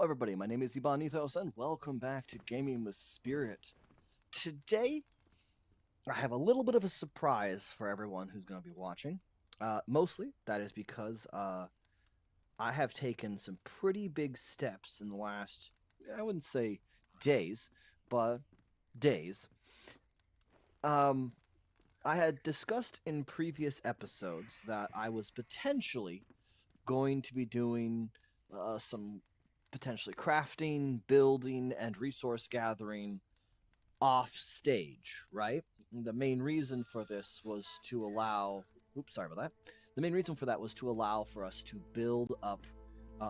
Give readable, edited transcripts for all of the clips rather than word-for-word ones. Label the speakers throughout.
Speaker 1: Everybody, my name is Iban Ethos, and welcome back to Gaming with Spirit. Today, I have a little bit of a surprise for everyone who's going to be watching. Mostly, that is because I have taken some pretty big steps in the last, I wouldn't say days, but days. Um, I had discussed in previous episodes that I was potentially going to be doing some potentially crafting, building, and resource gathering off stage, right? The main reason for this was to allow. Oops, sorry about that. The main reason for that was to allow for us to build up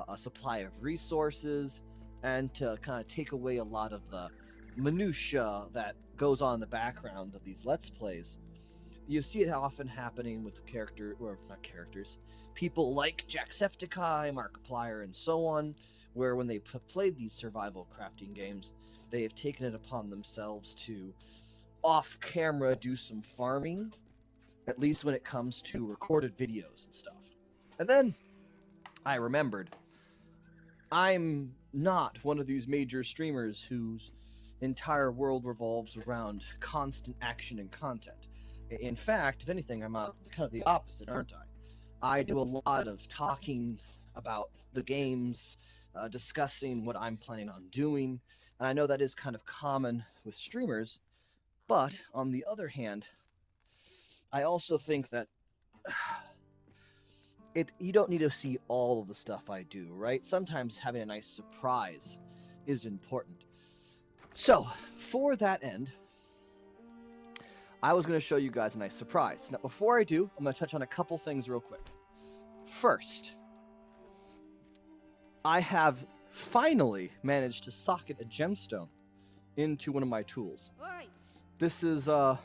Speaker 1: a supply of resources and to kind of take away a lot of the minutia that goes on in the background of these Let's Plays. You see it often happening with not characters, people like Jacksepticeye, Markiplier, and so on, where when they played these survival crafting games, they have taken it upon themselves to off-camera do some farming, at least when it comes to recorded videos and stuff. And then I remembered, I'm not one of these major streamers whose entire world revolves around constant action and content. In fact, if anything, I'm kind of the opposite, aren't I? I do a lot of talking about the games, discussing what I'm planning on doing, and I know that is kind of common with streamers, but on the other hand, I also think that you don't need to see all of the stuff I do, right? Sometimes having a nice surprise is important. So, for that end, I was going to show you guys a nice surprise. Now, before I do, I'm going to touch on a couple things real quick. First, I have finally managed to socket a gemstone into one of my tools. This is the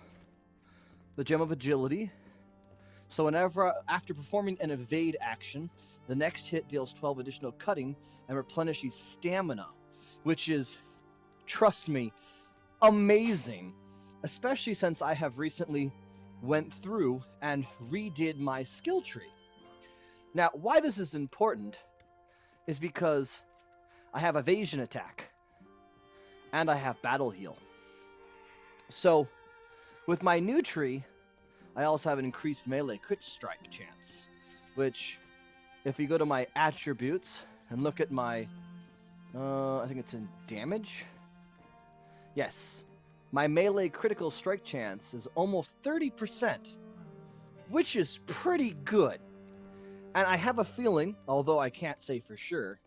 Speaker 1: Gem of Agility. So after performing an evade action, the next hit deals 12 additional cutting and replenishes stamina, which is, trust me, amazing. Especially since I have recently went through and redid my skill tree. Now, why this is important is because I have evasion attack and I have battle heal. So, with my new tree, I also have an increased melee crit strike chance, which, if you go to my attributes and look at my, I think it's in damage. Yes. My melee critical strike chance is almost 30%, which is pretty good. And I have a feeling, although I can't say for sure,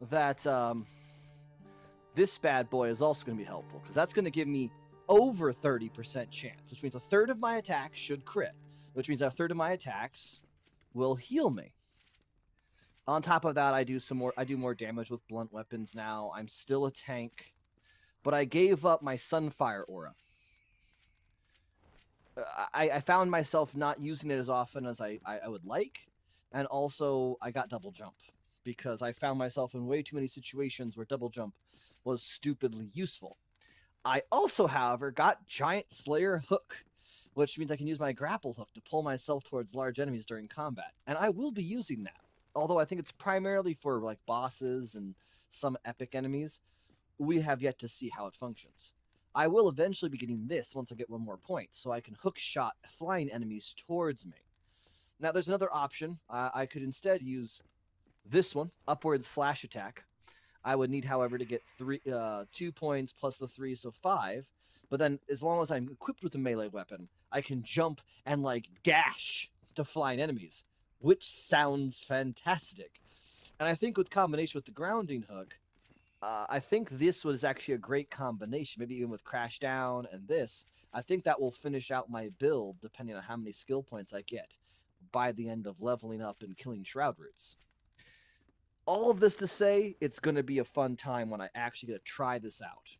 Speaker 1: that this bad boy is also going to be helpful, because that's going to give me over 30% chance, which means a third of my attacks should crit, which means a third of my attacks will heal me. On top of that, I do more damage with blunt weapons now. I'm still a tank. But I gave up my Sunfire aura. I found myself not using it as often as I would like, and also I got double jump, because I found myself in way too many situations where double jump was stupidly useful. I also, however, got Giant Slayer Hook, which means I can use my grapple hook to pull myself towards large enemies during combat, and I will be using that. Although I think it's primarily for like bosses and some epic enemies. We have yet to see how it functions. I will eventually be getting this once I get one more point, so I can hook shot flying enemies towards me. Now, there's another option. I could instead use this one, upward slash attack. I would need, however, to get 2 points plus the 3, so 5. But then, as long as I'm equipped with a melee weapon, I can jump and, like, dash to flying enemies, which sounds fantastic. And I think with combination with the grounding hook, I think this was actually a great combination, maybe even with Crash Down and this. I think that will finish out my build, depending on how many skill points I get, by the end of leveling up and killing Shroud Roots. All of this to say, it's going to be a fun time when I actually get to try this out.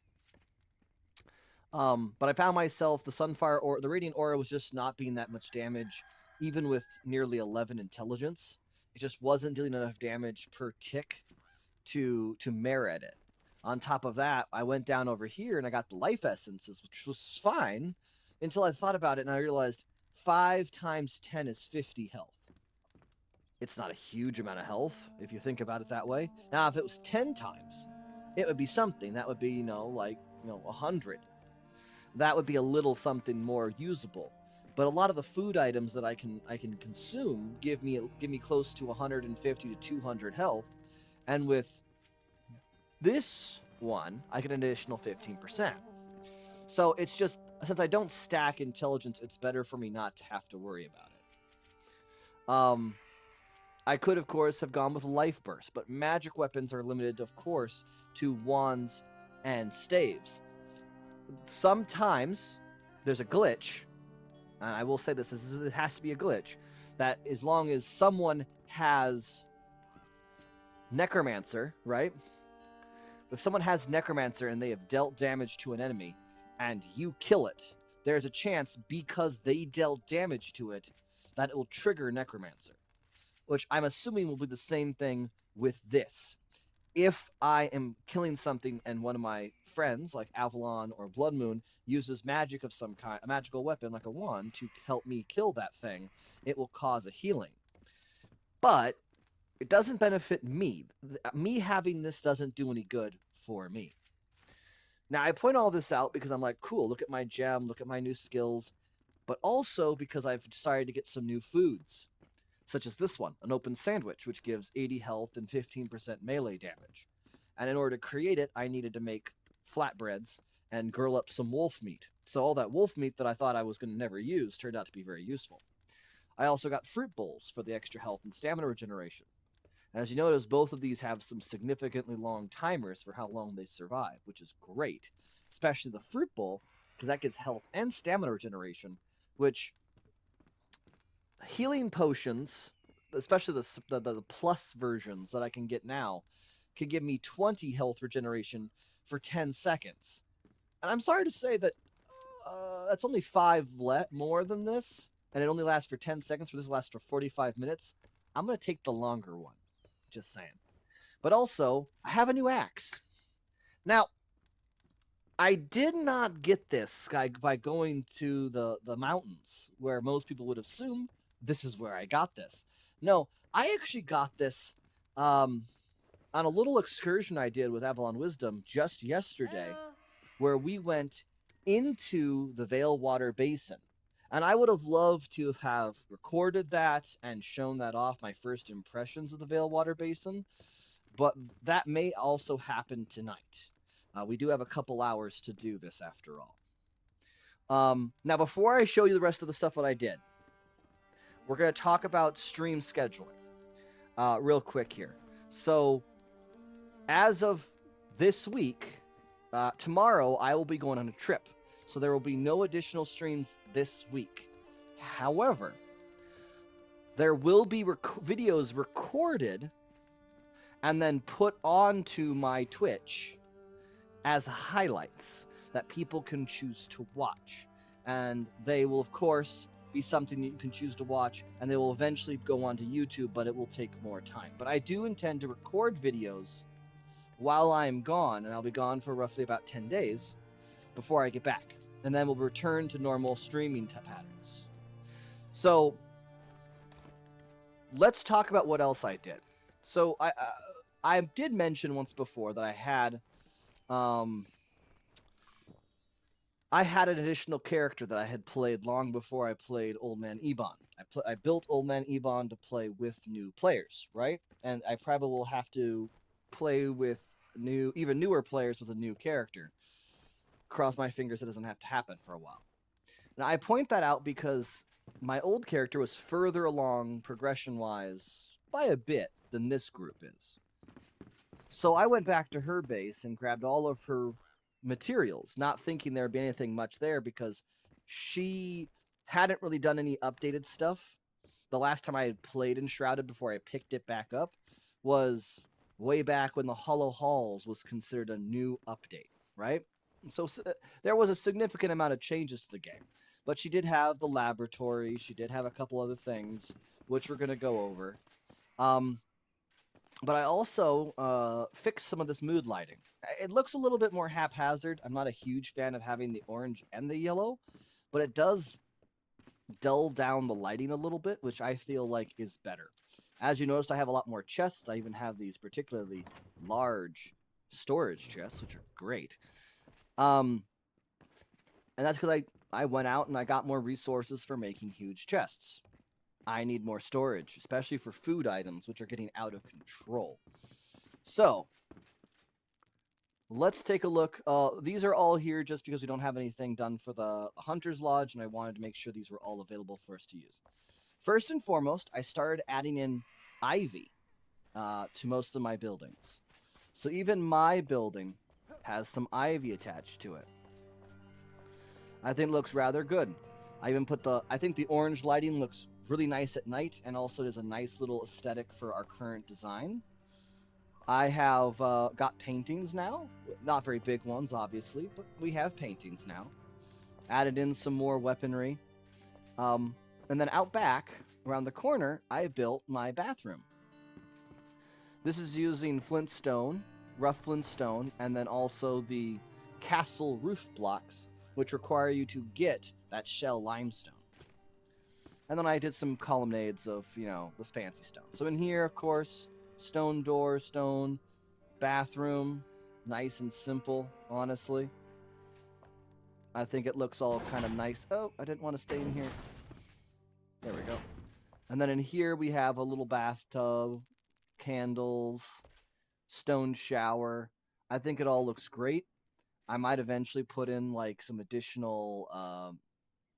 Speaker 1: But I found myself, the Radiant Aura was just not being that much damage, even with nearly 11 intelligence. It just wasn't dealing enough damage per tick to merit it. On top of that, I went down over here and I got the life essences, which was fine, until I thought about it and I realized 5 times 10 is 50 health. it's not a huge amount of health if you think about it that way. Now, if it was 10 times, it would be something. That would be, like, 100. That would be a little something more usable. But a lot of the food items that I can consume give me close to 150 to 200 health, and with this one, I get an additional 15%. So it's just, since I don't stack intelligence, it's better for me not to have to worry about it. I could, of course, have gone with Life Burst, but magic weapons are limited, of course, to wands and staves. Sometimes there's a glitch, and I will say this, it has to be a glitch, that as long as someone has Necromancer, right? If someone has Necromancer and they have dealt damage to an enemy, and you kill it, there's a chance, because they dealt damage to it, that it will trigger Necromancer. Which I'm assuming will be the same thing with this. If I am killing something and one of my friends, like Avalon or Blood Moon, uses magic of some kind, a magical weapon like a wand, to help me kill that thing, it will cause a healing. But it doesn't benefit me. Me having this doesn't do any good for me. Now, I point all this out because I'm like, cool, look at my gem, look at my new skills, but also because I've decided to get some new foods, such as this one, an open sandwich, which gives 80 health and 15% melee damage. And in order to create it, I needed to make flatbreads and grill up some wolf meat. So all that wolf meat that I thought I was going to never use turned out to be very useful. I also got fruit bowls for the extra health and stamina regeneration. And as you notice, both of these have some significantly long timers for how long they survive, which is great. Especially the fruit bowl, because that gives health and stamina regeneration, which healing potions, especially the plus versions that I can get now, can give me 20 health regeneration for 10 seconds. And I'm sorry to say that that's only 5 more than this, and it only lasts for 10 seconds, for this lasts for 45 minutes. I'm going to take the longer one. Just saying. But also, I have a new axe. Now, I did not get this by going to the mountains, where most people would assume this is where I got this. No, I actually got this on a little excursion I did with Avalon Wisdom just yesterday, where we went into the Veilwater Basin. And I would have loved to have recorded that and shown that off, my first impressions of the Veilwater Basin, but that may also happen tonight. We do have a couple hours to do this after all. Now, before I show you the rest of the stuff that I did, we're going to talk about stream scheduling real quick here. So, as of this week, tomorrow I will be going on a trip. So there will be no additional streams this week. However, there will be videos recorded and then put onto my Twitch as highlights that people can choose to watch. And they will, of course, be something that you can choose to watch, and they will eventually go onto YouTube, but it will take more time. But I do intend to record videos while I'm gone, and I'll be gone for roughly about 10 days before I get back. And then we'll return to normal streaming patterns. So, let's talk about what else I did. So, I did mention once before that I had an additional character that I had played long before I played Old Man Ebon. I built Old Man Ebon to play with new players, right? And I probably will have to play with even newer players with a new character. Cross my fingers it doesn't have to happen for a while. Now, I point that out because my old character was further along progression-wise by a bit than this group is. So I went back to her base and grabbed all of her materials, not thinking there'd be anything much there because she hadn't really done any updated stuff. The last time I had played Enshrouded before I picked it back up was way back when the Hollow Halls was considered a new update, right? So there was a significant amount of changes to the game. But she did have the laboratory. She did have a couple other things, which we're going to go over. But I also fixed some of this mood lighting. It looks a little bit more haphazard. I'm not a huge fan of having the orange and the yellow, but it does dull down the lighting a little bit, which I feel like is better. As you noticed, I have a lot more chests. I even have these particularly large storage chests, which are great. And that's because I went out and I got more resources for making huge chests. I need more storage, especially for food items, which are getting out of control. So, let's take a look. These are all here just because we don't have anything done for the Hunter's Lodge, and I wanted to make sure these were all available for us to use. First and foremost, I started adding in ivy to most of my buildings. So even my building has some ivy attached to it. I think it looks rather good. I even put I think the orange lighting looks really nice at night, and also there's a nice little aesthetic for our current design. I have got paintings now. Not very big ones, obviously, but we have paintings now. Added in some more weaponry. And then out back, around the corner, I built my bathroom. This is using flintstone, rough flintstone, and then also the castle roof blocks, which require you to get that shell limestone. And then I did some colonnades of, this fancy stone. So in here, of course, stone door, stone, bathroom, nice and simple, honestly. I think it looks all kind of nice. Oh, I didn't want to stay in here. There we go. And then in here we have a little bathtub, candles, stone shower. I think it all looks great. I might eventually put in like some additional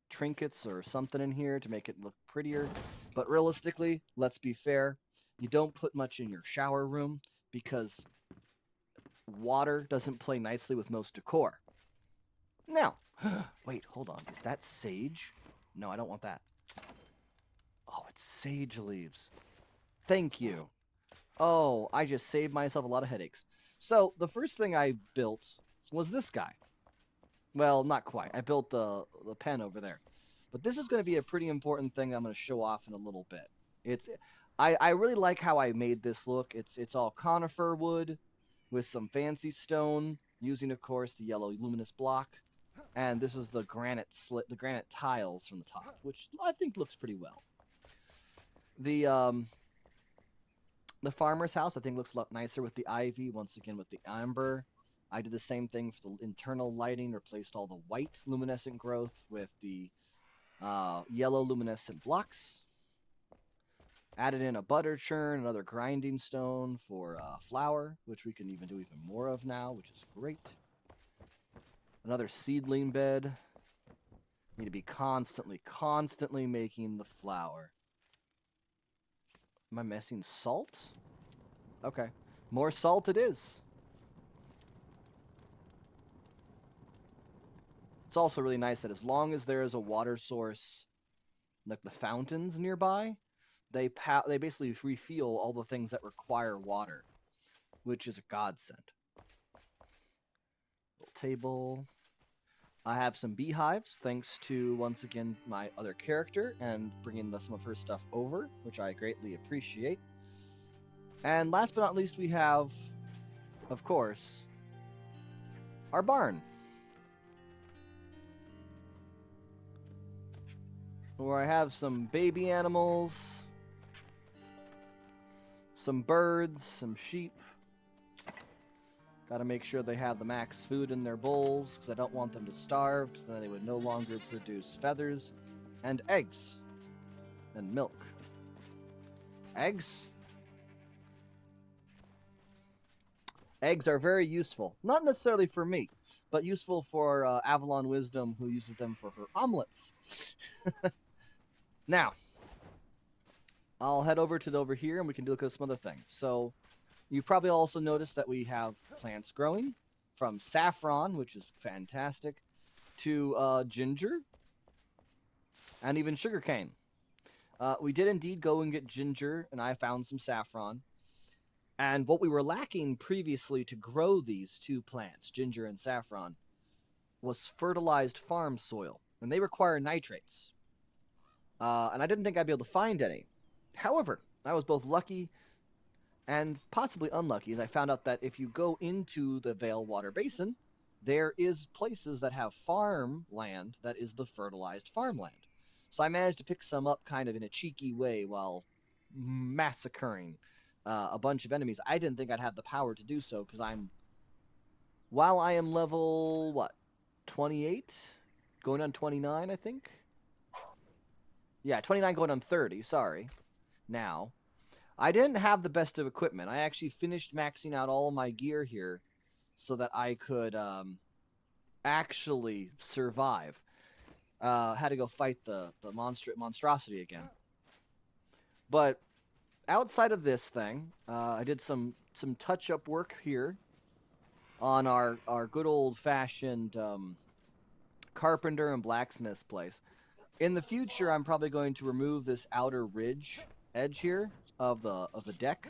Speaker 1: trinkets or something in here to make it look prettier. But realistically, let's be fair. You don't put much in your shower room because water doesn't play nicely with most decor. Now, wait, hold on. Is that sage? No, I don't want that. Oh, it's sage leaves. Thank you. Oh, I just saved myself a lot of headaches. So, the first thing I built was this guy. Well, not quite. I built the pen over there. But this is going to be a pretty important thing I'm going to show off in a little bit. I really like how I made this look. It's all conifer wood with some fancy stone, using, of course, the yellow luminous block. And this is the granite tiles from the top, which I think looks pretty well. The farmer's house, I think, looks a lot nicer with the ivy, once again with the amber. I did the same thing for the internal lighting, replaced all the white luminescent growth with the yellow luminescent blocks. Added in a butter churn, another grinding stone for flour, which we can even do even more of now, which is great. Another seedling bed. Need to be constantly making the flour. Am I missing salt? Okay. More salt it is. It's also really nice that as long as there is a water source, like the fountains nearby, they basically refuel all the things that require water, which is a godsend. Little table. I have some beehives, thanks to, once again, my other character and bringing some of her stuff over, which I greatly appreciate. And last but not least, we have, of course, our barn, where I have some baby animals, some birds, some sheep. Got to make sure they have the max food in their bowls, because I don't want them to starve, because then they would no longer produce feathers, and eggs, and milk. Eggs? Eggs are very useful. Not necessarily for me, but useful for Avalon Wisdom, who uses them for her omelets. Now, I'll head over here, and we can look at some other things. So, you probably also noticed that we have plants growing, from saffron, which is fantastic, to ginger, and even sugarcane. We did indeed go and get ginger, and I found some saffron. And what we were lacking previously to grow these two plants, ginger and saffron, was fertilized farm soil, and they require nitrates. And I didn't think I'd be able to find any. However, I was both lucky and possibly unlucky, as I found out that if you go into the Vale Water Basin, there is places that have farmland that is the fertilized farmland. So I managed to pick some up kind of in a cheeky way while massacring a bunch of enemies. I didn't think I'd have the power to do so because while I am level, what, 28? Going on 29, I think? Yeah, 29 going on 30, sorry. Now, I didn't have the best of equipment. I actually finished maxing out all my gear here so that I could actually survive. Had to go fight the monstrosity again. But outside of this thing, I did some touch-up work here on our good old-fashioned carpenter and blacksmith's place. In the future, I'm probably going to remove this outer ridge edge here of the deck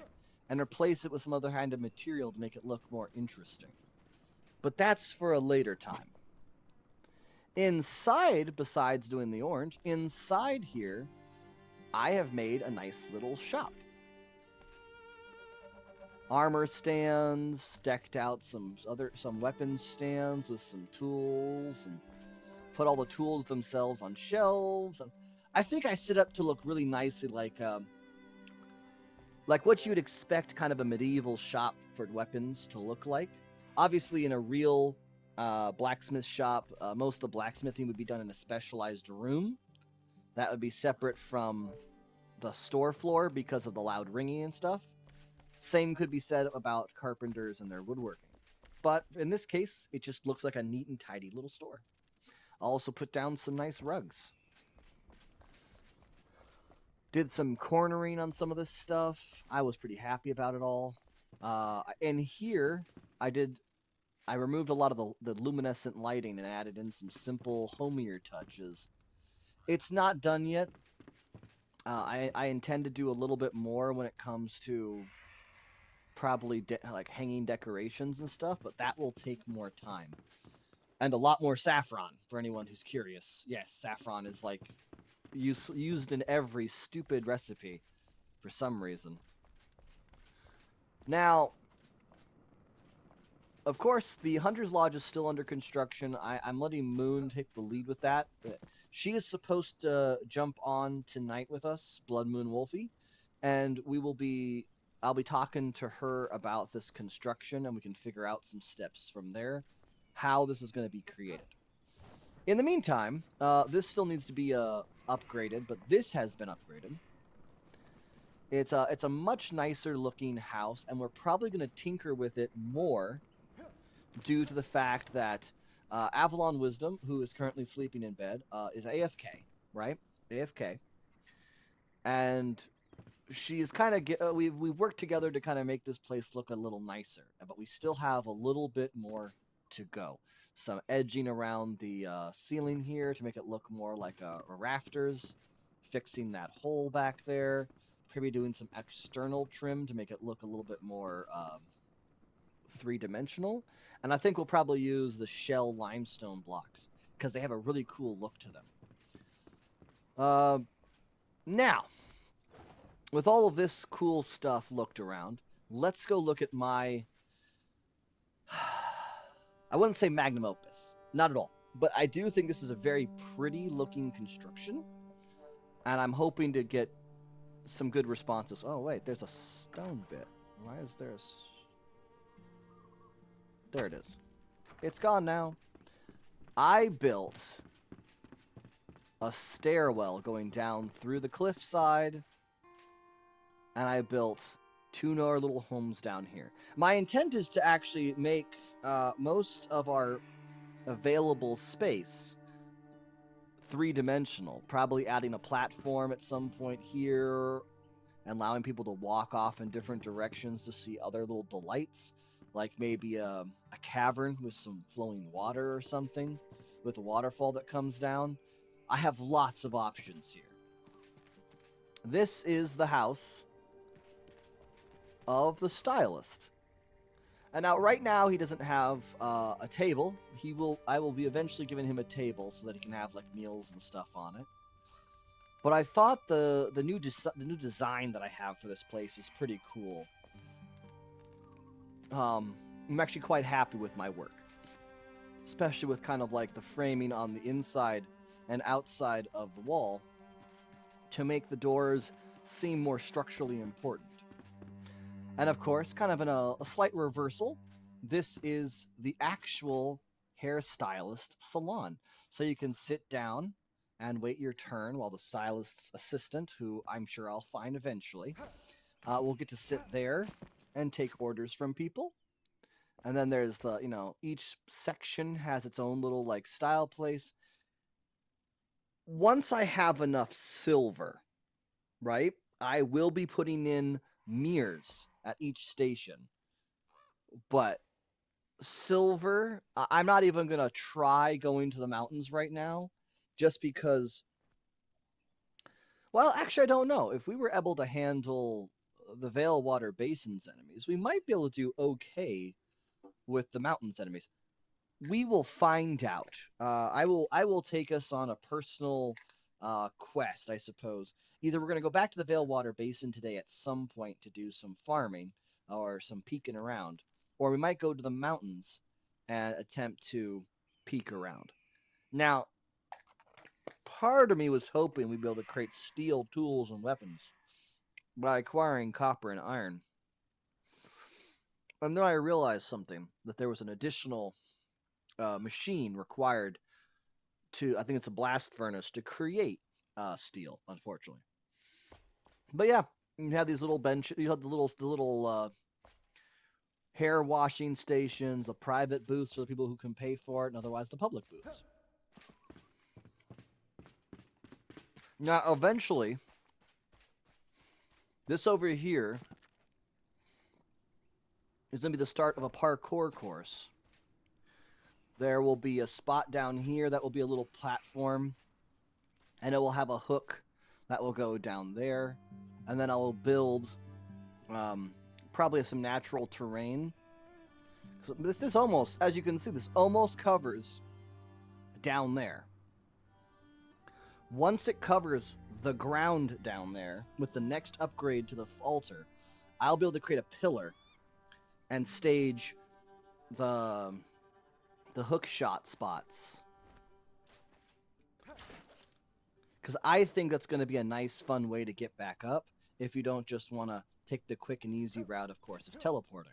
Speaker 1: and replace it with some other kind of material to make it look more interesting. But that's for a later time. Inside, besides doing the orange, inside here, I have made a nice little shop. Armor stands, decked out some weapons stands with some tools, and put all the tools themselves on shelves. And I think I set up to look really nicely like what you'd expect kind of a medieval shop for weapons to look like. Obviously, in a real blacksmith shop, most of the blacksmithing would be done in a specialized room. That would be separate from the store floor because of the loud ringing and stuff. Same could be said about carpenters and their woodworking. But in this case, it just looks like a neat and tidy little store. I'll also put down some nice rugs. Did some cornering on some of this stuff. I was pretty happy about it all. And here, I removed a lot of the luminescent lighting and added in some simple, homier touches. It's not done yet. I intend to do a little bit more when it comes to probably like hanging decorations and stuff, but that will take more time. And a lot more saffron, for anyone who's curious. Yes, saffron is like used in every stupid recipe for some reason. Now, of course, the Hunter's Lodge is still under construction. I'm letting Moon take the lead with that. She is supposed to jump on tonight with us, Blood Moon Wolfie, and I'll be talking to her about this construction, and we can figure out some steps from there, how this is going to be created. In the meantime, this still needs to be upgraded, but this has been upgraded. It's a much nicer looking house, and we're probably going to tinker with it more due to the fact that Avalon Wisdom, who is currently sleeping in bed, is AFK, right? AFK. And she is kind of we've worked together to kind of make this place look a little nicer, but we still have a little bit more to go. Some edging around the ceiling here to make it look more like a rafters, fixing that hole back there, maybe doing some external trim to make it look a little bit more three-dimensional. And I think we'll probably use the shell limestone blocks because they have a really cool look to them. Now, with all of this cool stuff looked around, let's go look at my... I wouldn't say magnum opus. Not at all. But I do think this is a very pretty looking construction. And I'm hoping to get some good responses. Oh, wait, there's a stone bit. Why is there a... There it is. It's gone now. I built a stairwell going down through the cliffside. And I built two more little homes down here. My intent is to actually make most of our available space three-dimensional. Probably adding a platform at some point here and allowing people to walk off in different directions to see other little delights. Like maybe a cavern with some flowing water or something with a waterfall that comes down. I have lots of options here. This is the house of the stylist. And now, right now, he doesn't have a table. I will be eventually giving him a table so that he can have like meals and stuff on it. But I thought the new design that I have for this place is pretty cool. I'm actually quite happy with my work, especially with kind of like the framing on the inside and outside of the wall to make the doors seem more structurally important. And of course, kind of in a slight reversal, this is the actual hairstylist salon. So you can sit down and wait your turn while the stylist's assistant, who I'm sure I'll find eventually, will get to sit there and take orders from people. And then there's the, each section has its own little like style place. Once I have enough silver, right, I will be putting in mirrors at each station. But silver, I'm not even going to try going to the mountains right now, just because, well, actually, I don't know. If we were able to handle the Veilwater Basin's enemies, we might be able to do okay with the mountains enemies. We will find out. I will take us on a personal quest, I suppose. Either we're going to go back to the Veilwater Basin today at some point to do some farming or some peeking around, or we might go to the mountains and attempt to peek around. Now, part of me was hoping we'd be able to create steel tools and weapons by acquiring copper and iron. And then I realized something, that there was an additional machine required to, I think it's a blast furnace, to create steel, unfortunately. But yeah, you have these little benches, you have the little hair washing stations, the private booths for the people who can pay for it, and otherwise the public booths. Now, eventually, this over here is going to be the start of a parkour course. There will be a spot down here that will be a little platform, and it will have a hook that will go down there, and then I will build probably some natural terrain. So this almost, as you can see, this almost covers down there. Once it covers the ground down there, with the next upgrade to the altar, I'll be able to create a pillar and stage the hook shot spots. Because I think that's going to be a nice, fun way to get back up if you don't just want to take the quick and easy route, of course, of teleporting.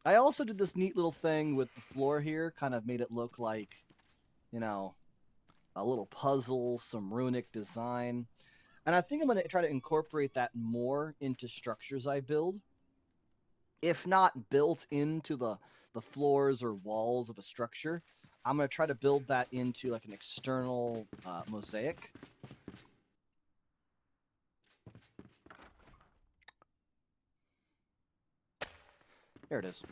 Speaker 1: I also did this neat little thing with the floor here, kind of made it look like, a little puzzle, some runic design. And I think I'm going to try to incorporate that more into structures I build. If not built into the floors or walls of a structure, I'm going to try to build that into like an external mosaic. There it is.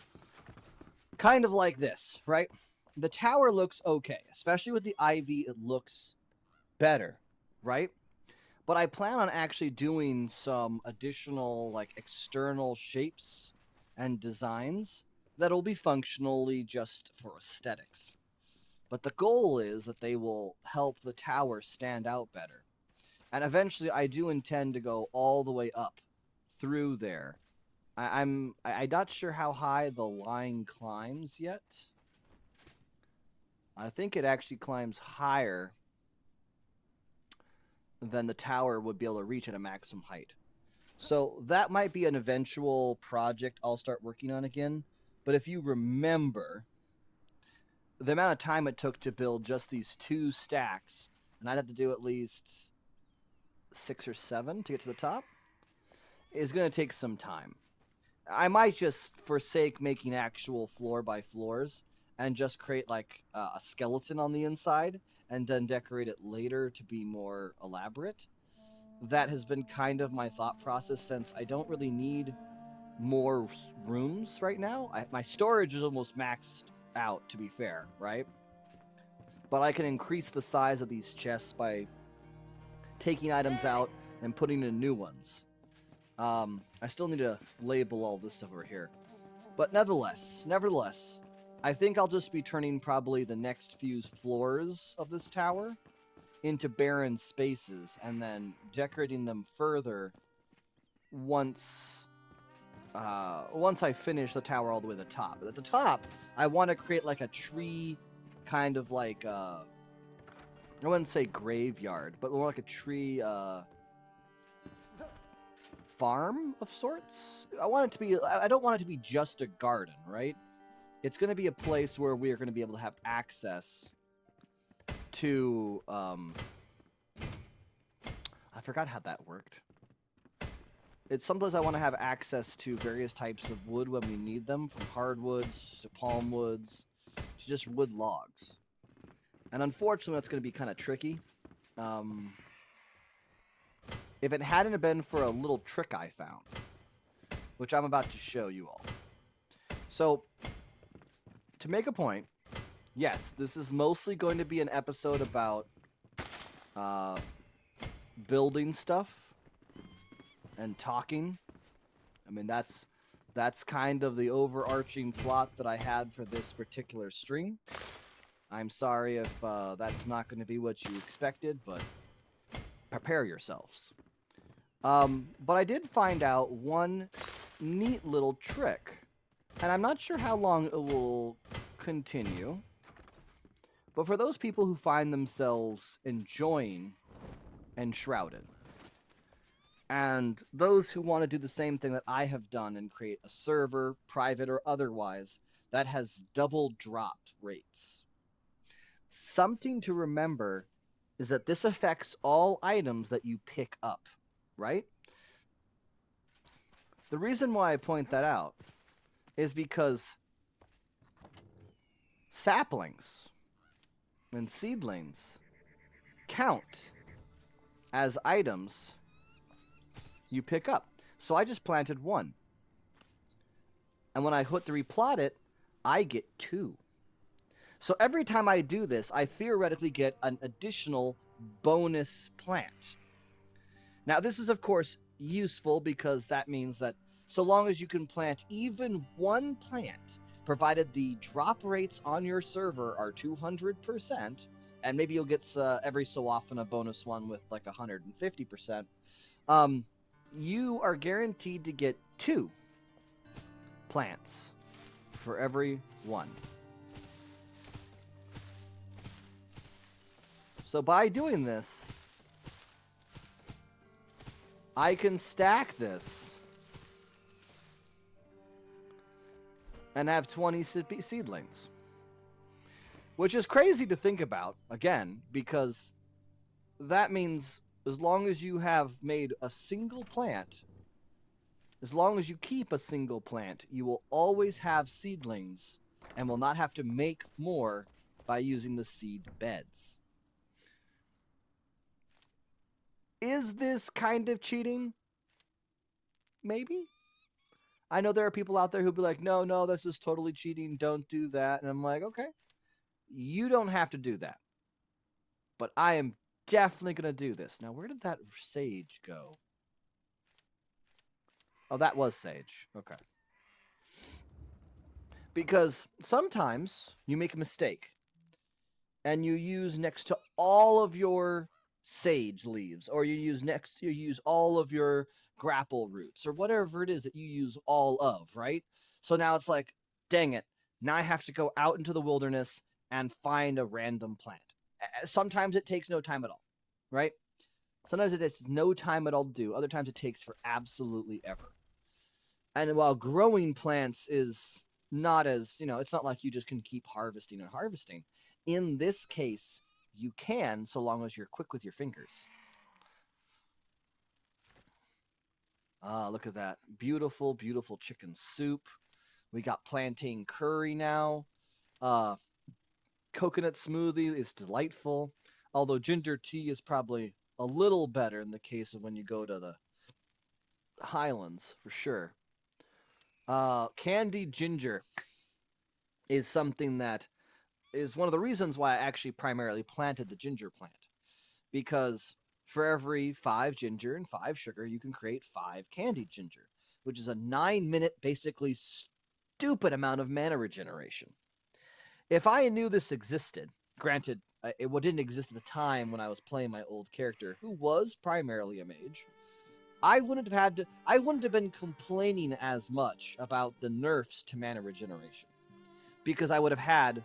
Speaker 1: Kind of like this, right? The tower looks okay, especially with the ivy, it looks better, right? But I plan on actually doing some additional like external shapes and designs that'll be functionally just for aesthetics. But the goal is that they will help the tower stand out better. And eventually I do intend to go all the way up through there. I'm not sure how high the line climbs yet. I think it actually climbs higher than the tower would be able to reach at a maximum height. So that might be an eventual project I'll start working on again. But if you remember, the amount of time it took to build just these 2 stacks, and I'd have to do at least 6 or 7 to get to the top, is going to take some time. I might just forsake making actual floor by floors and just create like a skeleton on the inside and then decorate it later to be more elaborate. That has been kind of my thought process, since I don't really need more rooms right now. My storage is almost maxed out, to be fair, right? But I can increase the size of these chests by taking items out and putting in new ones. I still need to label all this stuff over here. But nevertheless, I think I'll just be turning probably the next few floors of this tower into barren spaces and then decorating them further once I finish the tower all the way to the top. At the top, I want to create like a tree, kind of like I wouldn't say graveyard, but more like a tree farm of sorts. I want it to be, I don't want it to be just a garden, right? It's going to be a place where we are going to be able to have access to, I forgot how that worked. It's someplace I want to have access to various types of wood when we need them, from hardwoods to palm woods to just wood logs. And unfortunately, that's going to be kind of tricky. If it hadn't been for a little trick I found, which I'm about to show you all. So, to make a point, yes, this is mostly going to be an episode about building stuff and talking. I mean, that's kind of the overarching plot that I had for this particular stream. I'm sorry if that's not going to be what you expected, but prepare yourselves. But I did find out one neat little trick, and I'm not sure how long it will continue. But for those people who find themselves enjoying Enshrouded, and those who want to do the same thing that I have done and create a server, private or otherwise, that has double drop rates, something to remember is that this affects all items that you pick up, right? The reason why I point that out is because saplings and seedlings count as items you pick up. So I just planted one. And when I hit to replot it, I get 2. So every time I do this, I theoretically get an additional bonus plant. Now, this is, of course, useful because that means that so long as you can plant even one plant, provided the drop rates on your server are 200%, and maybe you'll get every so often a bonus one with like 150%, you are guaranteed to get 2 plants for every one. So by doing this, I can stack this and have 20 seedlings. Which is crazy to think about, again, because that means as long as you have made a single plant, as long as you keep a single plant, you will always have seedlings and will not have to make more by using the seed beds. Is this kind of cheating? Maybe. I know there are people out there who'll be like, no, this is totally cheating. Don't do that. And I'm like, okay, you don't have to do that. But I am definitely going to do this. Now, where did that sage go? Oh, that was sage. Okay. Because sometimes you make a mistake and you use next to all of your sage leaves, or you use all of your grapple roots, or whatever it is that you use all of, right? So now it's like, dang it, now I have to go out into the wilderness and find a random plant. Sometimes it takes no time at all, right? Sometimes it takes no time at all to do. Other times it takes for absolutely ever. And while growing plants is not as, it's not like you just can keep harvesting and harvesting. In this case, you can, so long as you're quick with your fingers. Ah, look at that. Beautiful, beautiful chicken soup. We got plantain curry now. Coconut smoothie is delightful. Although ginger tea is probably a little better in the case of when you go to the Highlands, for sure. Candied ginger is something that is one of the reasons why I actually primarily planted the ginger plant. Because for every 5 ginger and 5 sugar, you can create 5 candied ginger, which is a 9-minute, basically stupid amount of mana regeneration. If I knew this existed, granted, it didn't exist at the time when I was playing my old character, who was primarily a mage, I wouldn't have been complaining as much about the nerfs to mana regeneration. Because I would have had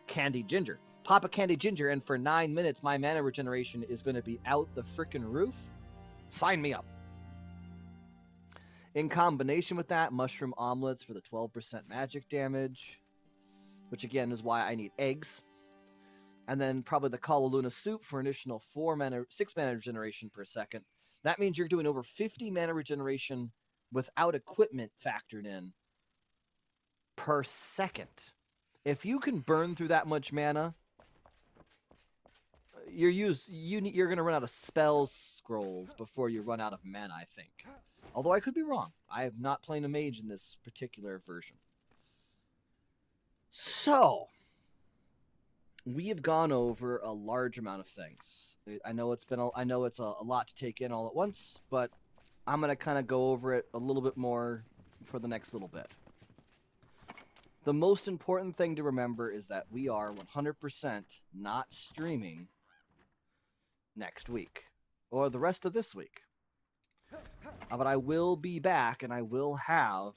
Speaker 1: candied ginger. Pop a candied ginger, and for 9 minutes, my mana regeneration is going to be out the frickin' roof. Sign me up. In combination with that, mushroom omelets for the 12% magic damage, which again is why I need eggs. And then probably the Kalaluna soup for an additional 6 mana regeneration per second. That means you're doing over 50 mana regeneration without equipment factored in per second. If you can burn through that much mana, you're going to run out of spell scrolls before you run out of mana, I think. Although I could be wrong. I have not played a mage in this particular version. So, we have gone over a large amount of things. I know it's a lot to take in all at once, but I'm going to kind of go over it a little bit more for the next little bit. The most important thing to remember is that we are 100% not streaming next week or the rest of this week. But I will be back, and I will have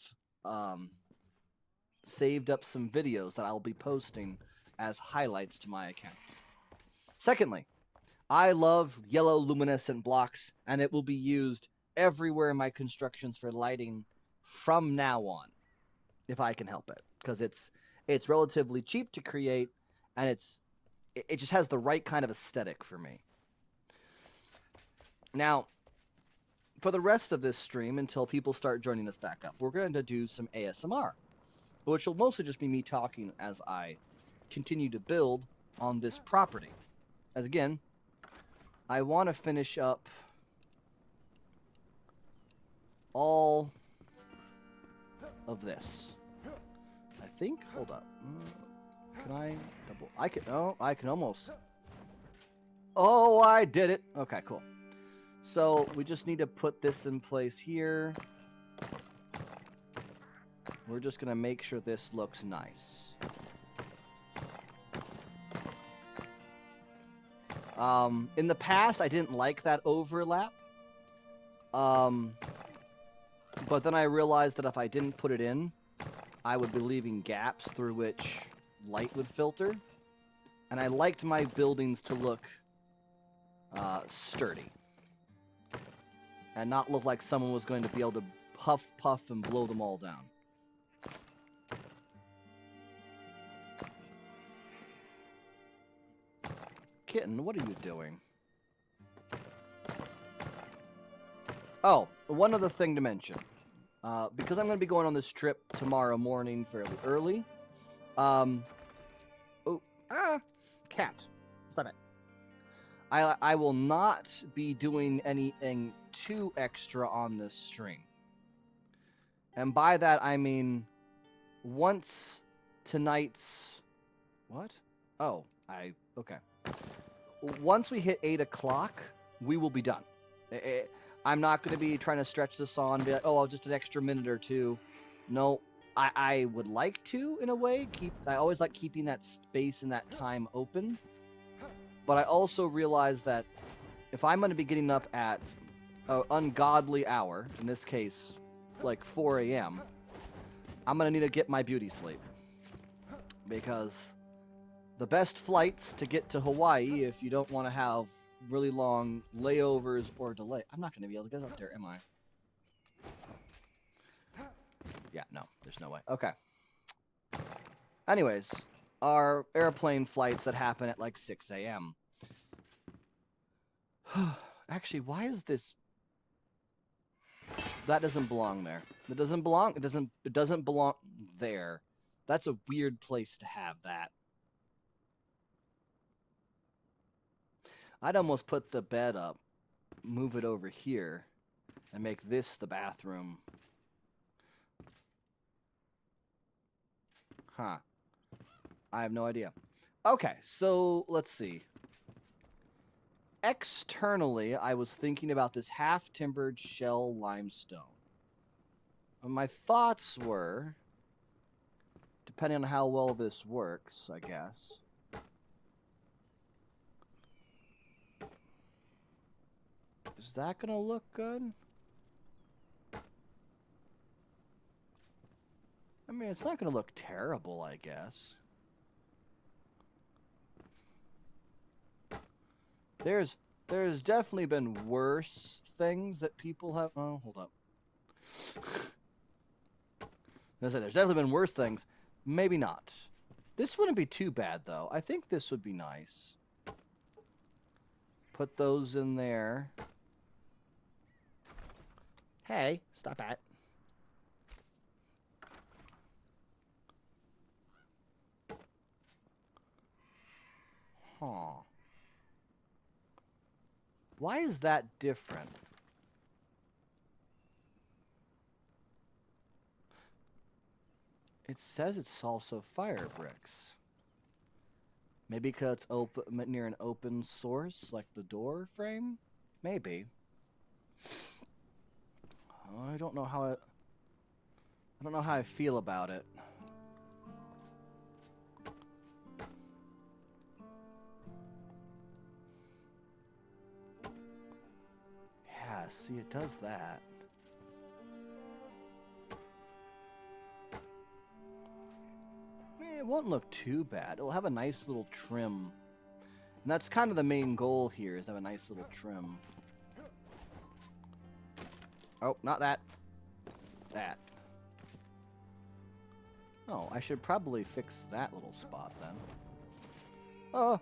Speaker 1: saved up some videos that I'll be posting as highlights to my account. Secondly, I love yellow luminescent blocks, and it will be used everywhere in my constructions for lighting from now on, if I can help it, because it's relatively cheap to create, and it just has the right kind of aesthetic for me. Now, for the rest of this stream, until people start joining us back up, we're going to do some ASMR, which will mostly just be me talking as I continue to build on this property. As again, I want to finish up all of this. I think, hold up. Can I double? I can almost. Oh, I did it. Okay, cool. So we just need to put this in place here. We're just going to make sure this looks nice. In the past, I didn't like that overlap. But then I realized that if I didn't put it in, I would be leaving gaps through which light would filter. And I liked my buildings to look sturdy. And not look like someone was going to be able to puff, and blow them all down. Kitten, what are you doing? Oh, one other thing to mention. Because I'm going to be going on this trip tomorrow morning fairly early. Cat. Stop it. I will not be doing anything too extra on this stream. And by that, I mean, once tonight's... What? Oh, okay. Once we hit 8 o'clock, we will be done. I'm not going to be trying to stretch this on and be like, oh, just an extra minute or two. No, I would like to, in a way. I always like keeping that space and that time open. But I also realize that if I'm going to be getting up at an ungodly hour, in this case, like 4 a.m., I'm going to need to get my beauty sleep. Because the best flights to get to Hawaii, if you don't want to have really long layovers or delay... I'm not going to be able to get up there, am I? Yeah, no, there's no way. Okay. Anyways, our airplane flights that happen at like 6 a.m. Actually, why is this... That doesn't belong there. It doesn't belong... It doesn't belong there. That's a weird place to have that. I'd almost put the bed up, move it over here, and make this the bathroom. Huh. I have no idea. Okay, so let's see. Externally, I was thinking about this half-timbered shell limestone. And my thoughts were, depending on how well this works, I guess. Is that gonna look good? I mean, it's not gonna look terrible, I guess. There's definitely been worse things that people have... Oh, hold up. There's definitely been worse things. Maybe not. This wouldn't be too bad, though. I think this would be nice. Put those in there. Hey, stop it. Huh. Why is that different? It says it's also fire bricks. Maybe because it's open near an open source, like the door frame? Maybe. I don't know how I feel about it. Yeah, see, it does that. It won't look too bad. It'll have a nice little trim. And that's kind of the main goal here, is to have a nice little trim. Oh, not that. That. Oh, I should probably fix that little spot then. Oh!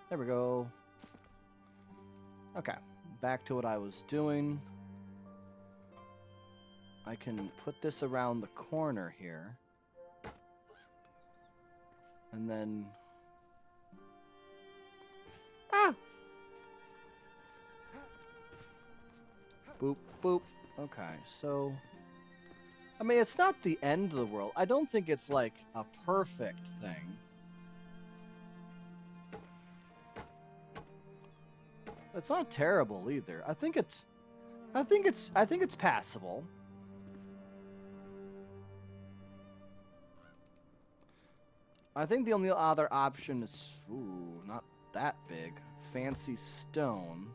Speaker 1: There we go. Okay, back to what I was doing. I can put this around the corner here. And then... Ah! Boop, boop. Okay, so... I mean, it's not the end of the world. I don't think it's, like, a perfect thing. It's not terrible either. I think it's passable. I think the only other option is, ooh, not that big. Fancy stone.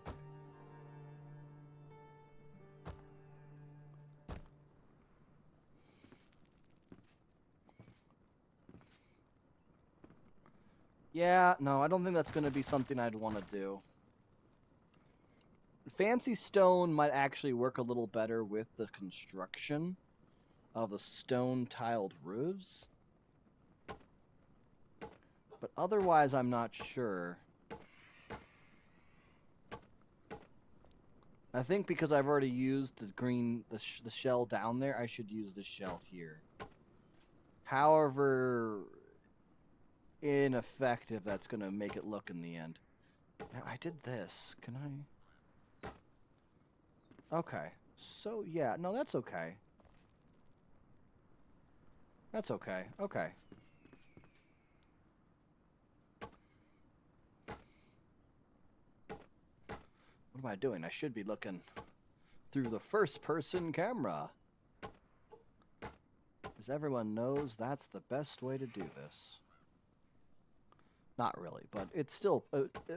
Speaker 1: Yeah, no, I don't think that's going to be something I'd want to do. Fancy stone might actually work a little better with the construction of the stone-tiled roofs. But otherwise, I'm not sure. I think because I've already used the shell down there, I should use the shell here. However ineffective that's going to make it look in the end. Now, I did this. Can I... Okay. So, yeah. No, that's okay. That's okay. Okay. What am I doing? I should be looking through the first-person camera. As everyone knows, that's the best way to do this. Not really, but it's still...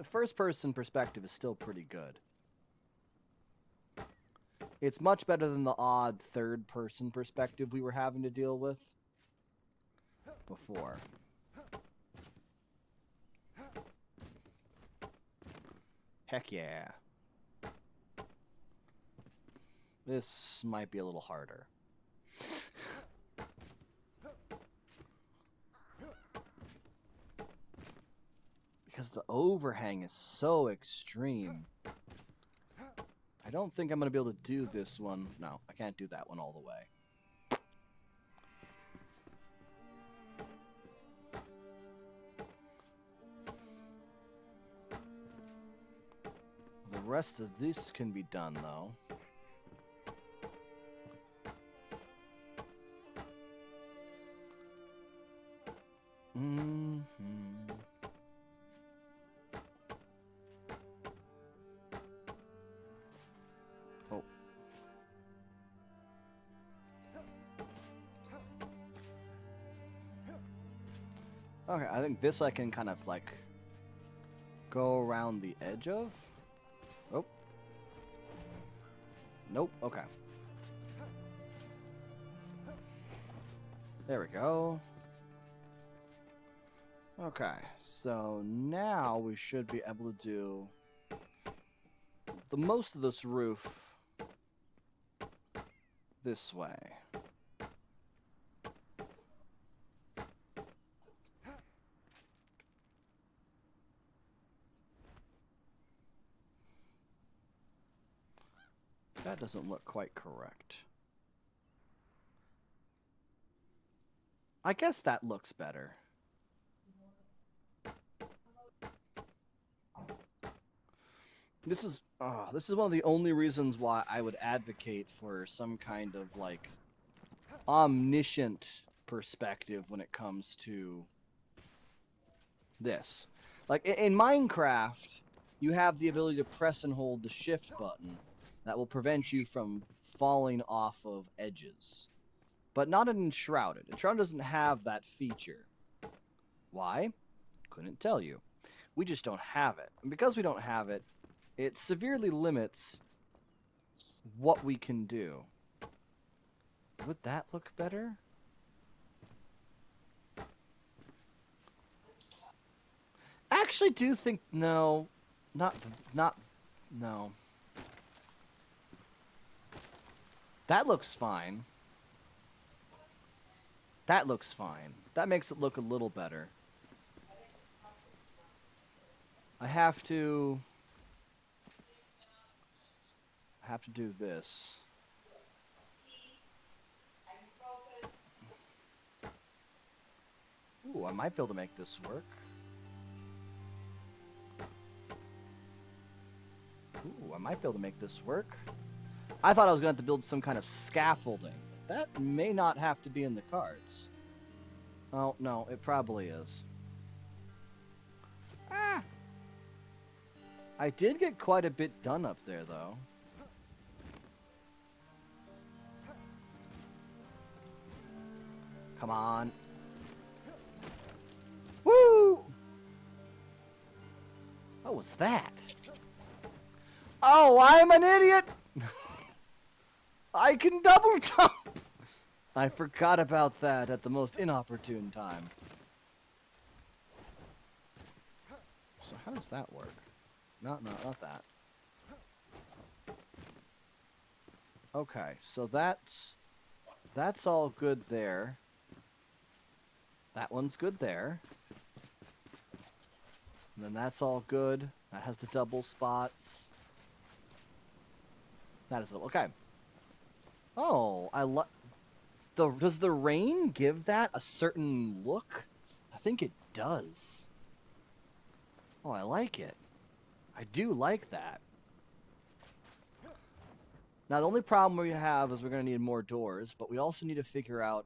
Speaker 1: first-person perspective is still pretty good. It's much better than the odd third-person perspective we were having to deal with before. Heck yeah. This might be a little harder. Because the overhang is so extreme. I don't think I'm going to be able to do this one. No, I can't do that one all the way. The rest of this can be done, though. Oh. Okay, I think this I can kind of like go around the edge of. Oh. Nope, okay. There we go. Okay, so now we should be able to do the most of this roof this way. That doesn't look quite correct. I guess that looks better. This is one of the only reasons why I would advocate for some kind of like omniscient perspective when it comes to this. Like in Minecraft, you have the ability to press and hold the shift button that will prevent you from falling off of edges. But not in Enshrouded. Enshrouded doesn't have that feature. Why? Couldn't tell you. We just don't have it. And because we don't have it, it severely limits what we can do. Would that look better? I actually do think no. No. That looks fine. That looks fine. That makes it look a little better. I have to do this. Ooh, I might be able to make this work. Ooh, I might be able to make this work. I thought I was going to have to build some kind of scaffolding. That may not have to be in the cards. Oh, no, it probably is. Ah! I did get quite a bit done up there, though. Come on. Woo! What was that? Oh, I'm an idiot! I can double jump! I forgot about that at the most inopportune time. So how does that work? No, not that. Okay, so that's all good there. That one's good there. And then that's all good. That has the double spots. That is okay. Oh, does the rain give that a certain look? I think it does. Oh, I like it. I do like that. Now, the only problem we have is we're going to need more doors, but we also need to figure out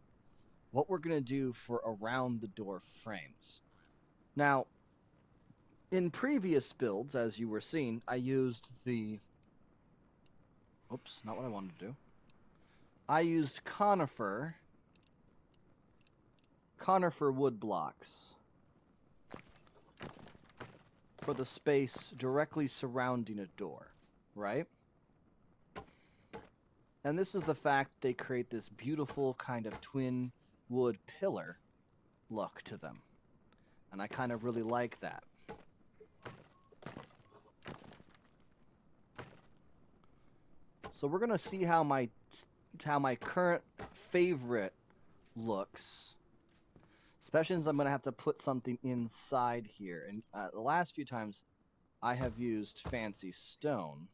Speaker 1: what we're going to do for around the door frames. Now, in previous builds, as you were seeing, I used the... Oops, not what I wanted to do. I used conifer wood blocks for the space directly surrounding a door, right? And this is the fact they create this beautiful kind of twin wood pillar look to them. And I kind of really like that. So we're going to see how my current favorite looks. Especially since I'm going to have to put something inside here. And the last few times I have used fancy stone.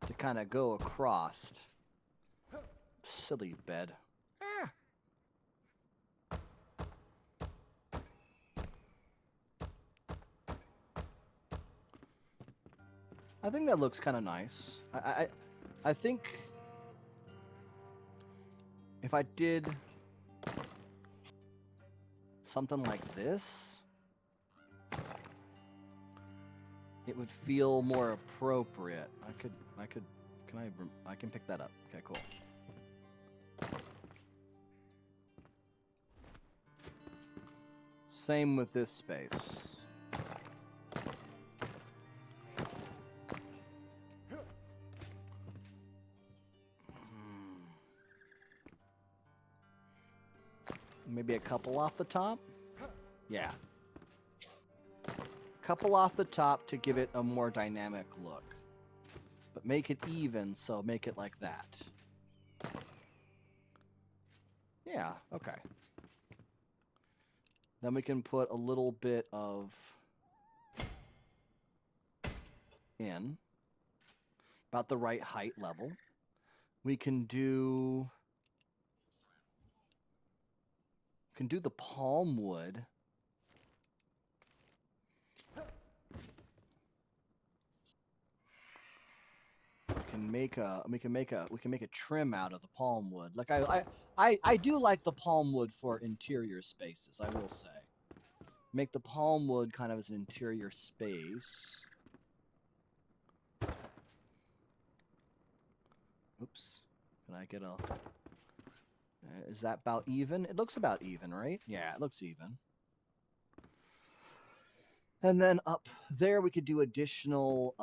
Speaker 1: To kind of go across. Silly bed. I think that looks kind of nice. I think if I did something like this, it would feel more appropriate. I can pick that up. Okay, cool. Same with this space. Maybe a couple off the top? Yeah. Couple off the top to give it a more dynamic look. But make it even, so make it like that. Yeah, okay. Then we can put a little bit of in. About the right height level. We can do the palm wood. We can make a trim out of the palm wood. Like I do like the palm wood for interior spaces, I will say. Make the palm wood kind of as an interior space. Oops. Can I get a... is that about even? It looks about even, right? Yeah, it looks even. And then up there we could do additional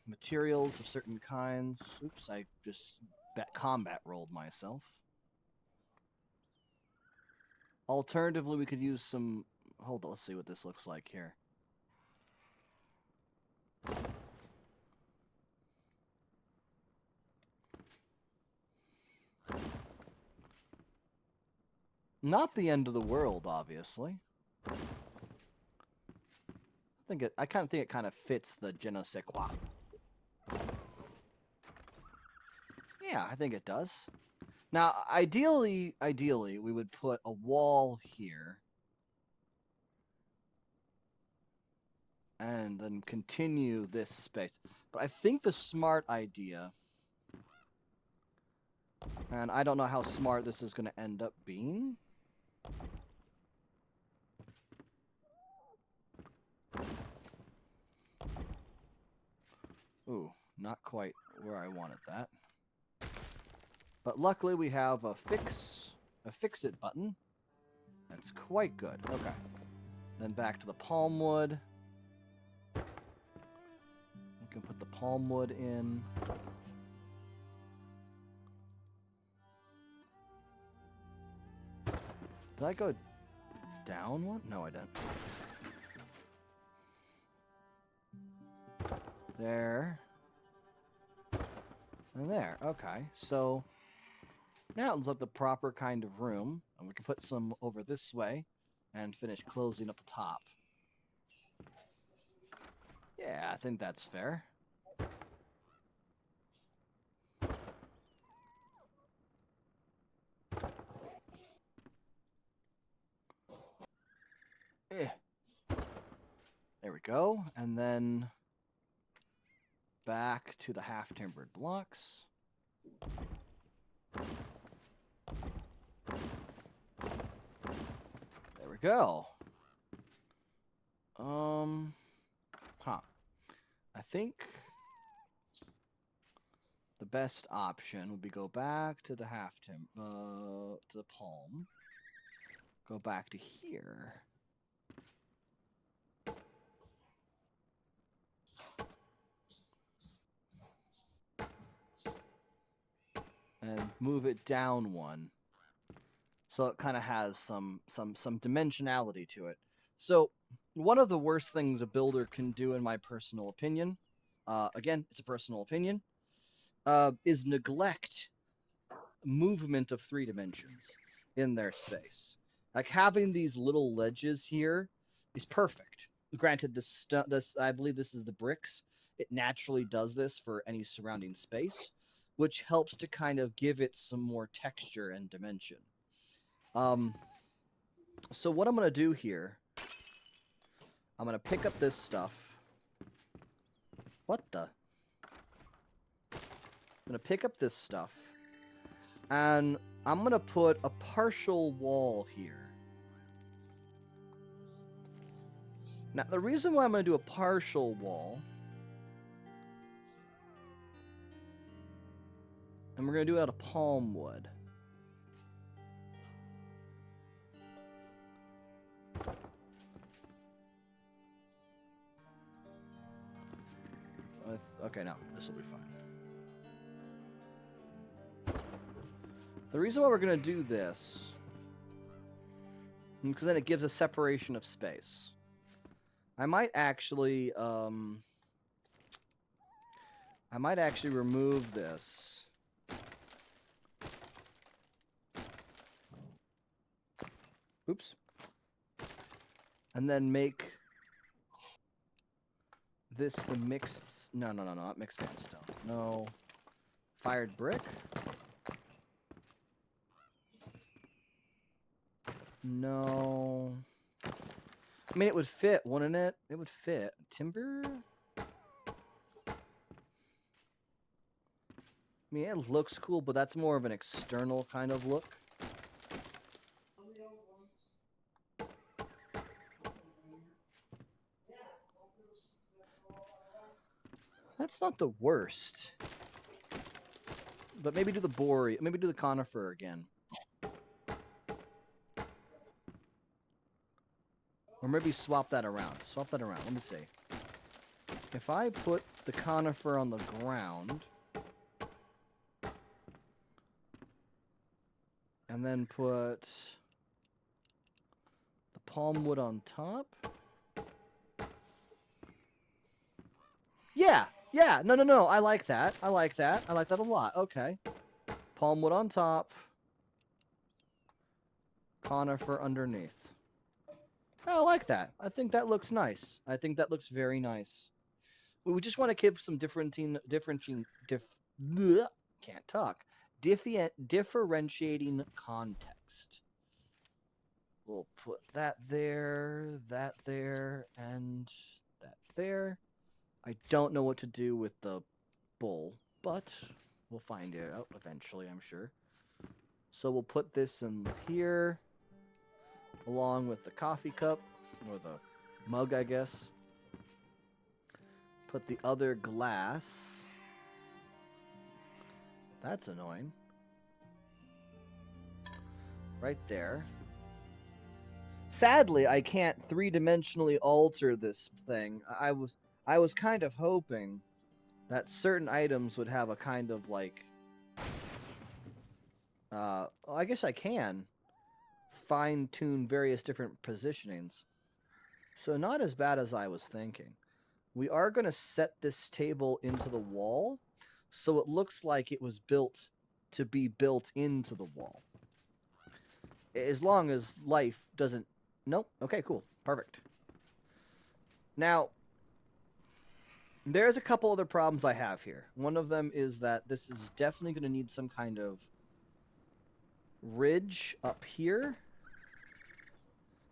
Speaker 1: materials of certain kinds. Oops, I just combat rolled myself. Alternatively, we could use some... Hold on, let's see what this looks like here. Not the end of the world, obviously. I kind of think it kind of fits the je ne sais quoi. Yeah, I think it does. Now, ideally, we would put a wall here. And then continue this space. But I think the smart idea... And I don't know how smart this is going to end up being. Ooh, not quite where I wanted that. But luckily we have a fix-it button. That's quite good. Okay. Then back to the palm wood. We can put the palm wood in. Did I go down one? No, I didn't. There. And there. Okay. So now it looks like the proper kind of room. And we can put some over this way and finish closing up the top. Yeah, I think that's fair. There we go. And then back to the half-timbered blocks. There we go. I think the best option would be go back to the to the palm. Go back to here. And move it down one. So it kind of has some dimensionality to it. So one of the worst things a builder can do, in my personal opinion, again, it's a personal opinion, is neglect movement of 3 dimensions in their space. Like having these little ledges here is perfect. Granted, this I believe this is the bricks. It naturally does this for any surrounding space, which helps to kind of give it some more texture and dimension. So what I'm going to do here, I'm going to pick up this stuff. What the? I'm going to pick up this stuff. And I'm going to put a partial wall here. Now, the reason why I'm going to do a partial wall... And we're going to do it out of palm wood. Okay, no, this will be fine. The reason why we're going to do this, because then it gives a separation of space. I might actually I might actually remove this. Oops. And then make this the mixed... No, not mixed sandstone. No. Fired brick? No. I mean, it would fit, wouldn't it? It would fit. Timber? I mean, it looks cool, but that's more of an external kind of look. That's not the worst. But maybe do the bory. Maybe do the conifer again. Or maybe swap that around. Swap that around. Let me see. If I put the conifer on the ground... and then put the palm wood on top... Yeah! Yeah! No. I like that. I like that. I like that a lot. Okay. Palm wood on top. Conifer underneath. I like that. I think that looks nice. I think that looks very nice. We just want to give some differentiating context. We'll put that there, and that there. I don't know what to do with the bowl, but we'll find it out eventually, I'm sure. So we'll put this in here, along with the coffee cup, or the mug, I guess. Put the other glass. That's annoying. Right there. Sadly, I can't three-dimensionally alter this thing. I was kind of hoping that certain items would have a kind of like... well, I guess I can fine-tune various different positionings. So not as bad as I was thinking. We are going to set this table into the wall, so it looks like it was built to be built into the wall. As long as life doesn't... Nope. Okay, cool. Perfect. Now, there's a couple other problems I have here. One of them is that this is definitely going to need some kind of ridge up here.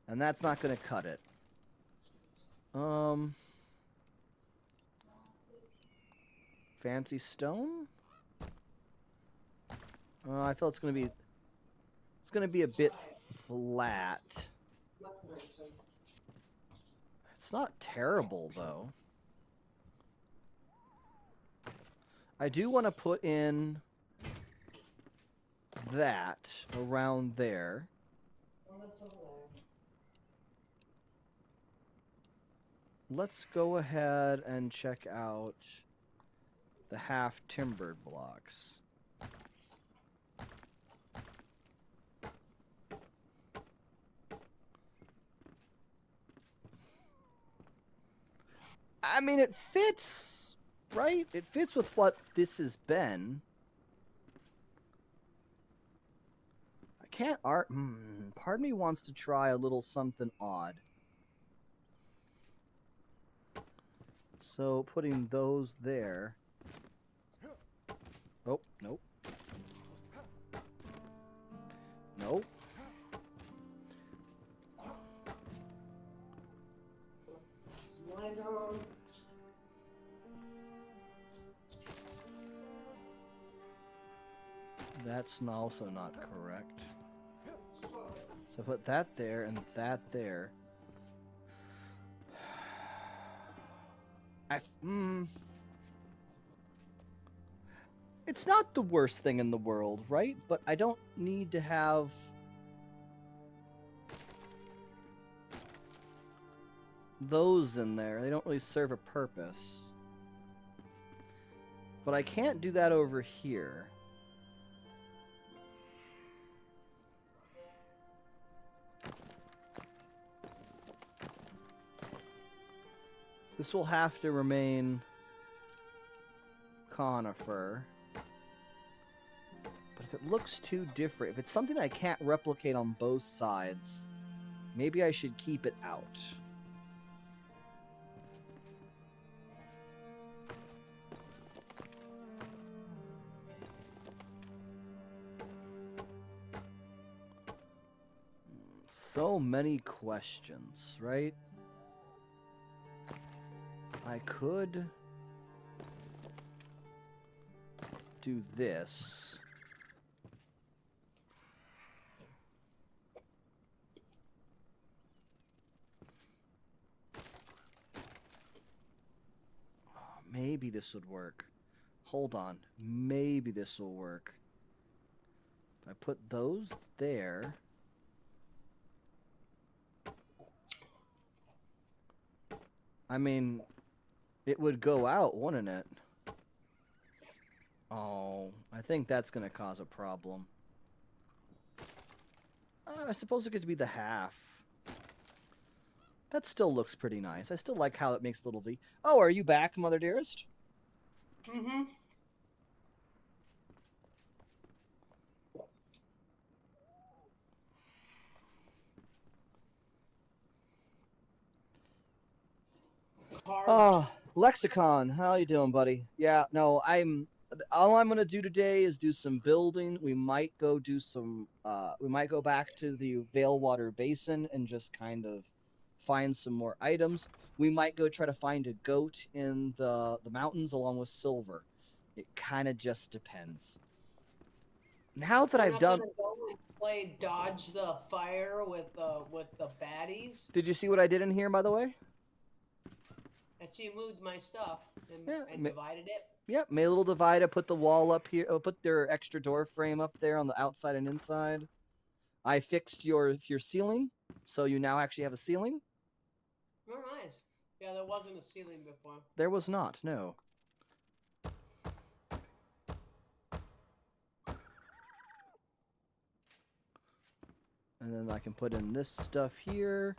Speaker 1: And that's not going to cut it. Fancy stone? I feel it's going to be a bit flat. It's not terrible, though. I do want to put in that around there. Let's go ahead and check out the half-timbered blocks. I mean, it fits, right? It fits with what this has been. I can't art... part of me wants to try a little something odd. So, putting those there... Oh, nope. Nope. That's also not correct. So put that there and that there. It's not the worst thing in the world, right? But I don't need to have... those in there. They don't really serve a purpose. But I can't do that over here. This will have to remain conifer. But if it looks too different, if it's something I can't replicate on both sides, maybe I should keep it out. So many questions, right? I could do this. Maybe this would work. Hold on. Maybe this will work. If I put those there. I mean, it would go out, wouldn't it? Oh, I think that's going to cause a problem. I suppose it could be the half. That still looks pretty nice. I still like how it makes little V. Oh, are you back, Mother Dearest?
Speaker 2: Mm-hmm.
Speaker 1: Oh, Lexicon, how you doing, buddy? Yeah, no, all I'm gonna do today is do some building. We might go do some. We might go back to the Veilwater Basin and just kind of find some more items. We might go try to find a goat in the mountains along with silver. It kind of just depends. Now that I've done.
Speaker 2: Go and play dodge the fire with the baddies.
Speaker 1: Did you see what I did in here, by the way?
Speaker 2: And so you moved my stuff and divided it.
Speaker 1: Yep, made a little divider, put the wall up here, put their extra door frame up there on the outside and inside. I fixed your ceiling, so you now actually have a ceiling.
Speaker 2: Oh, nice. Yeah, there wasn't a ceiling before.
Speaker 1: There was not, no. And then I can put in this stuff here.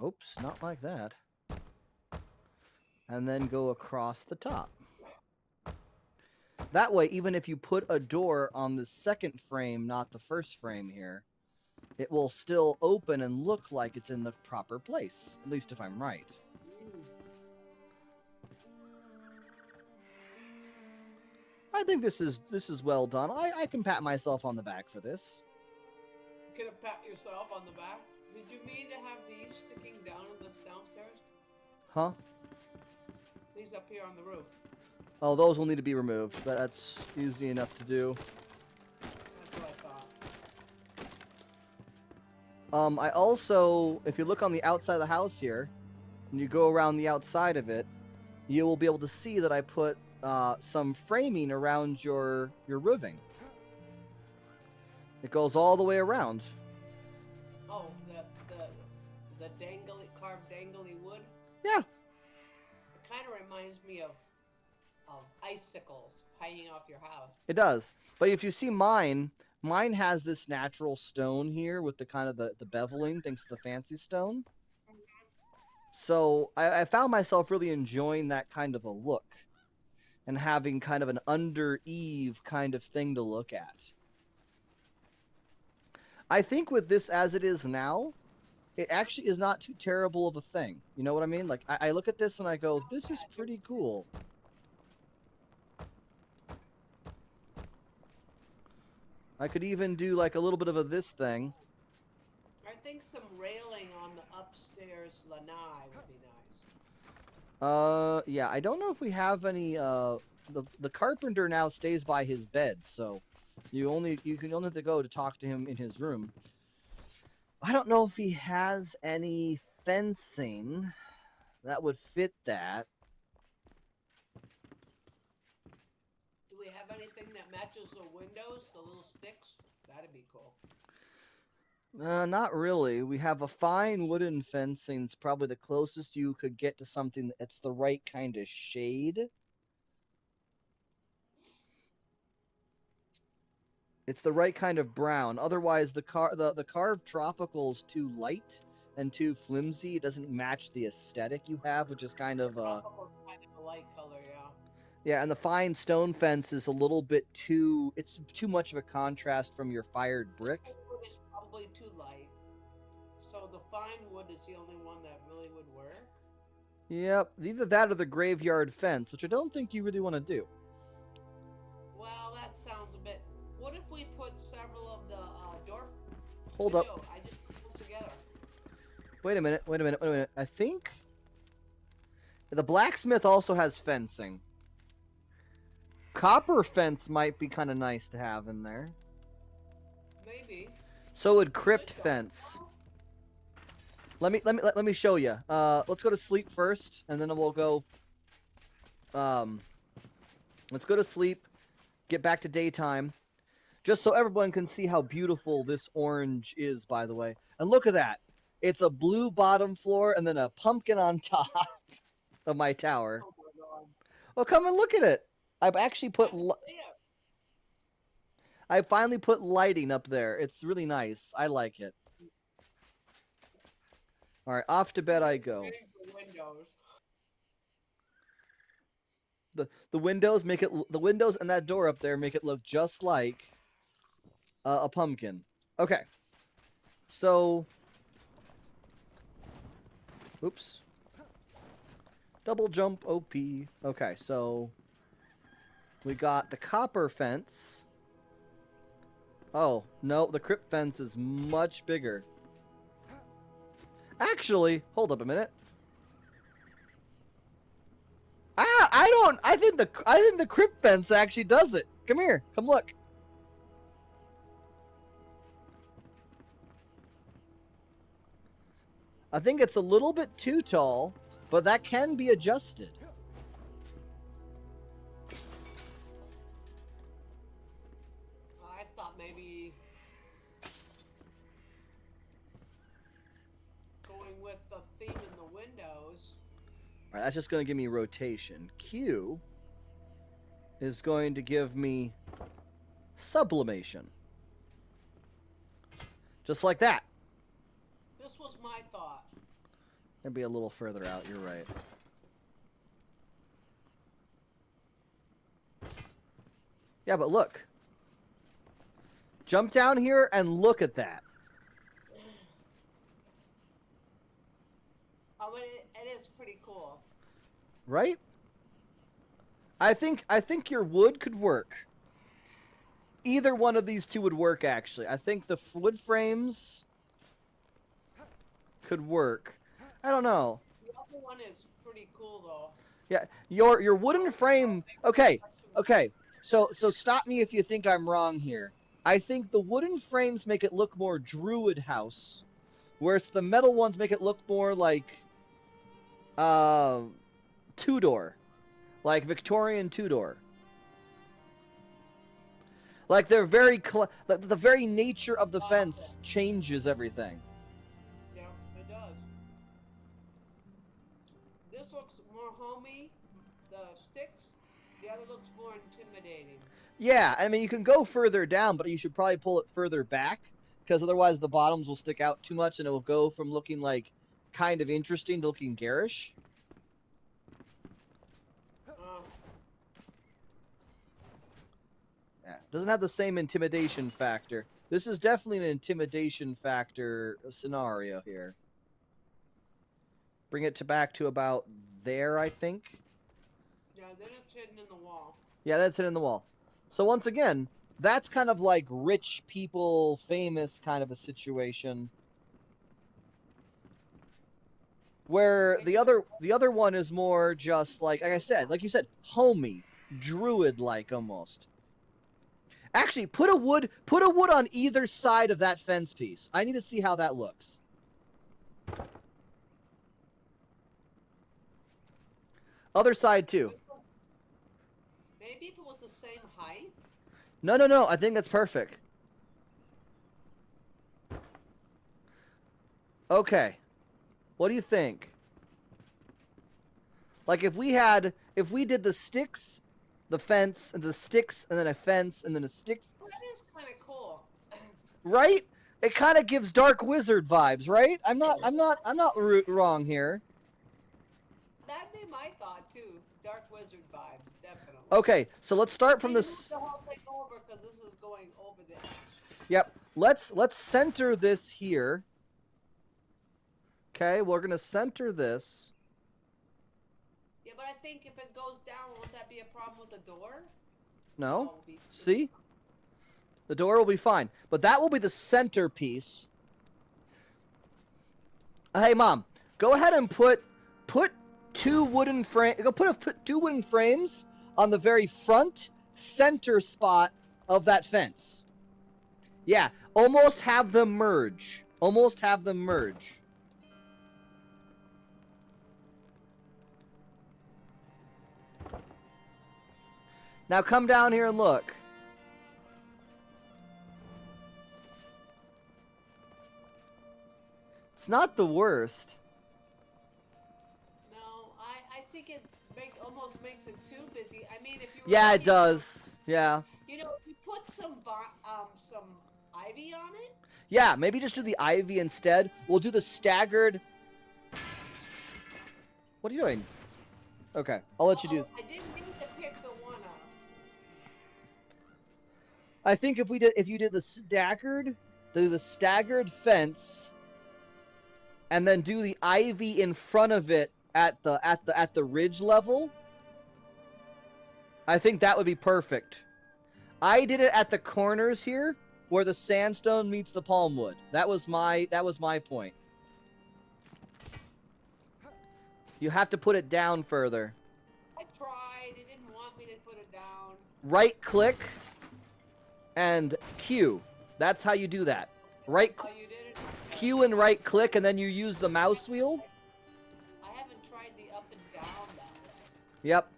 Speaker 1: Oops, not like that. And then go across the top. That way, even if you put a door on the second frame, not the first frame here, it will still open and look like it's in the proper place. At least if I'm right. I think this is well done. I can pat myself on the back for this.
Speaker 2: You could have pat yourself on the back. Did you mean to have these sticking down in the downstairs?
Speaker 1: Huh?
Speaker 2: These up here on the roof.
Speaker 1: Oh, those will need to be removed, but that's easy enough to do.
Speaker 2: That's what I thought.
Speaker 1: I also, if you look on the outside of the house here, and you go around the outside of it, you will be able to see that I put some framing around your roofing. It goes all the way around.
Speaker 2: Oh, the dangly, carved dangly wood?
Speaker 1: Yeah.
Speaker 2: It kind of reminds me of icicles hanging off your house.
Speaker 1: It does. But if you see mine has this natural stone here with the kind of the beveling, thanks to the fancy stone. So I found myself really enjoying that kind of a look and having kind of an under eave kind of thing to look at. I think with this as it is now, it actually is not too terrible of a thing. You know what I mean? Like, I look at this and I go, this is pretty cool. I could even do like a little bit of this thing.
Speaker 2: I think some railing on the upstairs lanai would be nice.
Speaker 1: Yeah, I don't know if we have any, the carpenter now stays by his bed, so you can only have to go to talk to him in his room. I don't know if he has any fencing that would fit that.
Speaker 2: Do we have anything that matches the windows, the little sticks? That'd be cool.
Speaker 1: Not really. We have a fine wooden fencing. It's probably the closest you could get to something that's the right kind of shade. It's the right kind of brown. Otherwise, the carved tropical is too light and too flimsy. It doesn't match the aesthetic you have, which is kind of
Speaker 2: Tropical's kind of a light color, yeah.
Speaker 1: Yeah, and the fine stone fence is a little bit too. It's too much of a contrast from your fired brick.
Speaker 2: The wood is probably too light. So the fine wood is the only one that really would work.
Speaker 1: Yep, either that or the graveyard fence, which I don't think you really want to do.
Speaker 2: Well, that sounds a bit. What if we put several of the door?
Speaker 1: Hold up.
Speaker 2: I just put them together.
Speaker 1: Wait a minute. Wait a minute. Wait a minute. I think the blacksmith also has fencing. Copper fence might be kind of nice to have in there.
Speaker 2: Maybe.
Speaker 1: So would crypt fence. Let me show you. Let's go to sleep first, and then we'll go. Let's go to sleep. Get back to daytime, just so everyone can see how beautiful this orange is. By the way, and look at that. It's a blue bottom floor, and then a pumpkin on top of my tower.
Speaker 2: Oh my god.
Speaker 1: Well, come and look at it. I've actually put. I finally put lighting up there. It's really nice. I like it. All right, off to bed I go.
Speaker 2: The windows.
Speaker 1: The windows make it. The windows and that door up there make it look just like a pumpkin. Okay, so. Oops. Double jump OP. Okay, so we got the copper fence. Oh, no, the crypt fence is much bigger. Actually, hold up a minute. I think the crypt fence actually does it. Come here. Come look. I think it's a little bit too tall, but that can be adjusted.
Speaker 2: I thought maybe going with the theme in the windows.
Speaker 1: All right, that's just going to give me rotation. Q is going to give me sublimation. Just like that.
Speaker 2: This was my thought.
Speaker 1: Maybe a little further out, you're right. Yeah, but look. Jump down here and look at that.
Speaker 2: Oh, but it is pretty cool.
Speaker 1: Right? I think your wood could work. Either one of these two would work, actually. I think the wood frames could work. I don't know.
Speaker 2: The other one is pretty cool, though.
Speaker 1: Yeah, your wooden frame. Okay. So stop me if you think I'm wrong here. I think the wooden frames make it look more Druid house, whereas the metal ones make it look more like Tudor, like Victorian Tudor. Like they're very the very nature of the fence changes everything.
Speaker 2: Yeah, it does. This looks more homey, the sticks. The other looks more intimidating.
Speaker 1: Yeah, I mean you can go further down, but you should probably pull it further back because otherwise the bottoms will stick out too much and it will go from looking like kind of interesting to looking garish. Yeah, doesn't have the same intimidation factor. This is definitely an intimidation factor scenario here. Bring it to back to about there, I think.
Speaker 2: Yeah, then it's hidden in the wall.
Speaker 1: Yeah, that's hidden in the wall. So once again, that's kind of like rich people, famous kind of a situation. Where the other one is more just like I said, like you said, homey, druid-like almost. Actually, put a wood on either side of that fence piece. I need to see how that looks. Other side too.
Speaker 2: Maybe if it was the same height.
Speaker 1: No. I think that's perfect. Okay. What do you think? Like if we did the sticks, the fence, and the sticks, and then a fence, and then a sticks.
Speaker 2: That is kind of cool.
Speaker 1: Right? It kind of gives Dark Wizard vibes, right? I'm not wrong here.
Speaker 2: That'd be my thought too. Dark Wizard vibe, definitely.
Speaker 1: Okay, so let's start from
Speaker 2: Move
Speaker 1: this.
Speaker 2: the whole thing over because this is going over the edge.
Speaker 1: Yep. Let's center this here. Okay, we're gonna center this.
Speaker 2: Yeah, but I think if it goes down, won't that be a problem with the door?
Speaker 1: No.
Speaker 2: it'll be-
Speaker 1: See? The door will be fine. But that will be the centerpiece. Hey, Mom, go ahead and put two wooden put two wooden frames on the very front center spot of that fence. Yeah, almost have them merge. Almost have them merge. Now come down here and look. It's not the worst.
Speaker 2: No, I think it almost makes it too busy. I mean, if you were
Speaker 1: Yeah, it
Speaker 2: lucky,
Speaker 1: does. Yeah.
Speaker 2: You know, if you put some ivy on it.
Speaker 1: Yeah, maybe just do the ivy instead. We'll do the staggered. What are you doing? Okay, I'll let you do.
Speaker 2: I didn't mean to pick the one up.
Speaker 1: I think if you did the staggered fence, and then do the ivy in front of it at the ridge level, I think that would be perfect. I did it at the corners here, where the sandstone meets the palm wood. That was my point. You have to put it down further.
Speaker 2: I tried. It didn't want me to put it down.
Speaker 1: Right click and Q. That's how you do that. Right
Speaker 2: Oh, you did it?
Speaker 1: Q and right click, and then you use the mouse wheel.
Speaker 2: I haven't tried the up and down that way.
Speaker 1: Yep.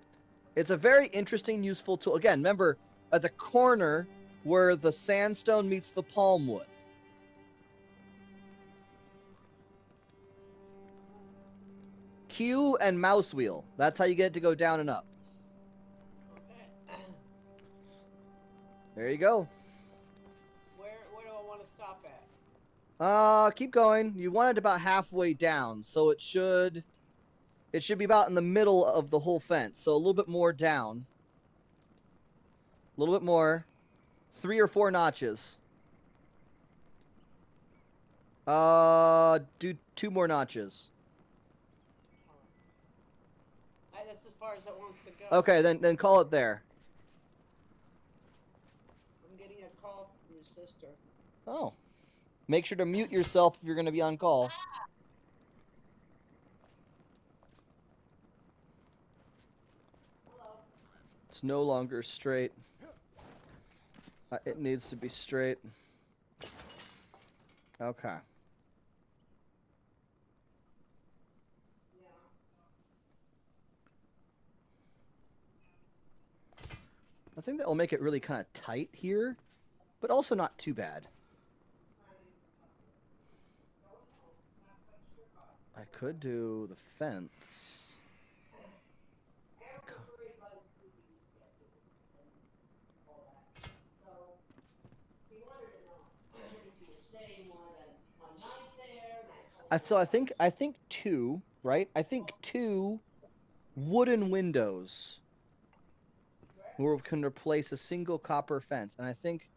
Speaker 1: It's a very interesting, useful tool. Again, remember, at the corner where the sandstone meets the palm wood. Q and mouse wheel. That's how you get it to go down and up.
Speaker 2: Okay.
Speaker 1: There you go.
Speaker 2: Where do I want to stop at?
Speaker 1: Keep going. You want it about halfway down, so it should be about in the middle of the whole fence. So a little bit more down. A little bit more. 3 or 4 notches. Do 2 more notches.
Speaker 2: That's as far as it wants to go.
Speaker 1: Okay, then call it there.
Speaker 2: I'm getting a call from your sister.
Speaker 1: Oh. Make sure to mute yourself if you're going to be on call.
Speaker 2: Hello.
Speaker 1: It's no longer straight. It needs to be straight. Okay. I think that will make it really kind of tight here, but also not too bad. I could do the fence. I think 2, right? I think 2 wooden windows where we can replace a single copper fence, and I think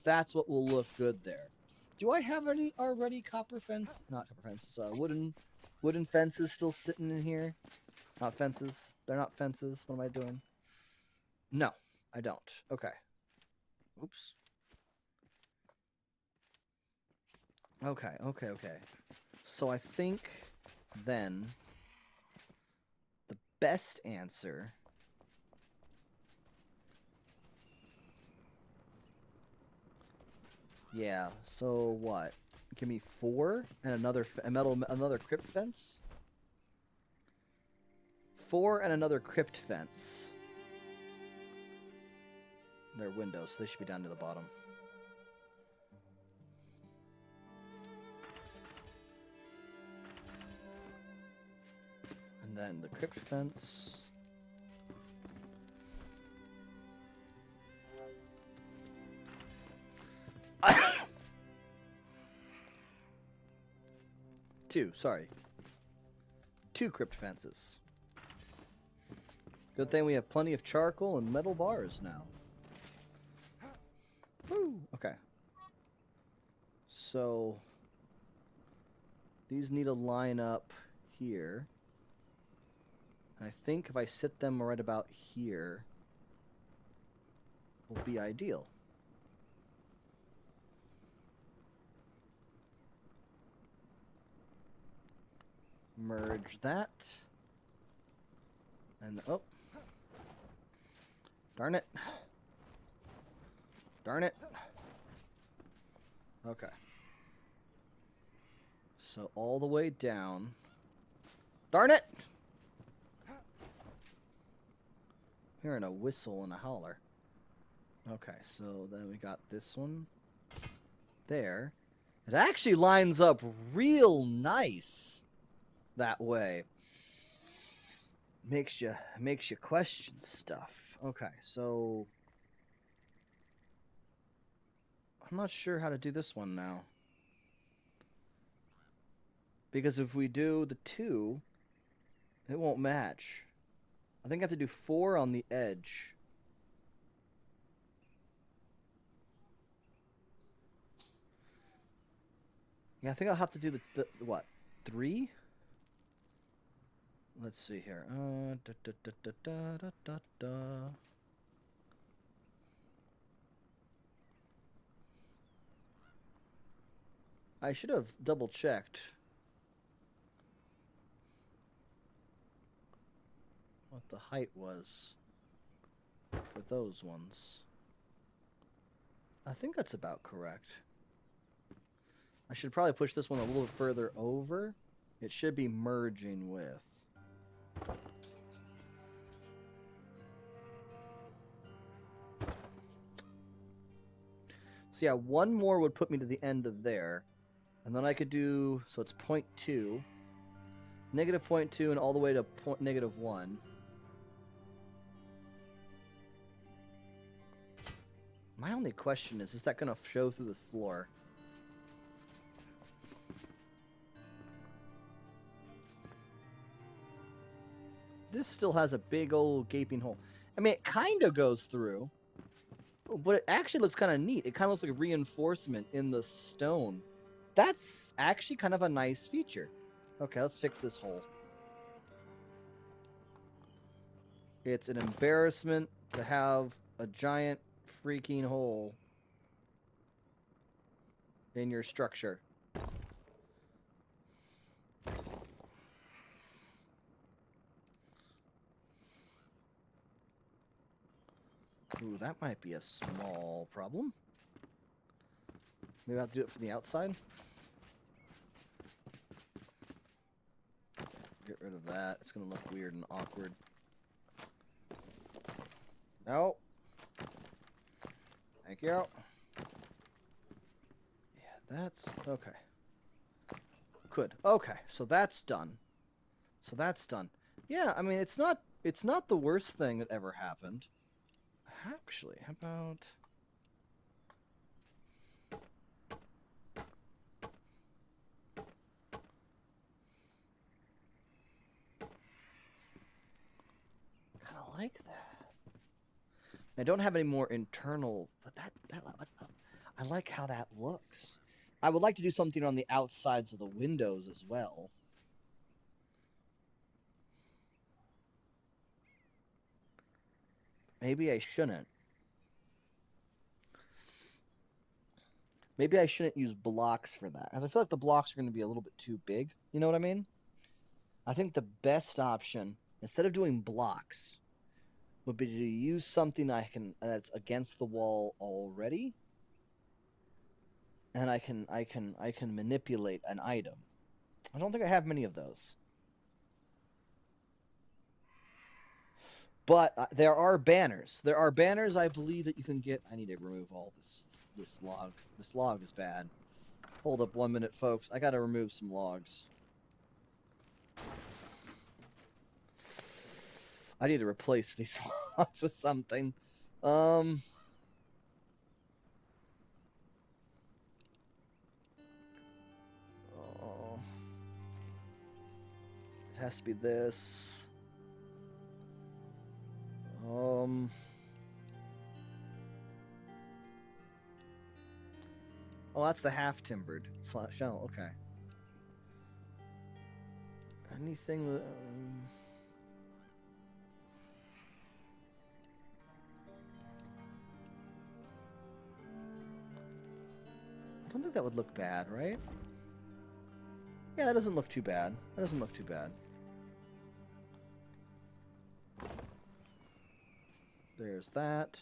Speaker 1: that's what will look good there. Do I have any already copper fence? Not copper fences. Wooden fences still sitting in here. Not fences. They're not fences. What am I doing? No, I don't. Okay. Oops. Okay. So I think then the best answer yeah, so what? Give me 4 and another crypt fence? 4 and another crypt fence. They're windows, so they should be down to the bottom. And then the crypt fence. Two crypt fences. Good thing we have plenty of charcoal and metal bars now. Woo! Okay. So these need to line up here. And I think if I sit them right about here, will be ideal. Merge that. And oh. Darn it. Darn it. Okay. So all the way down. Darn it! Hearing a whistle and a holler. Okay, so then we got this one there. It actually lines up real nice that way. Makes you question stuff. Okay, so I'm not sure how to do this one now. Because if we do the 2, it won't match. I think I have to do 4 on the edge. Yeah, I think I'll have to do the what? 3? Let's see here. I should have double checked what the height was for those ones. I think that's about correct. I should probably push this one a little further over. It should be merging with. So yeah, one more would put me to the end of there. And then I could do, so it's 0.2. Negative 0.2 and all the way to -1. My only question is that going to show through the floor? This still has a big old gaping hole. I mean, it kind of goes through, but it actually looks kind of neat. It kind of looks like a reinforcement in the stone. That's actually kind of a nice feature. Okay, let's fix this hole. It's an embarrassment to have a giant freaking hole in your structure. Ooh, that might be a small problem. Maybe I'll have to do it from the outside. Get rid of that. It's going to look weird and awkward. No. Thank you. Yeah, that's... okay. Good. Okay, so that's done. So that's done. Yeah, I mean, it's not the worst thing that ever happened. Actually, how about... kind of like that. I don't have any more internal, but I like how that looks. I would like to do something on the outsides of the windows as well. Maybe I shouldn't. Maybe I shouldn't use blocks for that, as I feel like the blocks are going to be a little bit too big. You know what I mean? I think the best option, instead of doing blocks, would be to use something that's against the wall already, and I can manipulate an item. I don't think I have many of those. But there are banners. There are banners I believe that you can get. I need to remove all this log. This log is bad. Hold up 1 minute, folks. I gotta remove some logs. I need to replace these logs with something. Oh. It has to be this. Oh, that's the half-timbered shell. Okay. Anything that... I don't think that would look bad, right? Yeah, that doesn't look too bad. That doesn't look too bad. There's that.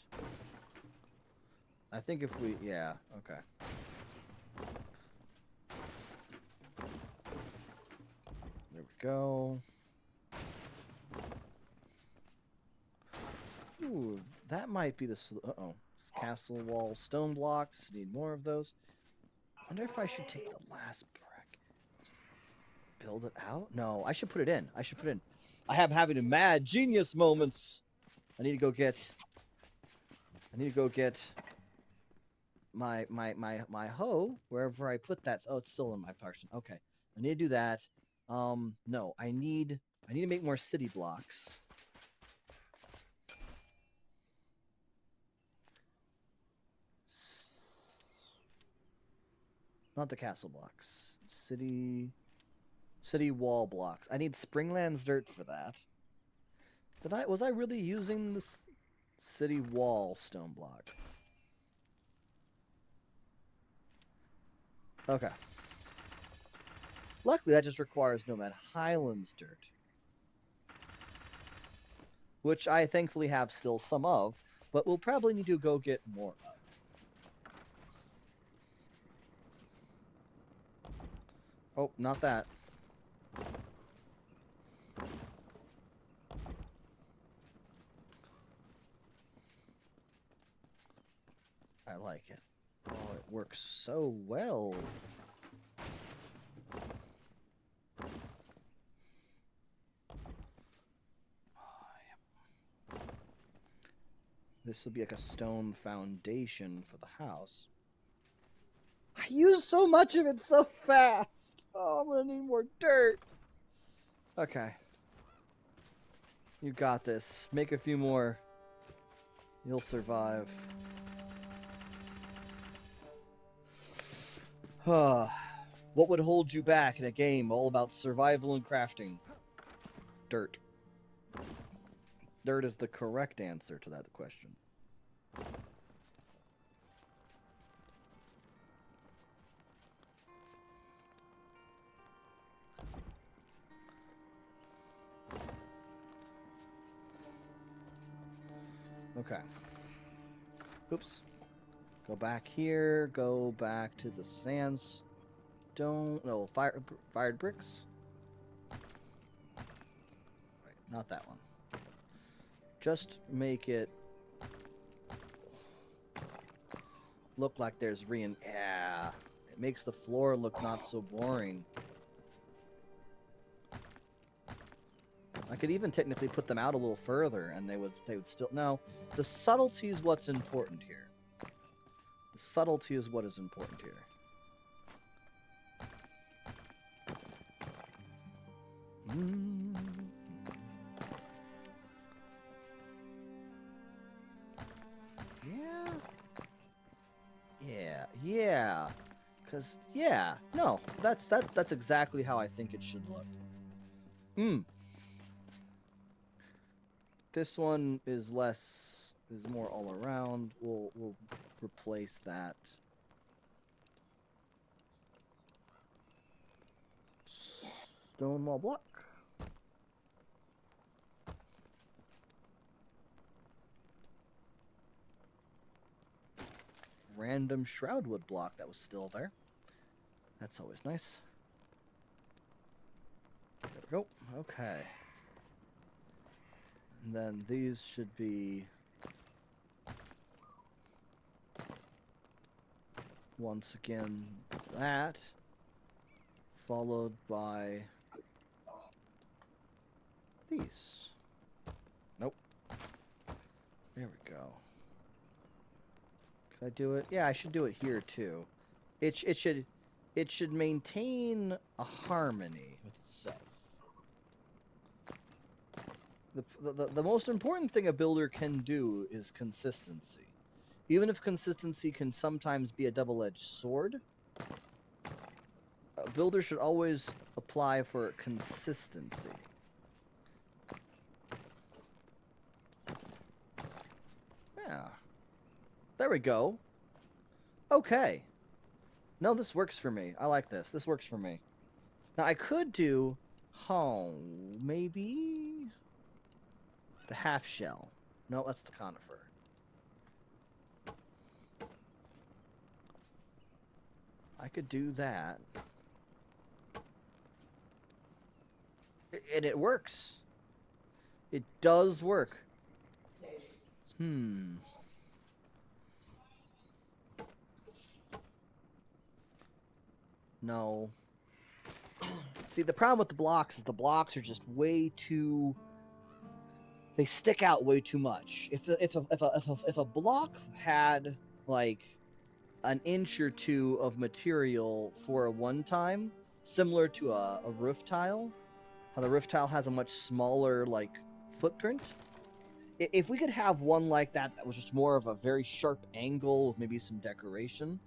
Speaker 1: I think if we... Yeah, okay. There we go. Ooh, that might be the... Uh-oh. Castle wall stone blocks. Need more of those. I wonder if I should take the last brick. Build it out? No, I should put it in. I should put it in. I am having a mad genius moments. I need to go get... my hoe, wherever I put that. Oh, it's still in my person. Okay. I need to do that. No, I need to make more city blocks. Not the castle blocks. City wall blocks. I need Springlands dirt for that. Was I really using this city wall stone block? Okay. Luckily, that just requires Nomad Highlands dirt, which I thankfully have still some of, but we'll probably need to go get more of. Oh, not that. I like it. Oh, it works so well. This will be like a stone foundation for the house. I use so much of it so fast. Oh, I'm gonna need more dirt. Okay. You got this. Make a few more. You'll survive. What would hold you back in a game all about survival and crafting? Dirt. Dirt is the correct answer to that question. Okay. Oops. Go back here. Go back to the sandstone. No, fired bricks. Right, not that one. Just make it look like there's yeah. It makes the floor look not so boring. I could even technically put them out a little further, and they would still... No, the subtlety is what's important here. The subtlety is what is important here. Yeah. Cause no, that's exactly how I think it should look. This one is more all around. We'll replace that. Stone wall block. Random shroudwood block that was still there. That's always nice. There we go. Okay. And then these should be once again that, followed by these. Nope. There we go. Could I do it? Yeah, I should do it here too. It should maintain a harmony with itself. The most important thing a builder can do is consistency. Even if consistency can sometimes be a double-edged sword, a builder should always apply for consistency. Yeah. There we go. Okay. No, this works for me. I like this. This works for me. Now, I could do... maybe... the half shell. No, that's the conifer. I could do that. And it works. It does work. No. See, the problem with the blocks is the blocks are just way too... they stick out way too much. If a block had, like, an inch or two of material for a one-time, similar to a roof tile, how the roof tile has a much smaller, like, footprint, if we could have one like that that was just more of a very sharp angle with maybe some decoration,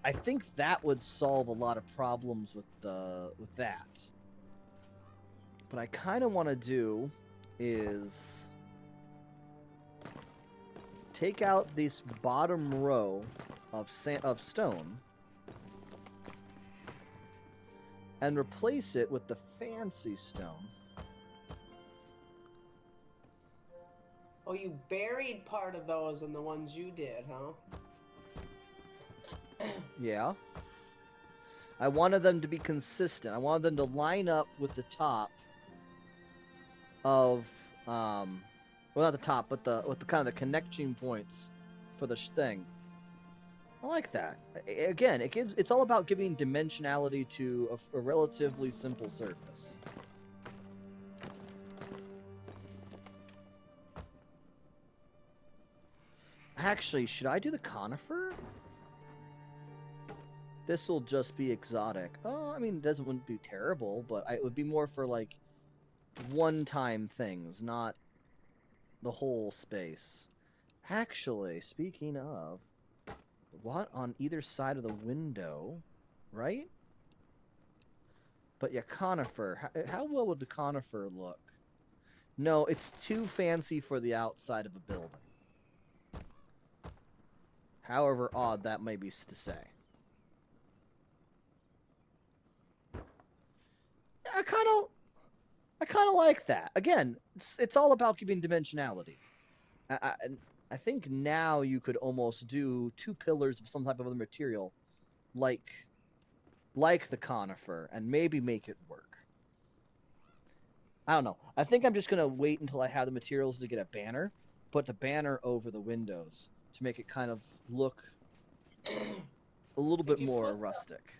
Speaker 1: I think that would solve a lot of problems with that. What I kind of want to do is take out this bottom row of stone and replace it with the fancy stone.
Speaker 2: Oh, you buried part of those in the ones you did, huh?
Speaker 1: Yeah. I wanted them to be consistent. I wanted them to line up with the top of, well, not the top, but with the kind of the connecting points for the thing. I like that. Again, it's all about giving dimensionality to a relatively simple surface. Actually, should I do the conifer? This will just be exotic. Oh, I mean, it wouldn't be terrible, but it would be more for, like, one-time things, not the whole space. Actually, speaking of, what on either side of the window, right? But yeah, conifer. How well would the conifer look? No, it's too fancy for the outside of a building. However odd that may be to say. I kind of like that. Again, it's all about giving dimensionality. I think now you could almost do two pillars of some type of other material, like the conifer, and maybe make it work. I don't know. I think I'm just gonna wait until I have the materials to get a banner, put the banner over the windows to make it kind of look a little bit more rustic.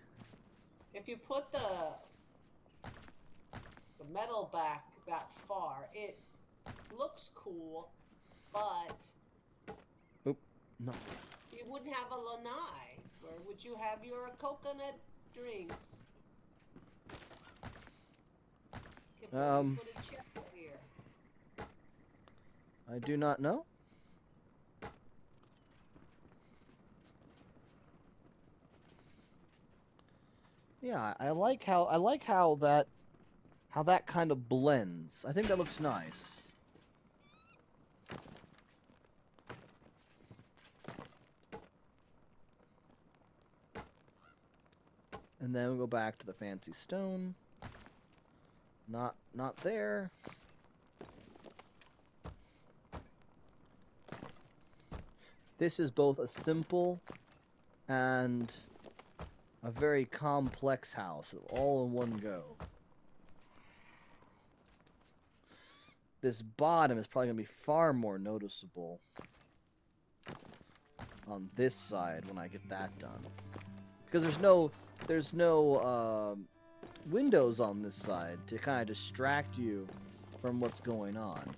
Speaker 2: If you put the metal back that far, it looks cool, but
Speaker 1: Oop, no.
Speaker 2: you wouldn't have a lanai. Where would you have your coconut drinks? Put a chair here.
Speaker 1: I do not know. Yeah, I like how that kind of blends. I think that looks nice. And then we'll go back to the fancy stone. Not there. This is both a simple and a very complex house, all in one go. This bottom is probably going to be far more noticeable on this side when I get that done. Because there's no windows on this side to kind of distract you from what's going on.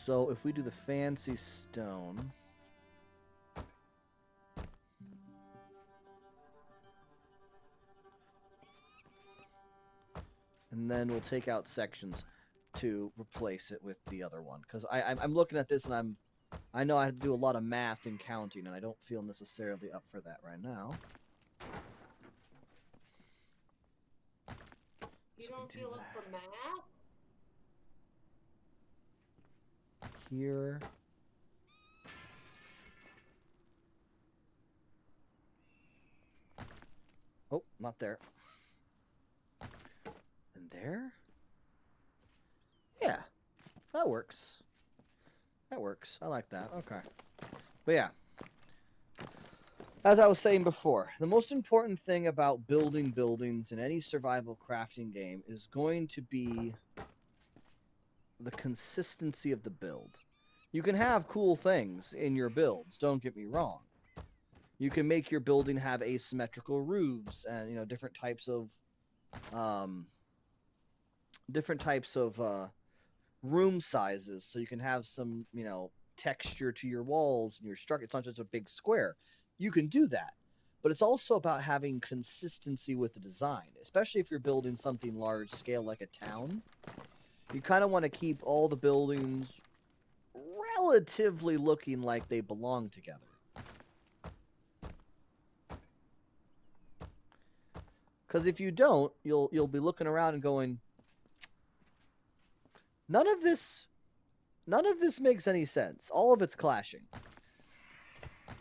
Speaker 1: So if we do the fancy stone, and then we'll take out sections. to replace it with the other one, because I'm looking at this and I know I have to do a lot of math and counting, and I don't feel necessarily up for that right now.
Speaker 2: You
Speaker 1: So
Speaker 2: don't
Speaker 1: do
Speaker 2: feel up
Speaker 1: that.
Speaker 2: for math?
Speaker 1: Here. Oh, not there. And there? Yeah, that works. That works. I like that. Okay. But yeah. As I was saying before, the most important thing about building buildings in any survival crafting game is going to be the consistency of the build. You can have cool things in your builds, don't get me wrong. You can make your building have asymmetrical roofs and, you know, different types of room sizes, so you can have some, you know, texture to your walls and your structure. It's not just a big square. You can do that. But it's also about having consistency with the design, especially if you're building something large scale like a town. You kind of want to keep all the buildings relatively looking like they belong together. Because if you don't, you'll be looking around and going, none of this makes any sense. All of it's clashing.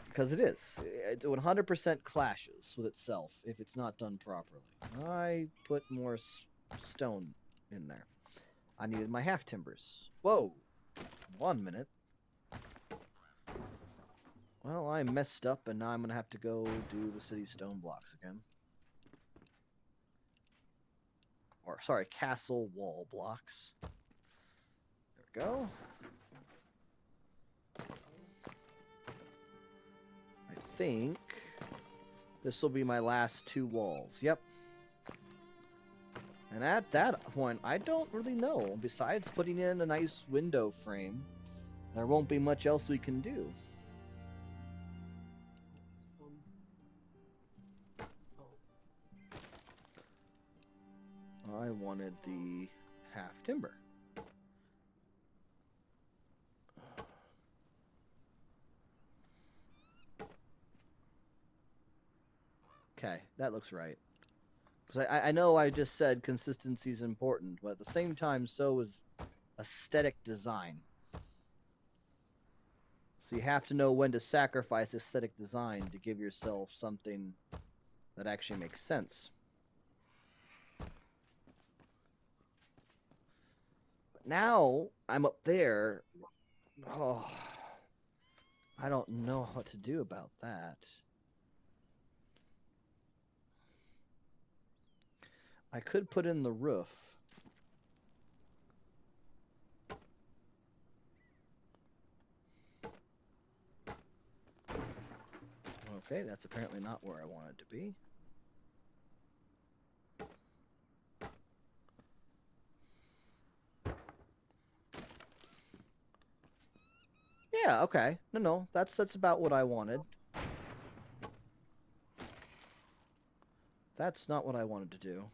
Speaker 1: Because it is. It 100% clashes with itself if it's not done properly. I put more stone in there. I needed my half timbers. Whoa. 1 minute. Well, I messed up, and now I'm going to have to go do the city stone blocks again. Or, sorry, castle wall blocks. There we go. I think this will be my last 2 walls. Yep. And at that point, I don't really know. Besides putting in a nice window frame, there won't be much else we can do. I wanted the half timber. Okay, that looks right. Because I know I just said consistency is important, but at the same time, so is aesthetic design. So you have to know when to sacrifice aesthetic design to give yourself something that actually makes sense. But now I'm up there. Oh, I don't know what to do about that. I could put in the roof. Okay, that's apparently not where I want it to be. Yeah, okay. No, that's about what I wanted. That's not what I wanted to do.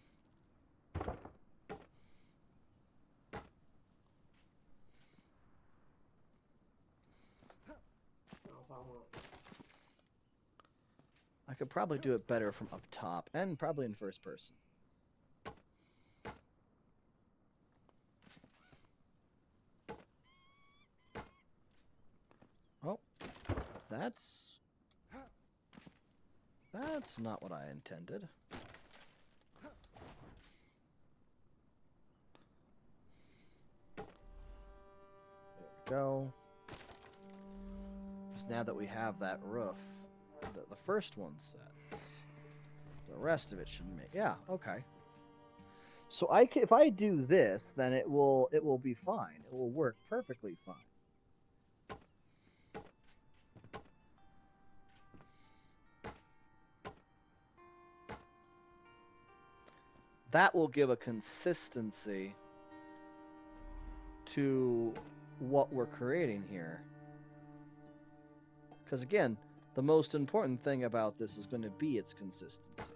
Speaker 1: I could probably do it better from up top, and probably in first person. Oh, that's not what I intended. There we go. Just now that we have that roof, the first one sets. The rest of it should make. Yeah, okay. So if I do this, then it will be fine. It will work perfectly fine. That will give a consistency to what we're creating here. Because again, the most important thing about this is going to be its consistency.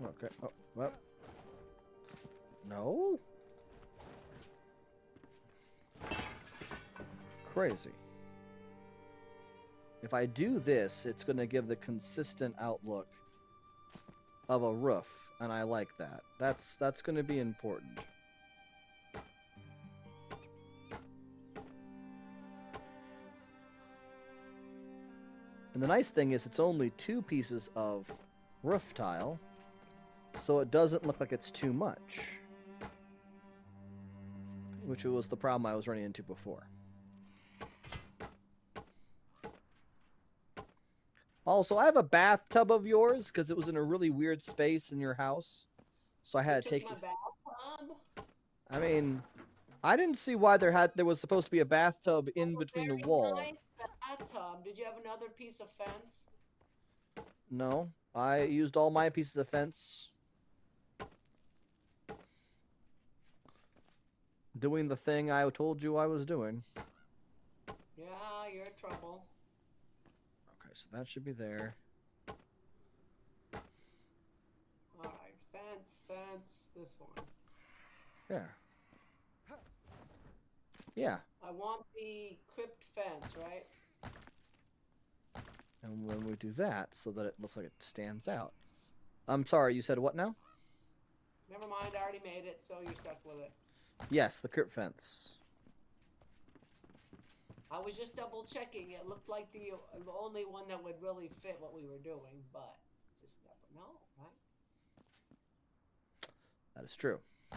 Speaker 1: Okay. Oh, well. No. Crazy. If I do this, it's going to give the consistent outlook of a roof, and I like that. That's going to be important. And the nice thing is it's only 2 pieces of roof tile, so it doesn't look like it's too much. Which was the problem I was running into before. Also, I have a bathtub of yours because it was in a really weird space in your house. So I had to take
Speaker 2: my bathtub?
Speaker 1: I mean, I didn't see why there was supposed to be a bathtub in between the wall.
Speaker 2: Nice bathtub. Did you have another piece of fence?
Speaker 1: No, I used all my pieces of fence. Doing the thing I told you I was doing.
Speaker 2: Yeah, you're in trouble.
Speaker 1: Okay, so that should be there.
Speaker 2: Alright, fence, this one.
Speaker 1: Yeah. Yeah.
Speaker 2: I want the crypt fence, right?
Speaker 1: And when we do that, so that it looks like it stands out. I'm sorry, you said what now?
Speaker 2: Never mind, I already made it, so you're stuck with it.
Speaker 1: Yes, the crypt fence.
Speaker 2: I was just double checking. It looked like the only one that would really fit what we were doing, but just never know, right?
Speaker 1: That is true. I'll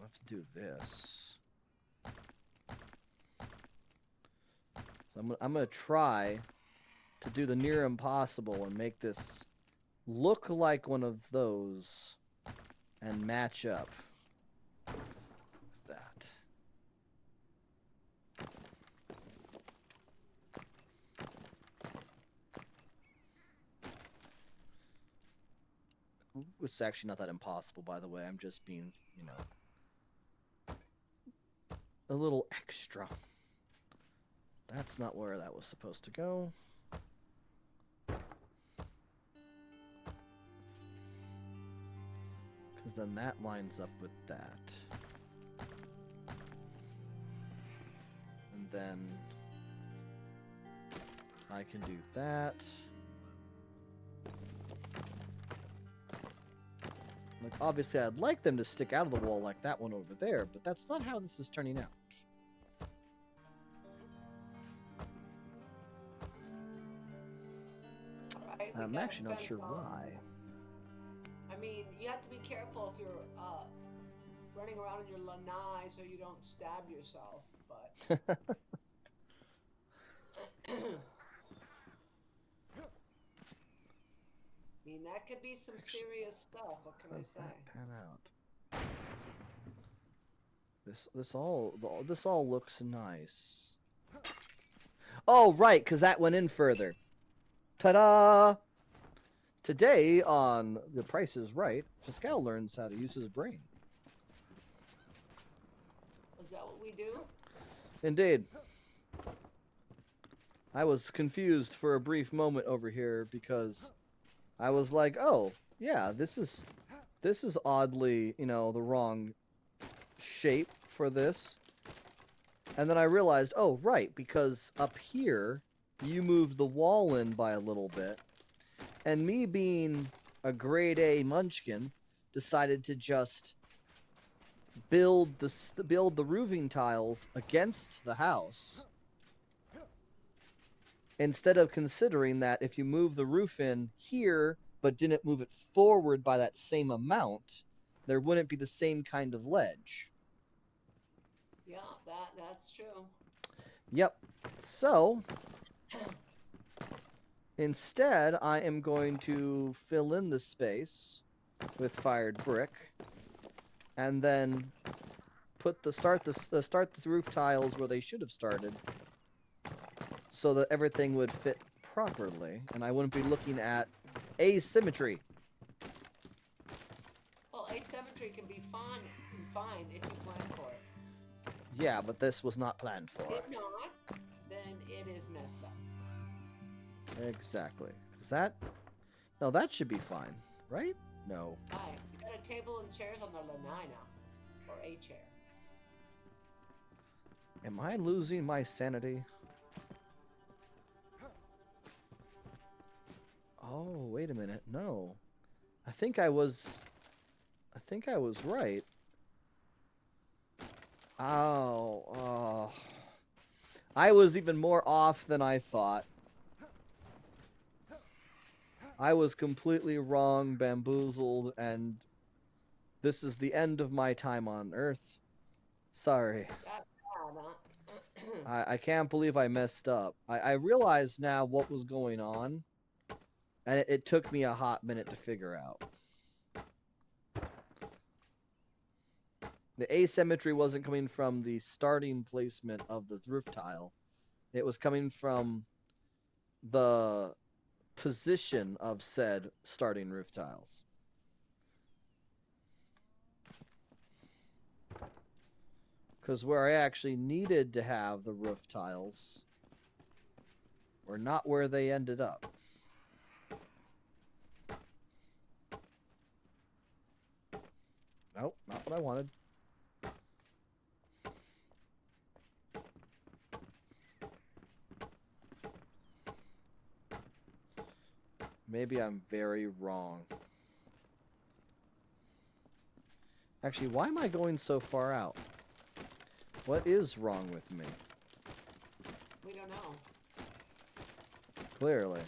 Speaker 1: have to do this. So I'm gonna try to do the near impossible and make this look like one of those and match up with that. It's actually not that impossible, by the way. I'm just being, you know, a little extra. That's not where that was supposed to go. Because then that lines up with that. And then I can do that. Like, obviously, I'd like them to stick out of the wall like that one over there, but that's not how this is turning out.
Speaker 2: Right,
Speaker 1: I'm actually not sure why.
Speaker 2: I mean, you have to be careful if you're running around in your lanai so you don't stab yourself, but... I mean, that could be some serious stuff. What can I say?
Speaker 1: How does that pan out? This all looks nice. Oh, right, because that went in further. Ta-da! Today on The Price is Right, Pascal learns how to use his brain.
Speaker 2: Is that what we do?
Speaker 1: Indeed. I was confused for a brief moment over here because I was like, oh, yeah, this is oddly, you know, the wrong shape for this. And then I realized, oh, right, because up here, you moved the wall in by a little bit. And me being a grade A munchkin decided to just build the roofing tiles against the house. Instead of considering that if you move the roof in here, but didn't move it forward by that same amount, there wouldn't be the same kind of ledge.
Speaker 2: Yeah, that's true.
Speaker 1: Yep. So, instead, I am going to fill in the space with fired brick, and then put start the roof tiles where they should have started, so that everything would fit properly, and I wouldn't be looking at asymmetry.
Speaker 2: Well, asymmetry can be fine if you plan for it.
Speaker 1: Yeah, but this was not planned for.
Speaker 2: If not, then it is messed up.
Speaker 1: Exactly. Is that... No, that should be fine, right? No.
Speaker 2: Hi, we got a table and chairs on the lanai now. Or a chair.
Speaker 1: Am I losing my sanity? Oh, wait a minute. No. I think I was right. Oh. I was even more off than I thought. I was completely wrong, bamboozled, and this is the end of my time on Earth. Sorry.
Speaker 2: That's bad, huh?
Speaker 1: I can't believe I messed up. I realize now what was going on, and it took me a hot minute to figure out. The asymmetry wasn't coming from the starting placement of the roof tile. It was coming from the position of said starting roof tiles. Because where I actually needed to have the roof tiles were not where they ended up. Nope, not what I wanted. Maybe I'm very wrong. Actually, why am I going so far out? What is wrong with me?
Speaker 2: We don't know.
Speaker 1: Clearly.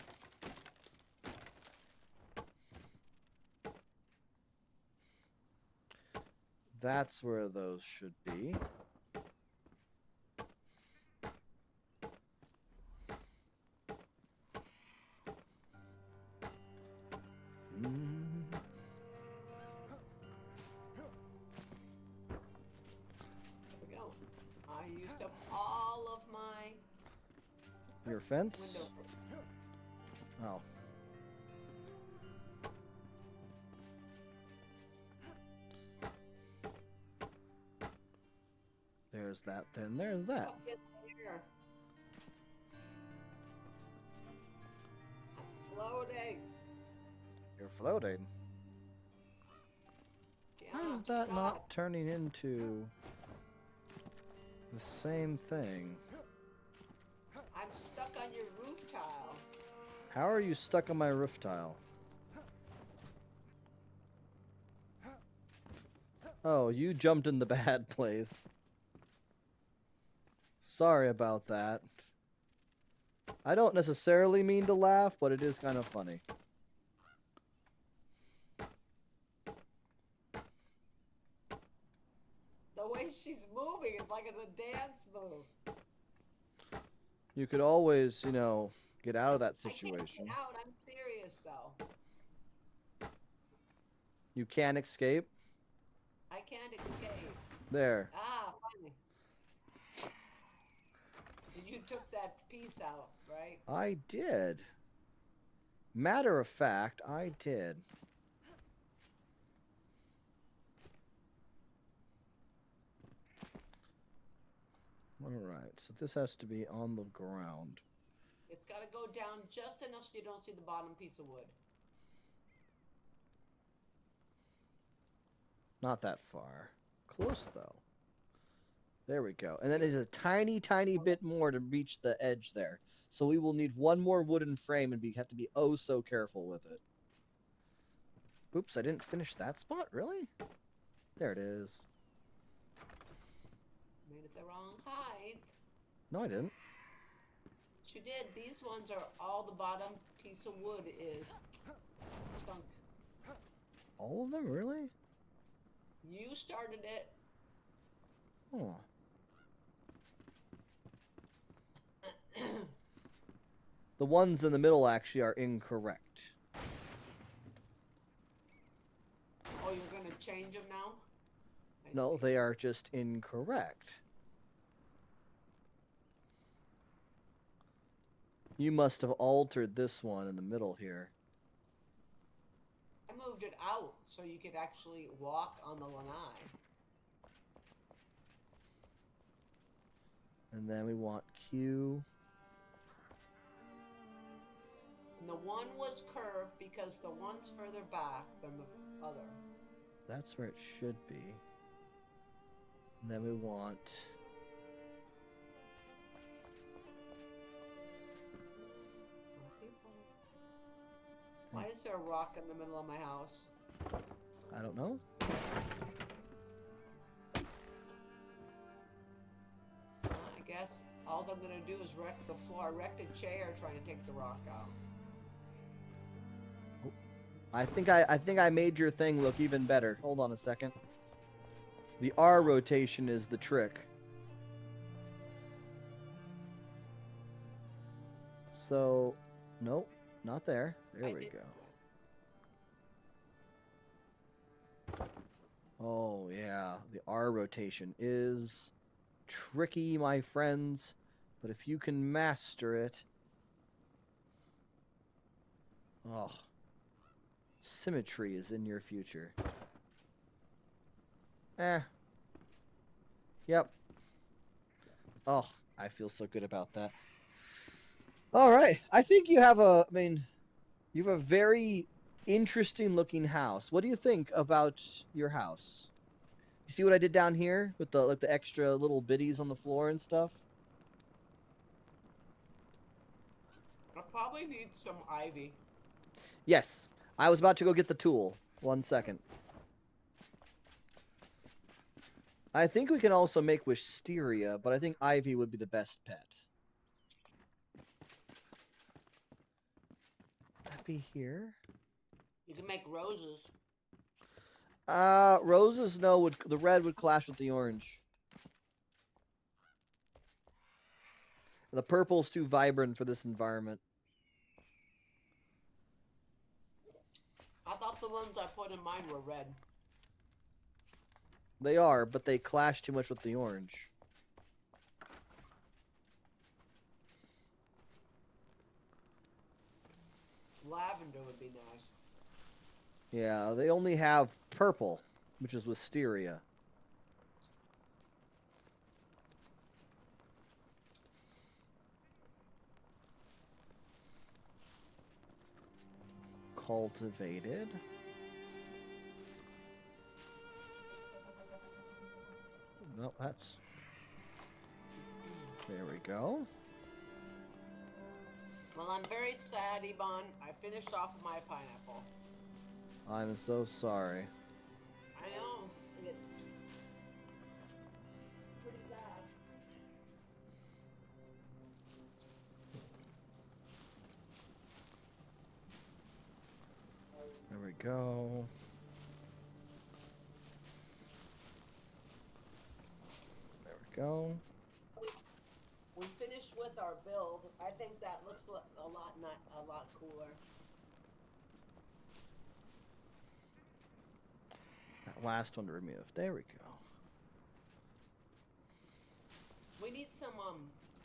Speaker 1: That's where those should be.
Speaker 2: There we go. I used up all of my
Speaker 1: Your fence?
Speaker 2: window.
Speaker 1: Oh. There's that, then there's that.
Speaker 2: Up in here. I'm floating.
Speaker 1: You're floating. Why is that
Speaker 2: Stop.
Speaker 1: not turning into the same thing?
Speaker 2: I'm stuck on your roof tile.
Speaker 1: How are you stuck on my roof tile? Oh, you jumped in the bad place. Sorry about that. I don't necessarily mean to laugh, but it is kind of funny.
Speaker 2: The way she's moving is like it's a dance move.
Speaker 1: You could always, you know, get out of that
Speaker 2: I can't
Speaker 1: situation.
Speaker 2: get out. I'm serious though.
Speaker 1: You can escape.
Speaker 2: I can't escape.
Speaker 1: There.
Speaker 2: Ah, finally. You took that piece out, right?
Speaker 1: I did. Matter of fact, I did. Alright, so this has to be on the ground.
Speaker 2: It's got to go down just enough so you don't see the bottom piece of wood.
Speaker 1: Not that far. Close, though. There we go. And then there's a tiny, tiny bit more to reach the edge there. So we will need one more wooden frame and we have to be oh so careful with it. Oops, I didn't finish that spot? Really? There it is.
Speaker 2: Made it the wrong height.
Speaker 1: No, I didn't.
Speaker 2: But you did. These ones are all the bottom piece of wood is sunk.
Speaker 1: All of them? Really?
Speaker 2: You started it.
Speaker 1: Oh. The ones in the middle actually are incorrect.
Speaker 2: Oh, you're going to change them now? I
Speaker 1: No,
Speaker 2: see.
Speaker 1: they are just incorrect. You must have altered this one in the middle here.
Speaker 2: I moved it out so you could actually walk on the lanai.
Speaker 1: And then we want Q.
Speaker 2: one was curved because the one's further back than the other.
Speaker 1: That's where it should be. And then we want...
Speaker 2: Why is there a rock in the middle of my house?
Speaker 1: I don't know.
Speaker 2: I guess all I'm gonna do is wreck the floor. I wrecked a chair trying to take the rock out.
Speaker 1: I think I made your thing look even better. Hold on a second. The R rotation is the trick. So, nope, not there. There we go. Oh yeah, the R rotation is tricky, my friends. But if you can master it... Oh. Symmetry is in your future. Yep. Oh, I feel so good about that. All right. I think you have a... I mean, you have a very interesting looking house. What do you think about your house? You see what I did down here with the like the extra little biddies on the floor and stuff?
Speaker 2: I probably need some ivy.
Speaker 1: Yes. I was about to go get the tool. 1 second. I think we can also make wisteria, but I think ivy would be the best pet. That be here?
Speaker 2: You can make roses.
Speaker 1: Roses, no, the red would clash with the orange. The purple's too vibrant for this environment.
Speaker 2: I thought the ones I put in mine were red.
Speaker 1: They are, but they clash too much with the orange.
Speaker 2: Lavender would be nice.
Speaker 1: Yeah, they only have purple, which is wisteria. Cultivated. No, that's... There we go.
Speaker 2: Well, I'm very sad, Iban. I finished off my pineapple.
Speaker 1: I'm so sorry.
Speaker 2: I know. It's pretty sad.
Speaker 1: There we go. There we go.
Speaker 2: We finished with our build. I think that looks a lot cooler.
Speaker 1: That last one to remove. There we go.
Speaker 2: We need some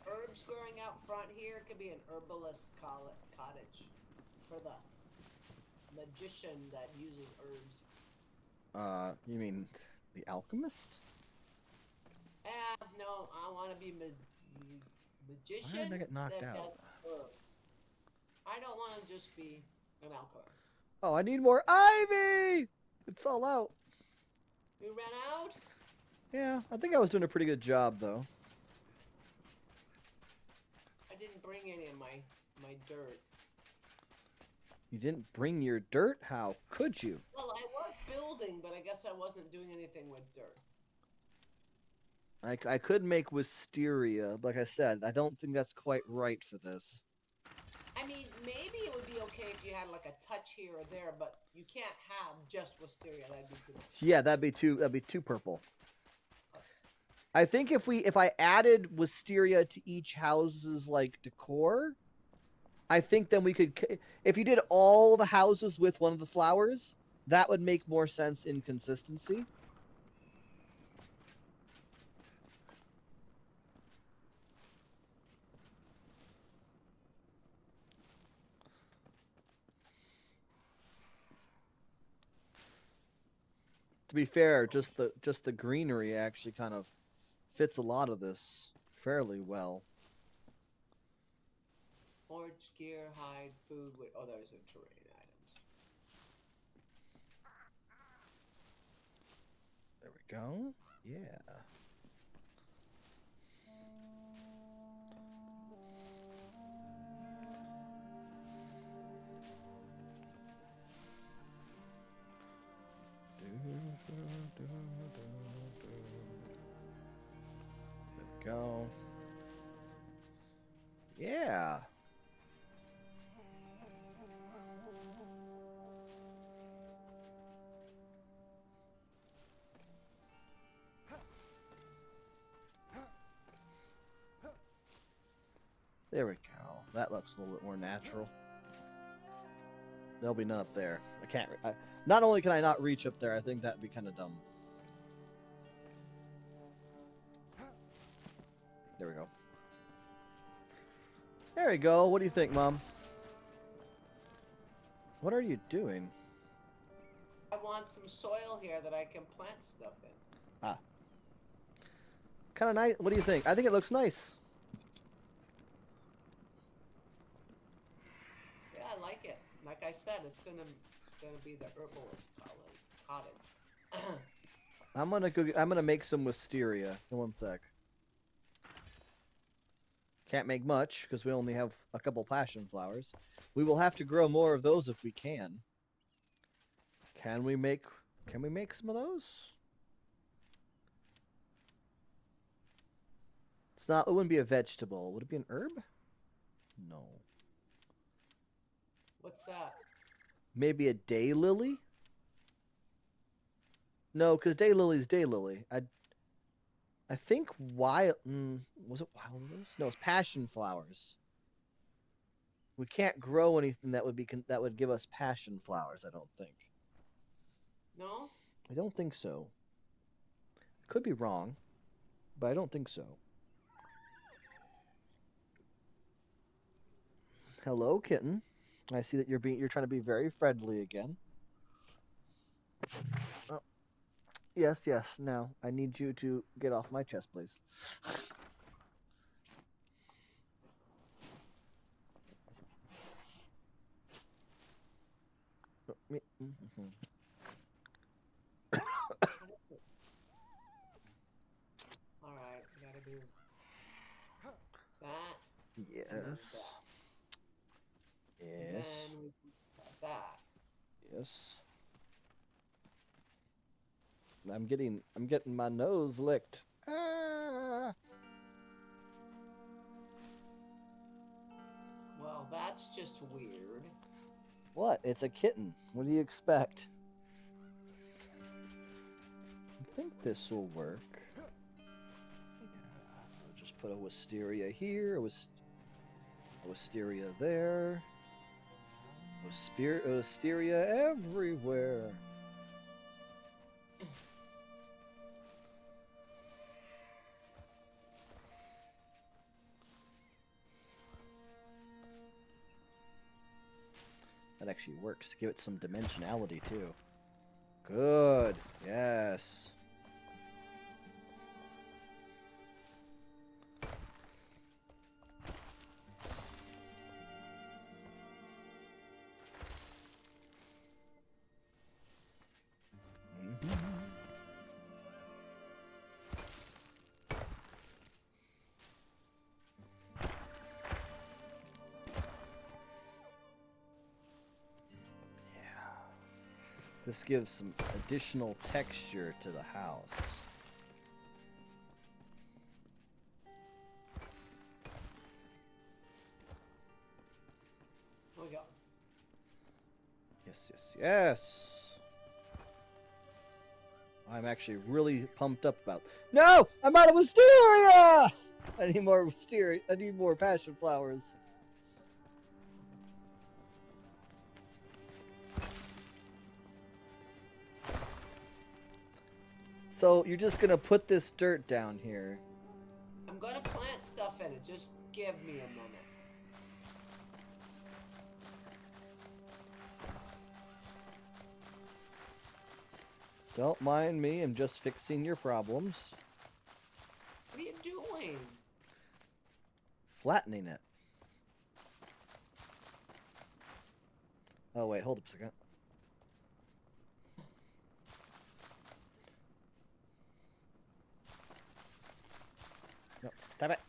Speaker 2: herbs growing out front here. It could be an herbalist cottage for the magician that uses herbs.
Speaker 1: You mean the alchemist?
Speaker 2: No, I want to be magician.
Speaker 1: Why did I get knocked
Speaker 2: that
Speaker 1: out?
Speaker 2: does herbs. I don't want to just be an alchemist.
Speaker 1: Oh, I need more ivy! It's all out.
Speaker 2: You ran out?
Speaker 1: Yeah, I think I was doing a pretty good job, though.
Speaker 2: I didn't bring any of my dirt.
Speaker 1: You didn't bring your dirt? How could you?
Speaker 2: Well, I was building, but I guess I wasn't doing anything with dirt.
Speaker 1: I could make wisteria. Like I said, I don't think that's quite right for this.
Speaker 2: I mean, maybe it would be okay if you had like a touch here or there, but you can't have just wisteria. That'd be too much.
Speaker 1: Yeah, that'd be too purple. I think if I added wisteria to each house's like decor, I think then we could, if you did all the houses with one of the flowers, that would make more sense in consistency. To be fair, just the greenery actually kind of fits a lot of this fairly well.
Speaker 2: Or torch, gear, hide, food. Oh, those are terrain items.
Speaker 1: There we go. Yeah. There we go. Yeah. There we go. That looks a little bit more natural. There'll be none up there. I can't. Not only can I not reach up there, I think that'd be kind of dumb. There we go. There we go. What do you think, Mom? What are you doing?
Speaker 2: I want some soil here that I can plant stuff in.
Speaker 1: Ah. Kind of nice. What do you think? I think it looks nice.
Speaker 2: Yeah, I like it. Like I said, it's gonna be the herbalist cottage.
Speaker 1: I'm gonna make some wisteria in 1 sec. Can't make much because we only have a couple passion flowers. We will have to grow more of those if we can. Can we make some of those? It's not. It wouldn't be a vegetable. Would it be an herb? No.
Speaker 2: What's that?
Speaker 1: Maybe a daylily? No, because daylily's daylily. I think wild. Was it wild rose? No, it's passion flowers. We can't grow anything that would give us passion flowers. I don't think.
Speaker 2: No?
Speaker 1: I don't think so. Could be wrong, but I don't think so. Hello, kitten. I see that you're trying to be very friendly again. Oh. Yes. Now, I need you to get off my chest, please.
Speaker 2: Alright, I gotta do that.
Speaker 1: Yes.
Speaker 2: And
Speaker 1: Yes.
Speaker 2: then we do that.
Speaker 1: Yes. I'm getting my nose licked. Ah!
Speaker 2: Well, that's just weird.
Speaker 1: What? It's a kitten. What do you expect? I think this will work. Yeah, I'll just put a wisteria here, a wisteria there, a wisteria everywhere. That actually works to give it some dimensionality too. Good. Yes. This gives some additional texture to the house.
Speaker 2: There we go.
Speaker 1: Yes. I'm actually really pumped up about. No! I'm out of wisteria! I need more wisteria. I need more passion flowers. So you're just gonna put this dirt down here.
Speaker 2: I'm gonna plant stuff in it. Just give me a minute.
Speaker 1: Don't mind me, I'm just fixing your problems.
Speaker 2: What are you doing?
Speaker 1: Flattening it. Oh, wait, hold up a second. No, stop it.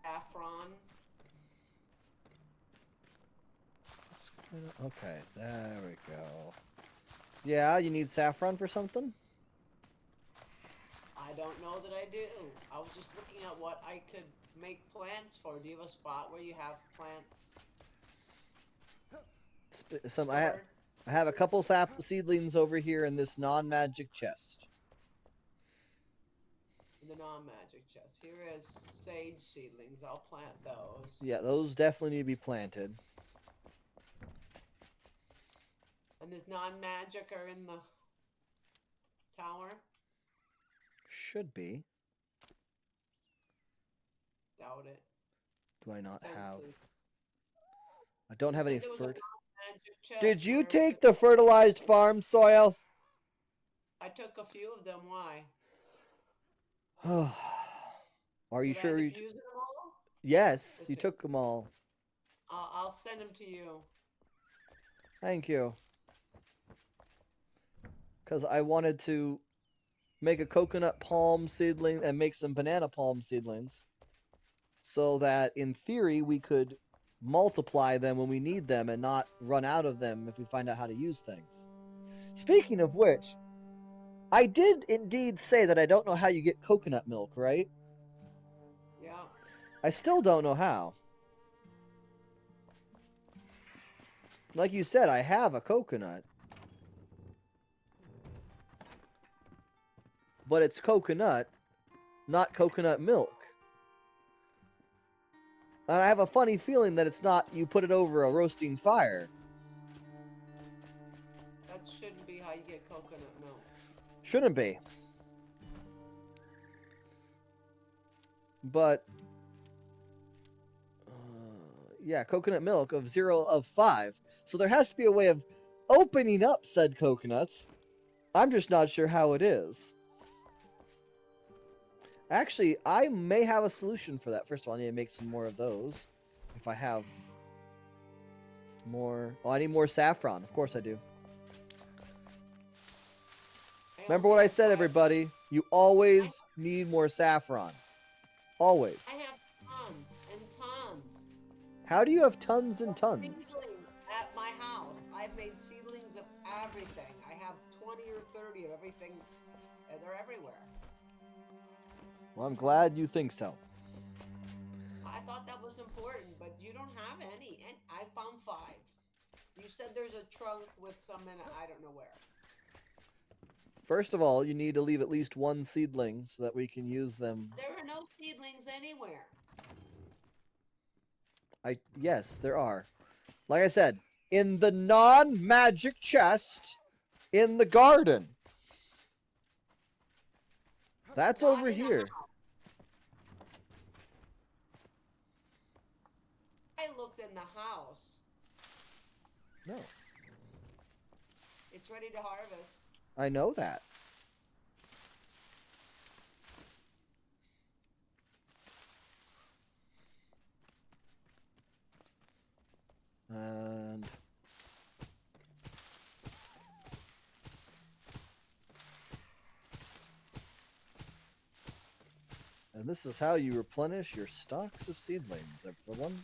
Speaker 2: Saffron.
Speaker 1: Okay, there we go. Yeah, you need saffron for something?
Speaker 2: I don't know that I do. I was just looking at what I could make plants for. Do you have a spot where you have plants stored?
Speaker 1: I have a couple seedlings over here in this non-magic chest.
Speaker 2: In the non-magic chest. Here is sage seedlings. I'll plant those.
Speaker 1: Yeah, those definitely need to be planted.
Speaker 2: And this non-magic are in the tower?
Speaker 1: Should be.
Speaker 2: Doubt it.
Speaker 1: Do I not have?
Speaker 2: Fences.
Speaker 1: I don't have any
Speaker 2: There was a non-magic chest.
Speaker 1: Did you
Speaker 2: Where
Speaker 1: take the fertilized farm soil?
Speaker 2: I took a few of them. Why?
Speaker 1: Are you
Speaker 2: Did I
Speaker 1: sure
Speaker 2: end
Speaker 1: you?
Speaker 2: up using them all?
Speaker 1: Yes,
Speaker 2: Let's
Speaker 1: you
Speaker 2: see.
Speaker 1: took them all.
Speaker 2: I'll send them to you.
Speaker 1: Thank you. Because I wanted to make a coconut palm seedling and make some banana palm seedlings. So that, in theory, we could multiply them when we need them and not run out of them if we find out how to use things. Speaking of which, I did indeed say that I don't know how you get coconut milk, right?
Speaker 2: Yeah.
Speaker 1: I still don't know how. Like you said, I have a coconut. But it's coconut, not coconut milk. And I have a funny feeling that it's not you put it over a roasting fire.
Speaker 2: That shouldn't be how you get coconut milk.
Speaker 1: Shouldn't be. But yeah, coconut milk of 0 of 5. So there has to be a way of opening up said coconuts. I'm just not sure how it is. Actually, I may have a solution for that. First of all, I need to make some more of those. If I have more... Oh, I need more saffron. Of course I do. Remember what I said, everybody. You always need more saffron. Always.
Speaker 2: I have tons and tons.
Speaker 1: How do you have tons and tons?
Speaker 2: Seedlings at my house. I've made seedlings of everything. I have 20 or 30 of everything. And they're everywhere.
Speaker 1: Well, I'm glad you think so.
Speaker 2: I thought that was important, but you don't have any. And I found 5. You said there's a trunk with some in it. I don't know where.
Speaker 1: First of all, you need to leave at least one seedling so that we can use them.
Speaker 2: There are no seedlings anywhere.
Speaker 1: Yes, there are. Like I said, in the non-magic chest in the garden. That's
Speaker 2: Not
Speaker 1: over
Speaker 2: in the
Speaker 1: here.
Speaker 2: house. I looked in the house.
Speaker 1: No,
Speaker 2: It's ready to harvest.
Speaker 1: I know that. And this is how you replenish your stocks of seedlings, everyone.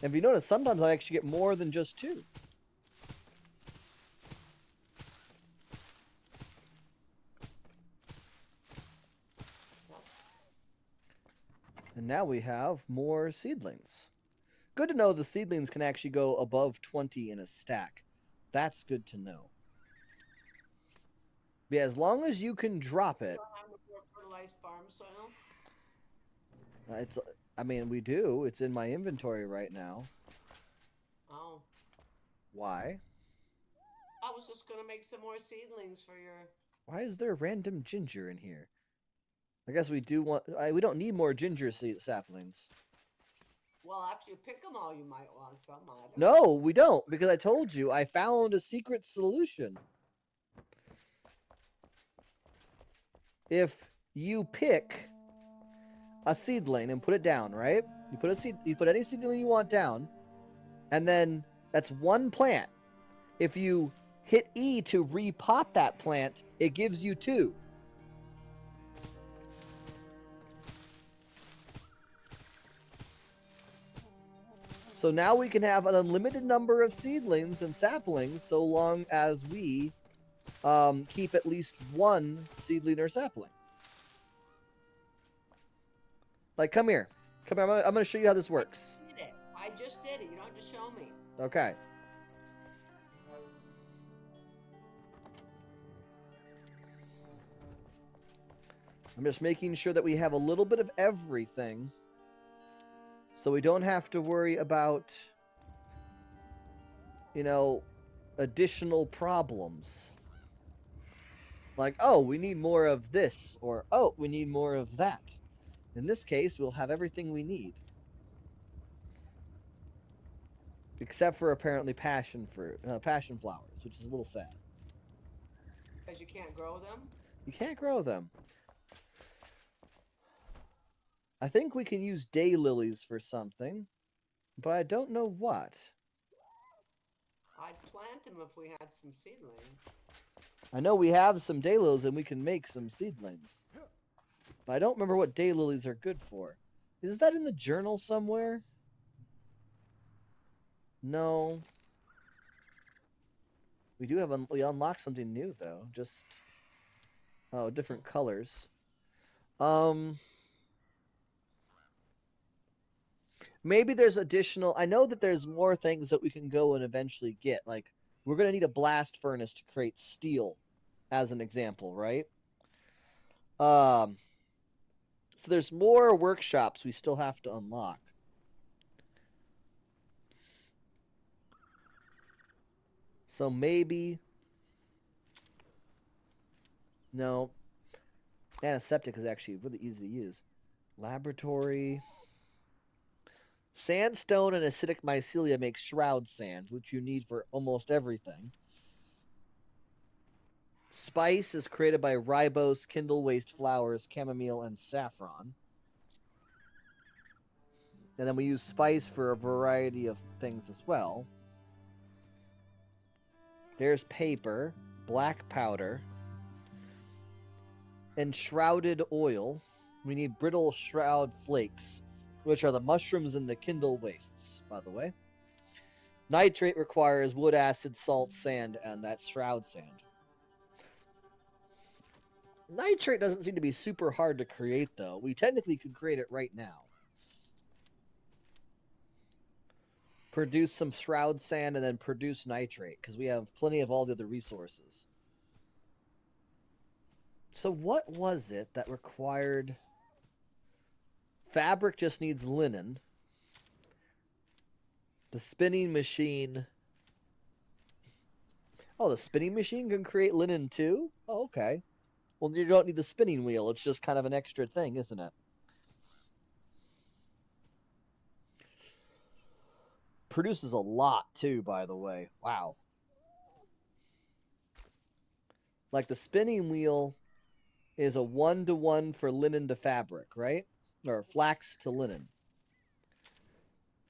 Speaker 1: And if you notice, sometimes I actually get more than just 2. And now we have more seedlings. Good to know the seedlings can actually go above 20 in a stack. That's good to know. Yeah, as long as you can drop it.
Speaker 2: You don't have more fertilized farm soil?
Speaker 1: I mean, we do. It's in my inventory right now.
Speaker 2: Oh.
Speaker 1: Why?
Speaker 2: I was just gonna make some more seedlings for your...
Speaker 1: Why is there random ginger in here? I guess we do want... we don't need more ginger saplings.
Speaker 2: Well, after you pick them all, you might want some.
Speaker 1: No, we don't, because I told you I found a secret solution. if you pick a seedling and put it down, right? You put any seedling you want down, and then that's one plant. If you hit E to repot that plant, it gives you 2. So now we can have an unlimited number of seedlings and saplings so long as we keep at least one seedling or sapling. Like, come here. Come here. I'm going to show you how this works.
Speaker 2: I just did it. You don't have to show me.
Speaker 1: Okay. I'm just making sure that we have a little bit of everything so we don't have to worry about, you know, additional problems. Like, oh, we need more of this, or oh, we need more of that. In this case, we'll have everything we need. Except for apparently passion flowers, which is a little sad.
Speaker 2: Because you can't grow them?
Speaker 1: You can't grow them. I think we can use daylilies for something, but I don't know what.
Speaker 2: I'd plant them if we had some seedlings.
Speaker 1: I know we have some daylilies and we can make some seedlings. But I don't remember what daylilies are good for. Is that in the journal somewhere? No. We do have we unlocked something new though. Just different colors. Maybe there's additional. I know that there's more things that we can go and eventually get. Like, we're going to need a blast furnace to create steel, as an example, right? So there's more workshops we still have to unlock. So maybe. No. Antiseptic is actually really easy to use. Laboratory. Sandstone and acidic mycelia make shroud sands, which you need for almost everything. Spice is created by ribose, kindle waste flowers, chamomile, and saffron. And then we use spice for a variety of things as well. There's paper, black powder, enshrouded oil. We need brittle shroud flakes, which are the mushrooms and the kindle wastes, by the way. Nitrate requires wood, acid, salt, sand, and that shroud sand. Nitrate doesn't seem to be super hard to create, though. We technically could create it right now. Produce some shroud sand and then produce nitrate, because we have plenty of all the other resources. So what was it that required... Fabric just needs linen. The spinning machine... Oh, the spinning machine can create linen too? Oh, okay. Well, you don't need the spinning wheel. It's just kind of an extra thing, isn't it? Produces a lot too, by the way. Wow. Like the spinning wheel is a 1-to-1 for linen to fabric, right? Or flax to linen.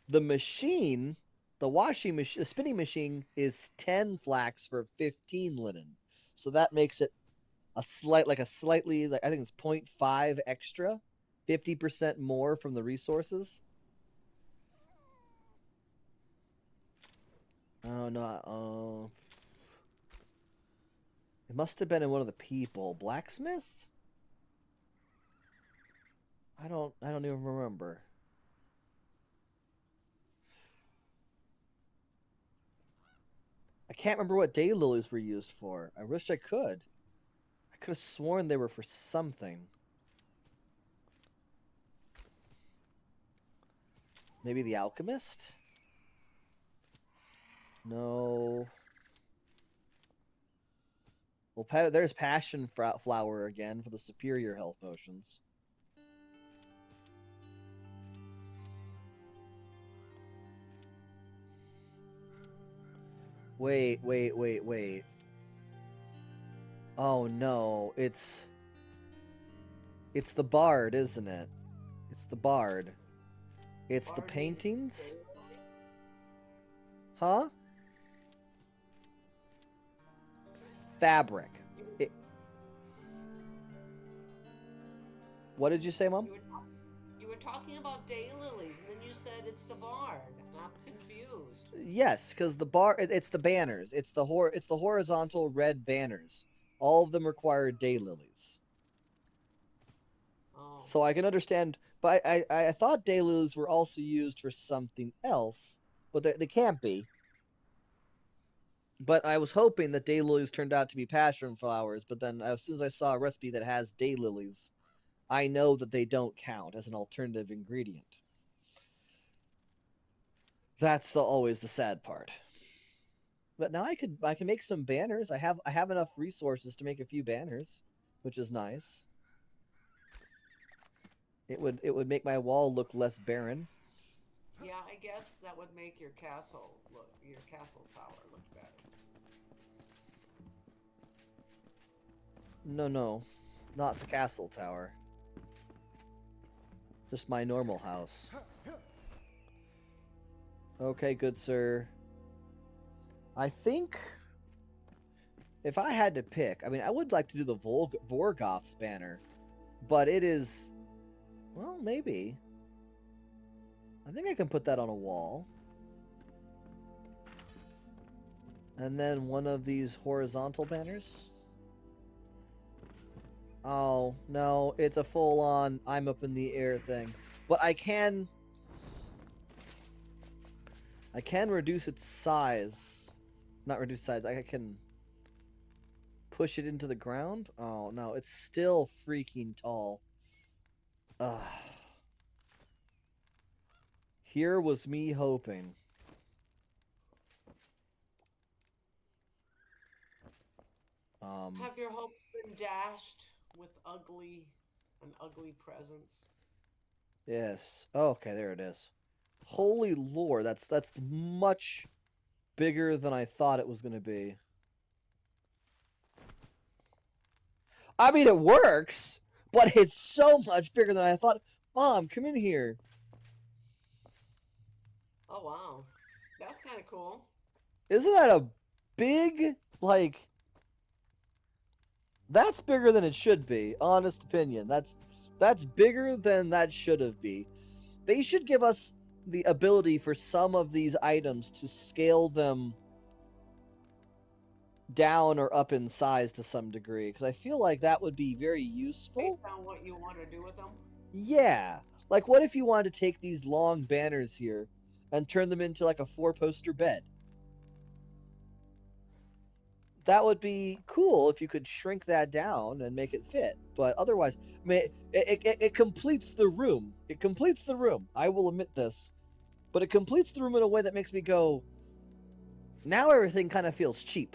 Speaker 1: The machine, the spinning machine is 10 flax for 15 linen. So that makes it I think it's 0.5 extra, 50% more from the resources. Oh no, it must have been in one of the people. Blacksmith? I don't even remember. I can't remember what daylilies were used for. I wish I could. I could have sworn they were for something. Maybe the alchemist? No. Well, there's passion flower again for the superior health potions. Wait. Oh no, it's... It's the bard, isn't it? It's the bard. It's the
Speaker 2: Bard uses
Speaker 1: paintings?
Speaker 2: daylilies?
Speaker 1: Huh? Fabric.
Speaker 2: You,
Speaker 1: It, what did you say, Mom?
Speaker 2: you were talking about daylilies, and then you said it's the bard. I'm confused.
Speaker 1: Yes, because the bar it's the banners. It's the horizontal red banners. All of them require daylilies.
Speaker 2: Oh.
Speaker 1: So I can understand, but I thought daylilies were also used for something else, but they can't be. But I was hoping that daylilies turned out to be passion flowers, but then as soon as I saw a recipe that has daylilies, I know that they don't count as an alternative ingredient. That's always the sad part. But now I can make some banners. I have enough resources to make a few banners, which is nice. It would make my wall look less barren.
Speaker 2: Yeah, I guess that would make your castle tower look better.
Speaker 1: No, no, not the castle tower. Just my normal house. Okay, good sir. I think if I had to pick, I mean, I would like to do the Vorgoth's banner, but it is, well, maybe. I think I can put that on a wall. And then one of these horizontal banners. Oh, no, it's a full-on I'm up in the air thing. But I can reduce its size. Not reduce size, I can push it into the ground. Oh, no, it's still freaking tall. Ugh. Here was me hoping.
Speaker 2: Have your hopes been dashed with an ugly presence?
Speaker 1: Yes. Oh, okay, there it is. Holy lord, that's much bigger than I thought it was going to be. I mean, it works, but it's so much bigger than I thought. Mom, come in here.
Speaker 2: Oh wow, that's kind of cool.
Speaker 1: Isn't that a big, like, that's bigger than it should be, honest opinion. That's bigger than that should have been. They should give us the ability for some of these items to scale them down or up in size to some degree, because I feel like that would be very useful.
Speaker 2: Based on what you want to do with them.
Speaker 1: Yeah. Like, what if you wanted to take these long banners here and turn them into like a 4-poster bed? That would be cool if you could shrink that down and make it fit. But otherwise, I mean, it completes the room. It completes the room. I will admit this. But it completes the room in a way that makes me go, now everything kind of feels cheap.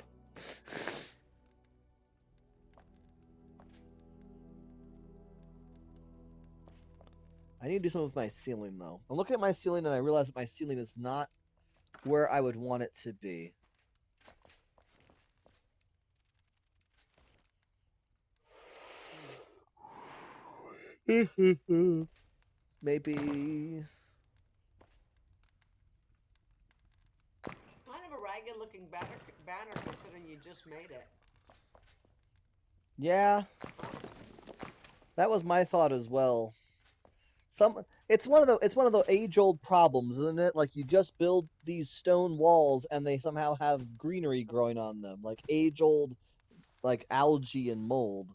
Speaker 1: I need to do something with my ceiling, though. I'm looking at my ceiling, and I realize that my ceiling is not where I would want it to be. Maybe...
Speaker 2: Kind of a ragged looking banner considering you just made it.
Speaker 1: Yeah, that was my thought as well. It's one of the age-old problems, isn't it? Like, you just build these stone walls and they somehow have greenery growing on them, like age-old, like algae and mold.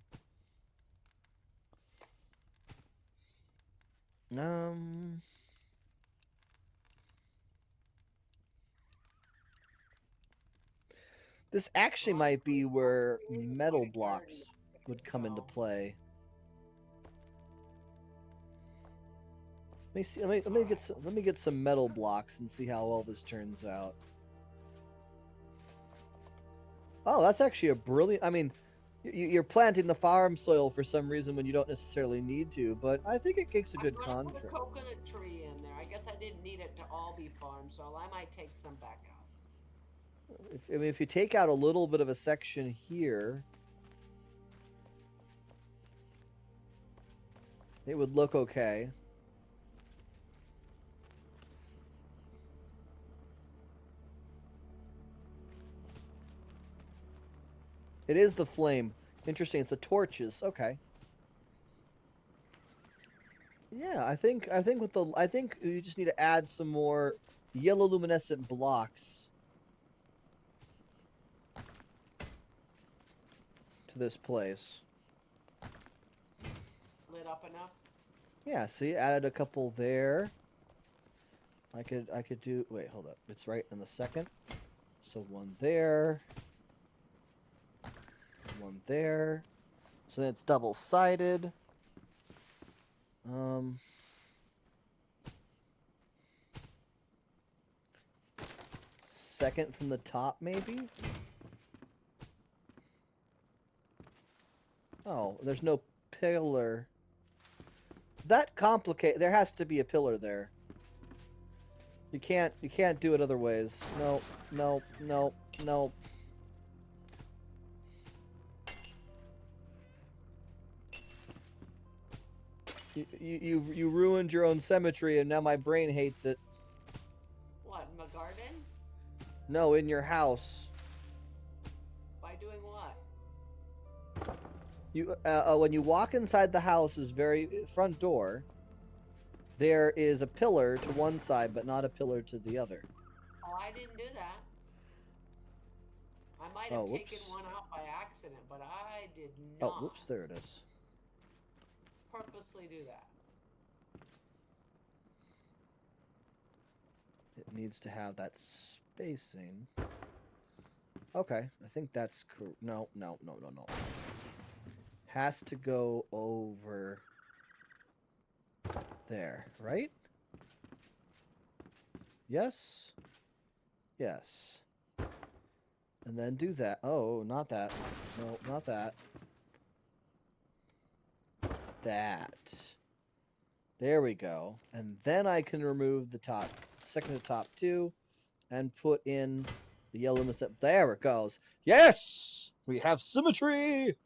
Speaker 1: This actually
Speaker 2: Well,
Speaker 1: might be where
Speaker 2: we need to
Speaker 1: metal
Speaker 2: find a garden.
Speaker 1: blocks would come into play. Let me see. Let me get some metal blocks and see how all this turns out. Oh, that's actually a brilliant. I mean, you're planting the farm soil for some reason when you don't necessarily need to, but I think it makes a good
Speaker 2: I'm gonna put a
Speaker 1: contrast.
Speaker 2: coconut tree in there. I guess I didn't need it to all be farm soil. I might take some back out.
Speaker 1: I mean, if you take out a little bit of a section here, It would look okay. It is the flame. Interesting. It's the torches. Okay. Yeah, I think you just need to add some more yellow luminescent blocks to this place.
Speaker 2: Lit up enough?
Speaker 1: Yeah, see, added a couple there. I could do, wait, hold up. It's right in the second. So one there. One there. So then it's double-sided. Second from the top, maybe? Oh, there's no pillar. That complicate. There has to be a pillar there. You can't do it other ways. No, no, no, no. You ruined your own symmetry, and now my brain hates it.
Speaker 2: What, in the garden?
Speaker 1: No, in your house.
Speaker 2: By doing what?
Speaker 1: You when you walk inside the house's very front door, there is a pillar to one side, but not a pillar to the other.
Speaker 2: Oh, I didn't do that. I might have taken one out by accident, but I did not.
Speaker 1: Oh, whoops, there it is.
Speaker 2: Purposely do that.
Speaker 1: It needs to have that spacing. Okay, I think that's cool. No. Has to go over there, right? Yes? Yes. And then do that. Oh, not that. No, not that. That. There we go. And then I can remove the top, second to top two, and put in the yellow luminescent. There it goes. Yes! We have symmetry!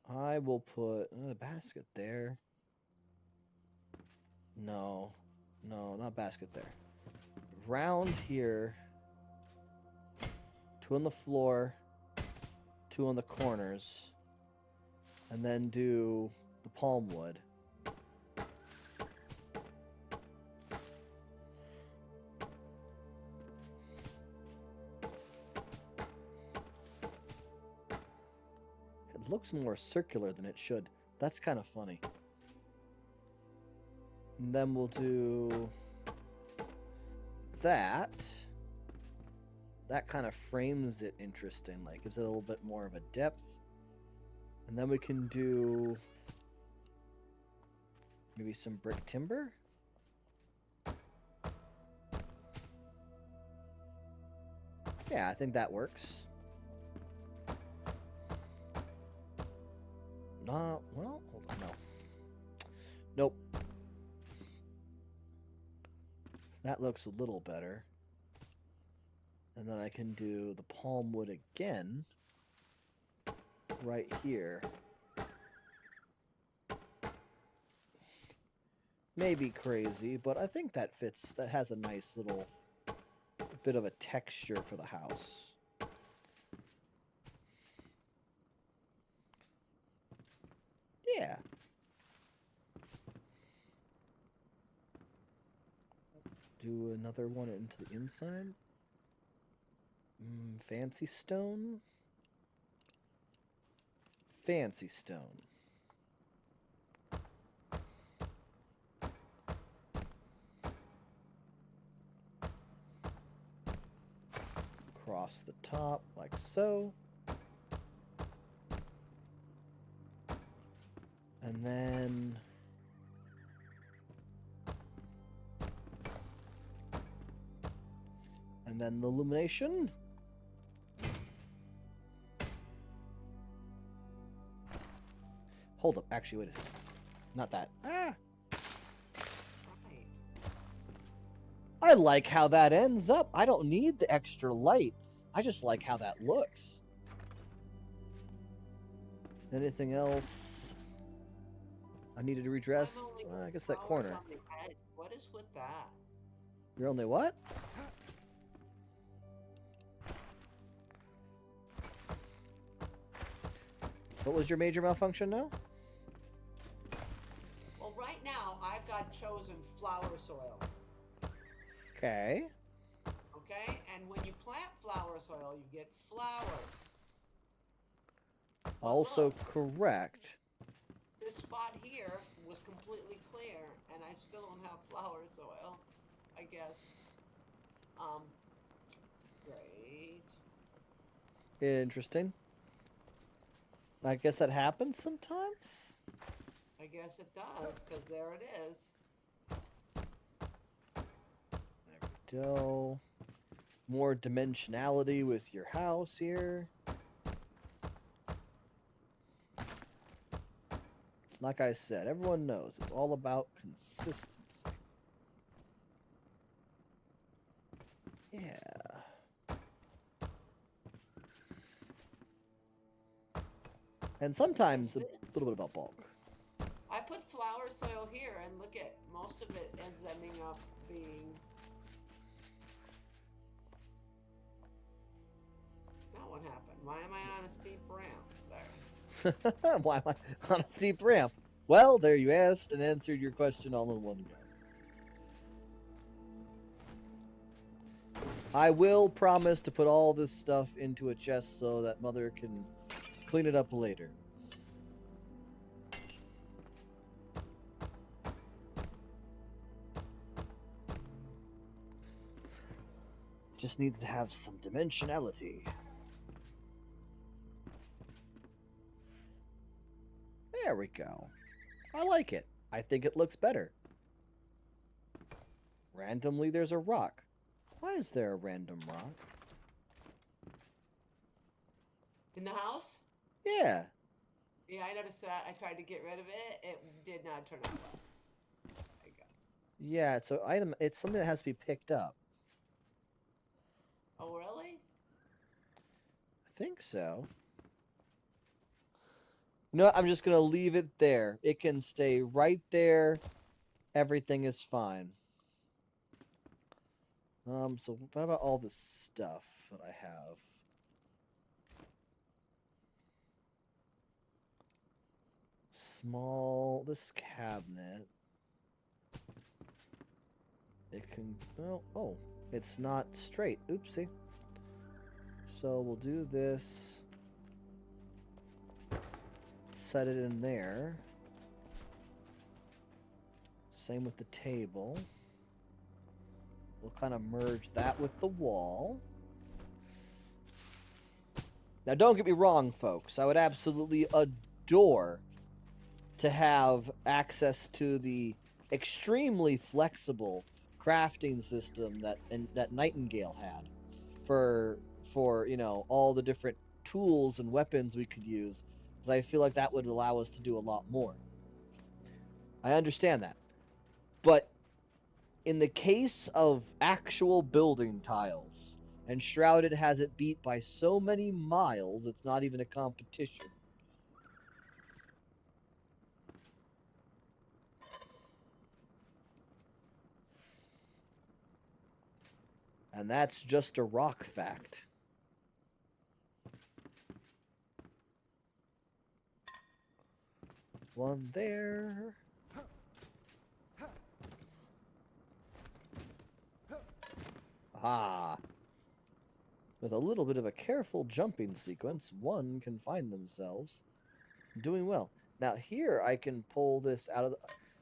Speaker 1: I will put a basket there. No, not basket there. Round here. 2 on the floor. 2 on the corners. And then do the palm wood. It looks more circular than it should. That's kind of funny. And then we'll do that. That kind of frames it interesting, like gives it a little bit more of a depth. And then we can do maybe some brick timber. Yeah, I think that works. No, well, hold on, no. Nope. That looks a little better. And then I can do the palm wood again. Right here. Maybe crazy, but I think that fits. That has a nice little bit of a texture for the house. Yeah. Do another one into the inside. Fancy stone. Fancy stone. Across the top, like so. And then the illumination. Hold up, actually, wait a second. Not that. Ah!
Speaker 2: Right.
Speaker 1: I like how that ends up. I don't need the extra light. I just like how that looks. Anything else I needed to redress?
Speaker 2: I'm only
Speaker 1: I guess that
Speaker 2: flowers
Speaker 1: corner.
Speaker 2: on the edge. What is with that?
Speaker 1: You're only what? What was your major malfunction now?
Speaker 2: Well, right now I've got chosen flower soil.
Speaker 1: Okay.
Speaker 2: Okay, and when you plant flower soil, you get flowers. But
Speaker 1: Also
Speaker 2: look,
Speaker 1: correct.
Speaker 2: this spot here was completely clear, and I still don't have flower soil. I guess. Great.
Speaker 1: Interesting. I guess that happens sometimes.
Speaker 2: I guess it does, because there it is.
Speaker 1: There we go. More dimensionality with your house here. Like I said, everyone knows it's all about consistency. Yeah. And sometimes a little bit about bulk.
Speaker 2: I put flower soil here, and look at most of it ends ending up being. Now what happened? Why am I on a steep ramp there?
Speaker 1: Why am I on a steep ramp? Well, there you asked and answered your question all in one go. I will promise to put all this stuff into a chest so that Mother can clean it up later. Just needs to have some dimensionality. There we go. I like it. I think it looks better. Randomly, there's a rock. Why is there a random rock?
Speaker 2: In the house?
Speaker 1: Yeah.
Speaker 2: Yeah, I noticed that. I tried to get rid of it. It did not turn out well. There you go.
Speaker 1: Yeah, it's an item. It's something that has to be picked up.
Speaker 2: Oh, really?
Speaker 1: I think so. No, I'm just going to leave it there. It can stay right there. Everything is fine. So what about all this stuff that I have? This cabinet. It can, oh, it's not straight. Oopsie. So we'll do this. Set it in there. Same with the table. We'll kind of merge that with the wall. Now, don't get me wrong, folks. I would absolutely adore to have access to the extremely flexible crafting system that Nightingale had for all the different tools and weapons we could use, because I feel like that would allow us to do a lot more. I understand that. But in the case of actual building tiles, Enshrouded has it beat by so many miles, it's not even a competition. And that's just a rock fact. One there. Ah. With a little bit of a careful jumping sequence, one can find themselves doing well. Now here I can pull this out of the...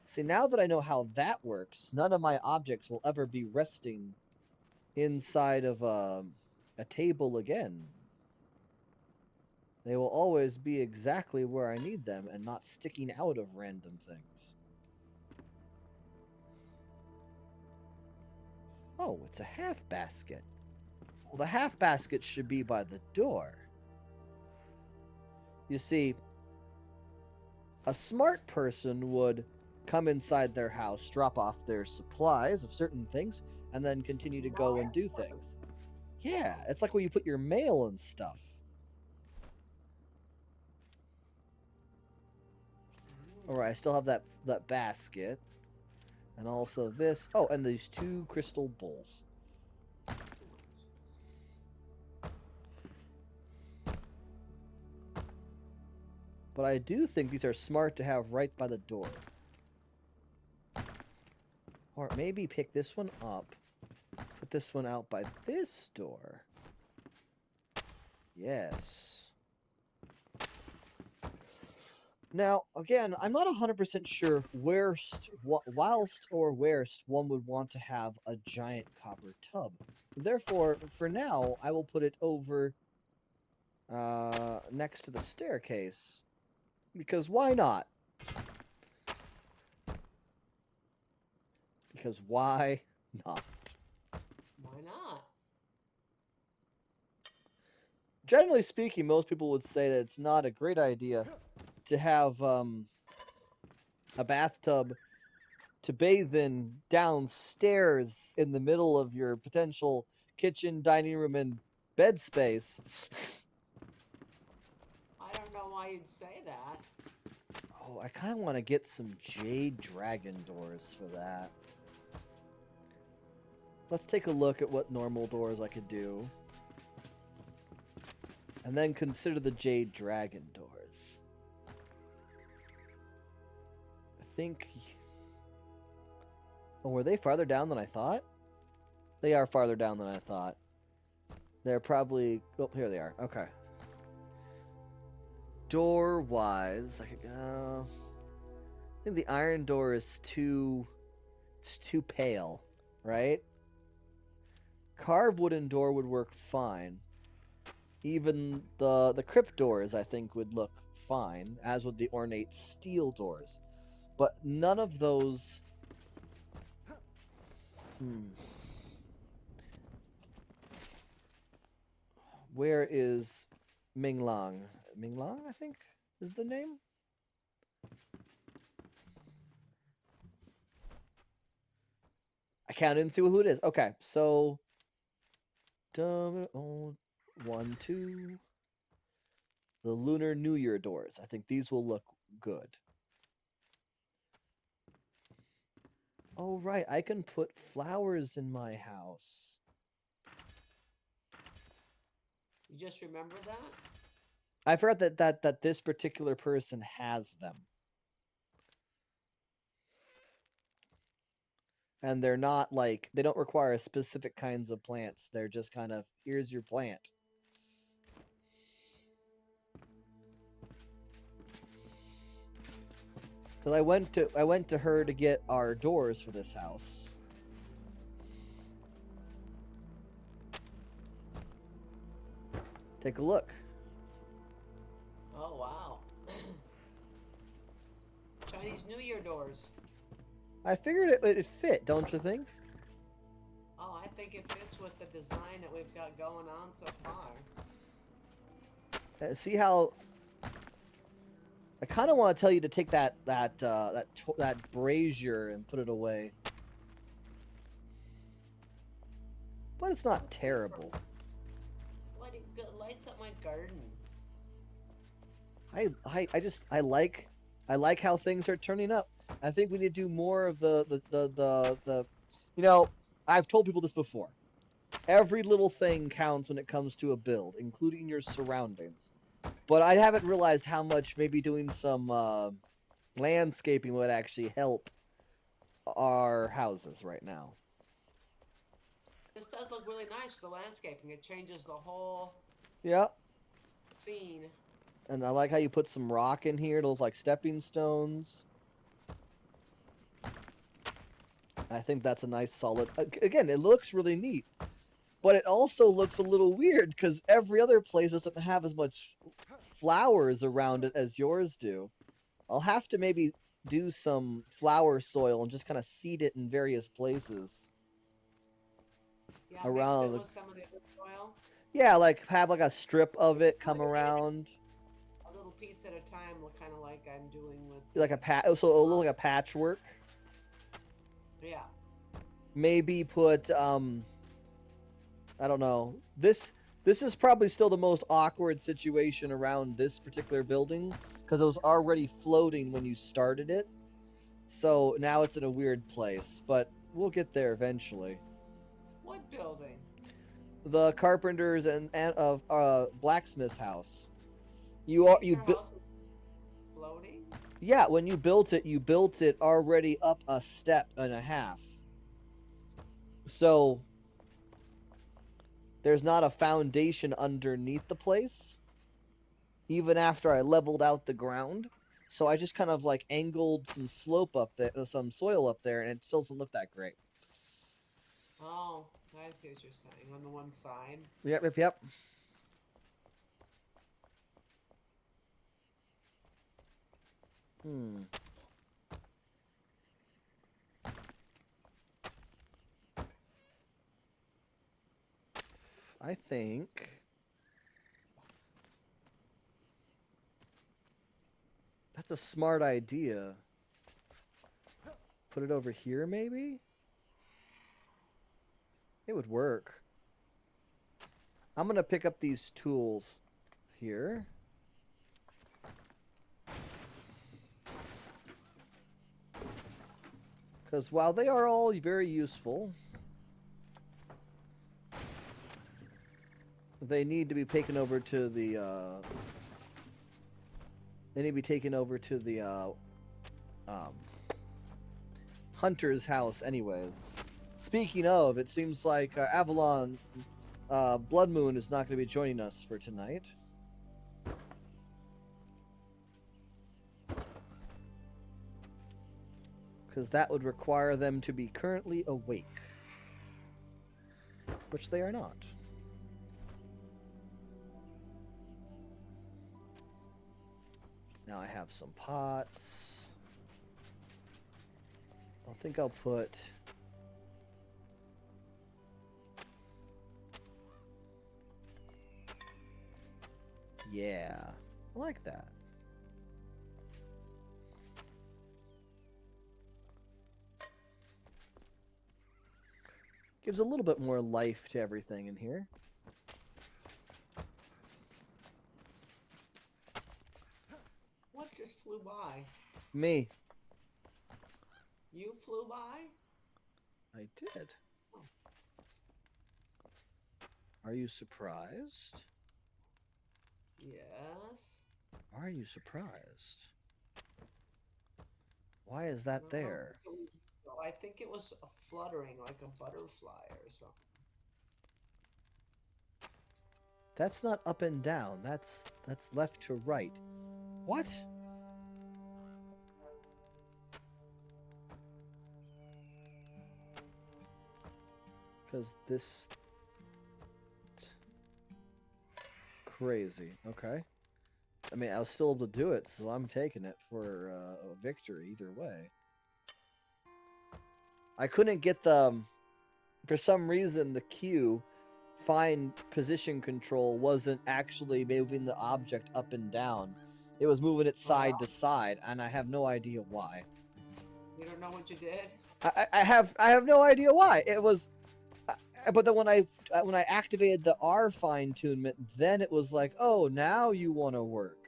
Speaker 1: See, now that I know how that works, none of my objects will ever be resting inside of a table again. They will always be exactly where I need them and not sticking out of random things. Oh, it's a half basket. Well, the half basket should be by the door. You see, a smart person would come inside their house, drop off their supplies of certain things, and then continue to go and do things. Yeah, it's like where you put your mail and stuff. Alright, I still have that basket. And also this. Oh, and these 2 crystal bowls. But I do think these are smart to have right by the door. Or maybe pick this one up. Put this one out by this door. Yes. Now, again, I'm not 100% sure whilst or where'st one would want to have a giant copper tub. Therefore, for now, I will put it over next to the staircase. Because why not? Because why not?
Speaker 2: Why not?
Speaker 1: Generally speaking, most people would say that it's not a great idea to have a bathtub to bathe in downstairs in the middle of your potential kitchen, dining room, and bed space.
Speaker 2: I don't know why you'd say that.
Speaker 1: Oh, I kind of want to get some jade dragon doors for that. Let's take a look at what normal doors I could do. And then consider the jade dragon doors. I think... Oh, were they farther down than I thought? They are farther down than I thought. They're probably... Oh, here they are. Okay. Door-wise, I could go... I think the iron door is too... It's too pale, right? Carved wooden door would work fine. Even the crypt doors, I think, would look fine, as would the ornate steel doors. But none of those... Where is Minglang? Minglang, I think, is the name? I didn't see who it is. Okay, so... 1, 2... The Lunar New Year doors. I think these will look good. Oh, right. I can put flowers in my house.
Speaker 2: You just remember that?
Speaker 1: I forgot that this particular person has them. And they're not like... They don't require specific kinds of plants. They're just kind of, here's your plant. Because I went to her to get our doors for this house. Take a look.
Speaker 2: Oh, wow. Chinese New Year doors.
Speaker 1: I figured it fit, don't you think?
Speaker 2: Oh, I think it fits with the design that we've got going on so far.
Speaker 1: See how... I kind of want to tell you to take that brazier and put it away. But it's not terrible.
Speaker 2: Lights up my garden.
Speaker 1: I like how things are turning up. I think we need to do more of the you know, I've told people this before. Every little thing counts when it comes to a build, including your surroundings. But I haven't realized how much maybe doing some landscaping would actually help our houses right now.
Speaker 2: This does look really nice, the landscaping. It changes the whole scene.
Speaker 1: And I like how you put some rock in here to look like stepping stones. I think that's a nice solid... Again, it looks really neat. But it also looks a little weird because every other place doesn't have as much flowers around it as yours do. I'll have to maybe do some flower soil and just kind of seed it in various places.
Speaker 2: Yeah,
Speaker 1: around
Speaker 2: mix it with some of the other soil.
Speaker 1: Yeah, like have like a strip of it come around.
Speaker 2: A little piece at a time, kind of like I'm doing with...
Speaker 1: Like a so it'll look like a patchwork.
Speaker 2: Yeah.
Speaker 1: Maybe put I don't know. This This is probably still the most awkward situation around this particular building because it was already floating when you started it. So now it's in a weird place, but we'll get there eventually.
Speaker 2: What building?
Speaker 1: The carpenter's and of blacksmith's house. You
Speaker 2: Your
Speaker 1: built.
Speaker 2: house is floating?
Speaker 1: Yeah, when you built it already up a step and a half. So there's not a foundation underneath the place, even after I leveled out the ground. So I just kind of like angled some slope up there, some soil up there, and it still doesn't look that great.
Speaker 2: Oh, I see what you're saying. On the one side.
Speaker 1: Yep, yep, yep. Hmm. I think that's a smart idea. Put it over here, maybe? It would work. I'm going to pick up these tools here. Because while they are all very useful, they need to be taken over to the, Hunter's house anyways. Speaking of, it seems like Avalon Blood Moon is not going to be joining us for tonight. Because that would require them to be currently awake. Which they are not. Now I have some pots. I think I'll put... Yeah, I like that. Gives a little bit more life to everything in here.
Speaker 2: What just flew by?
Speaker 1: Me.
Speaker 2: You flew by?
Speaker 1: I did.
Speaker 2: Oh.
Speaker 1: Are you surprised?
Speaker 2: Yes.
Speaker 1: Are you surprised? Why is that there?
Speaker 2: I think it was a fluttering like a butterfly or something.
Speaker 1: That's not up and down. That's left to right. What? Because this... Crazy. Okay. I mean, I was still able to do it, so I'm taking it for a victory either way. I couldn't get the... For some reason, the Q find position control wasn't actually moving the object up and down. It was moving it side to side, and I have no idea why.
Speaker 2: You don't know what you did?
Speaker 1: I have no idea why. It was... But then when I activated the R fine-tunement, then it was like, oh, now you want to work.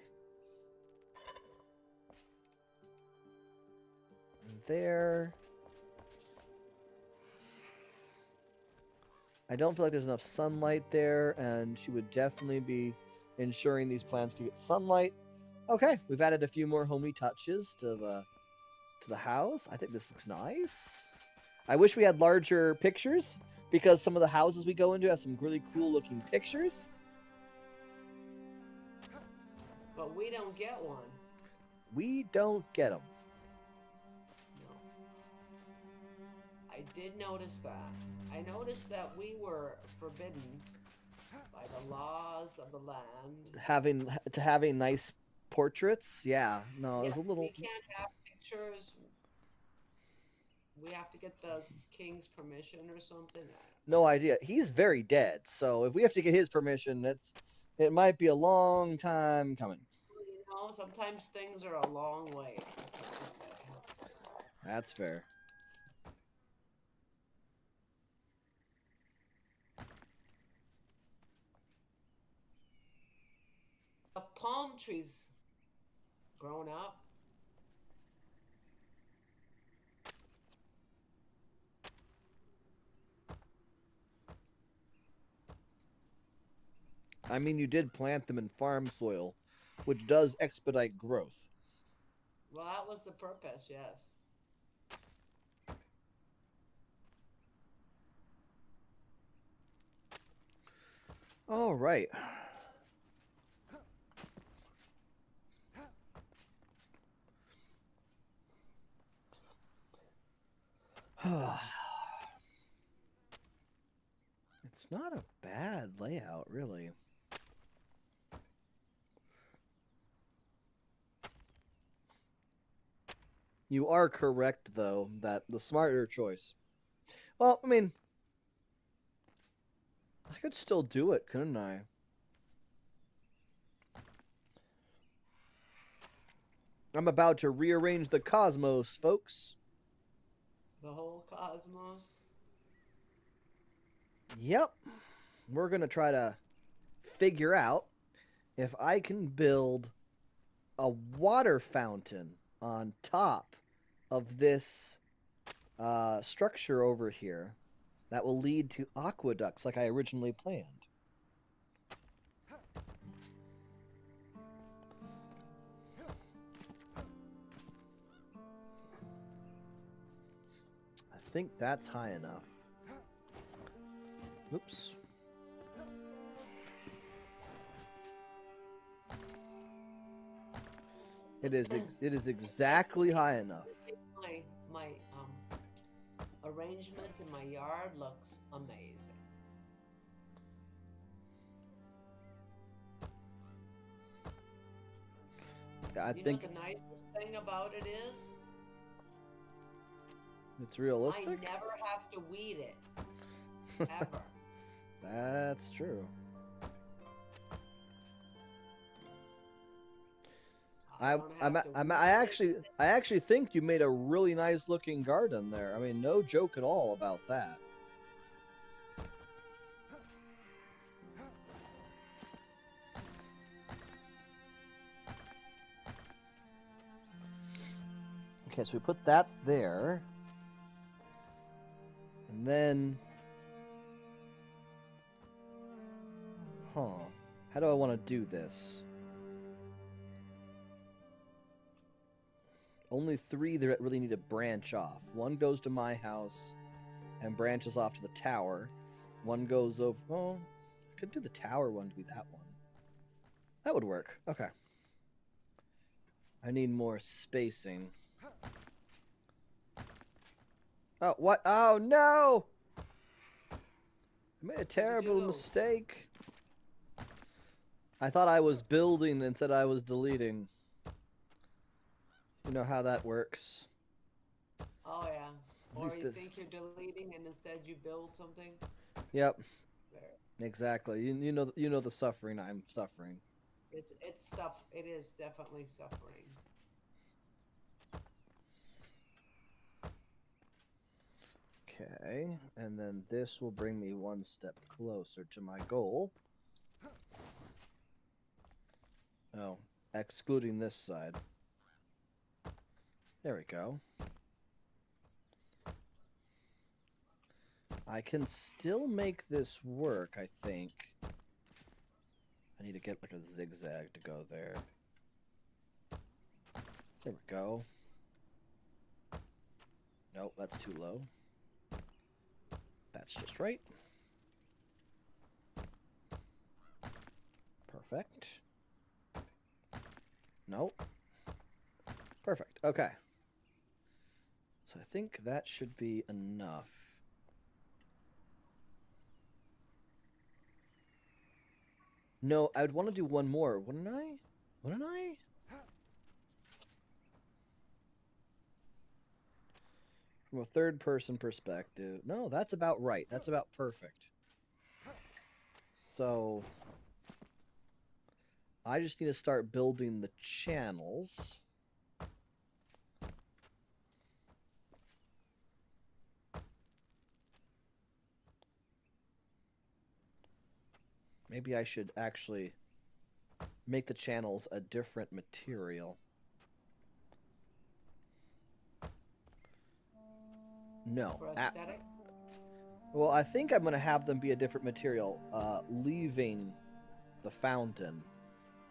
Speaker 1: And there. I don't feel like there's enough sunlight there, and she would definitely be ensuring these plants could get sunlight. Okay, we've added a few more homey touches to the house. I think this looks nice. I wish we had larger pictures, because some of the houses we go into have some really cool looking pictures.
Speaker 2: But we don't get one.
Speaker 1: We don't get them.
Speaker 2: No. I did notice that. I noticed that we were forbidden by the laws of the land.
Speaker 1: Having nice portraits. Yeah, no, it was a little...
Speaker 2: We can't have pictures. We have to get the king's permission or something.
Speaker 1: No idea. He's very dead, so if we have to get his permission, it might be a long time coming.
Speaker 2: You know, sometimes things are a long way.
Speaker 1: That's fair.
Speaker 2: A palm tree's grown up.
Speaker 1: I mean, you did plant them in farm soil, which does expedite growth.
Speaker 2: Well, that was the purpose, yes.
Speaker 1: All right. It's not a bad layout, really. You are correct, though, that the smarter choice. Well, I mean, I could still do it, couldn't I? I'm about to rearrange the cosmos, folks.
Speaker 2: The whole cosmos.
Speaker 1: Yep. We're going to try to figure out if I can build a water fountain on top of this structure over here that will lead to aqueducts like I originally planned. I think that's high enough. Oops. It is exactly high enough.
Speaker 2: My arrangement in my yard looks amazing.
Speaker 1: I think
Speaker 2: know the nicest thing about it is
Speaker 1: it's realistic.
Speaker 2: I never have to weed it. Ever.
Speaker 1: That's true. I actually think you made a really nice looking garden there. I mean, no joke at all about that. Okay, so we put that there. And then... Huh. How do I want to do this? Only 3 that really need to branch off. 1 goes to my house and branches off to the tower. 1 goes over... Oh, I could do the tower one to be that one. That would work. Okay. I need more spacing. Oh, what? Oh, no! I made a terrible mistake. I thought I was building and said I was deleting. You know how that works.
Speaker 2: Oh, yeah. Or you think you're deleting and instead you build something?
Speaker 1: Yep. There. Exactly. You know the suffering I'm suffering.
Speaker 2: It is definitely suffering.
Speaker 1: Okay, and then this will bring me 1 step closer to my goal. Oh, excluding this side. There we go. I can still make this work, I think. I need to get like a zigzag to go there. There we go. Nope, that's too low. That's just right. Perfect. Nope. Perfect. Okay. So I think that should be enough. No, I would want to do 1 more, wouldn't I? Wouldn't I? From a third-person perspective. No, that's about right. That's about perfect. So... I just need to start building the channels. Maybe I should actually make the channels a different material. No.
Speaker 2: For aesthetic?
Speaker 1: Well, I think I'm going to have them be a different material, leaving the fountain.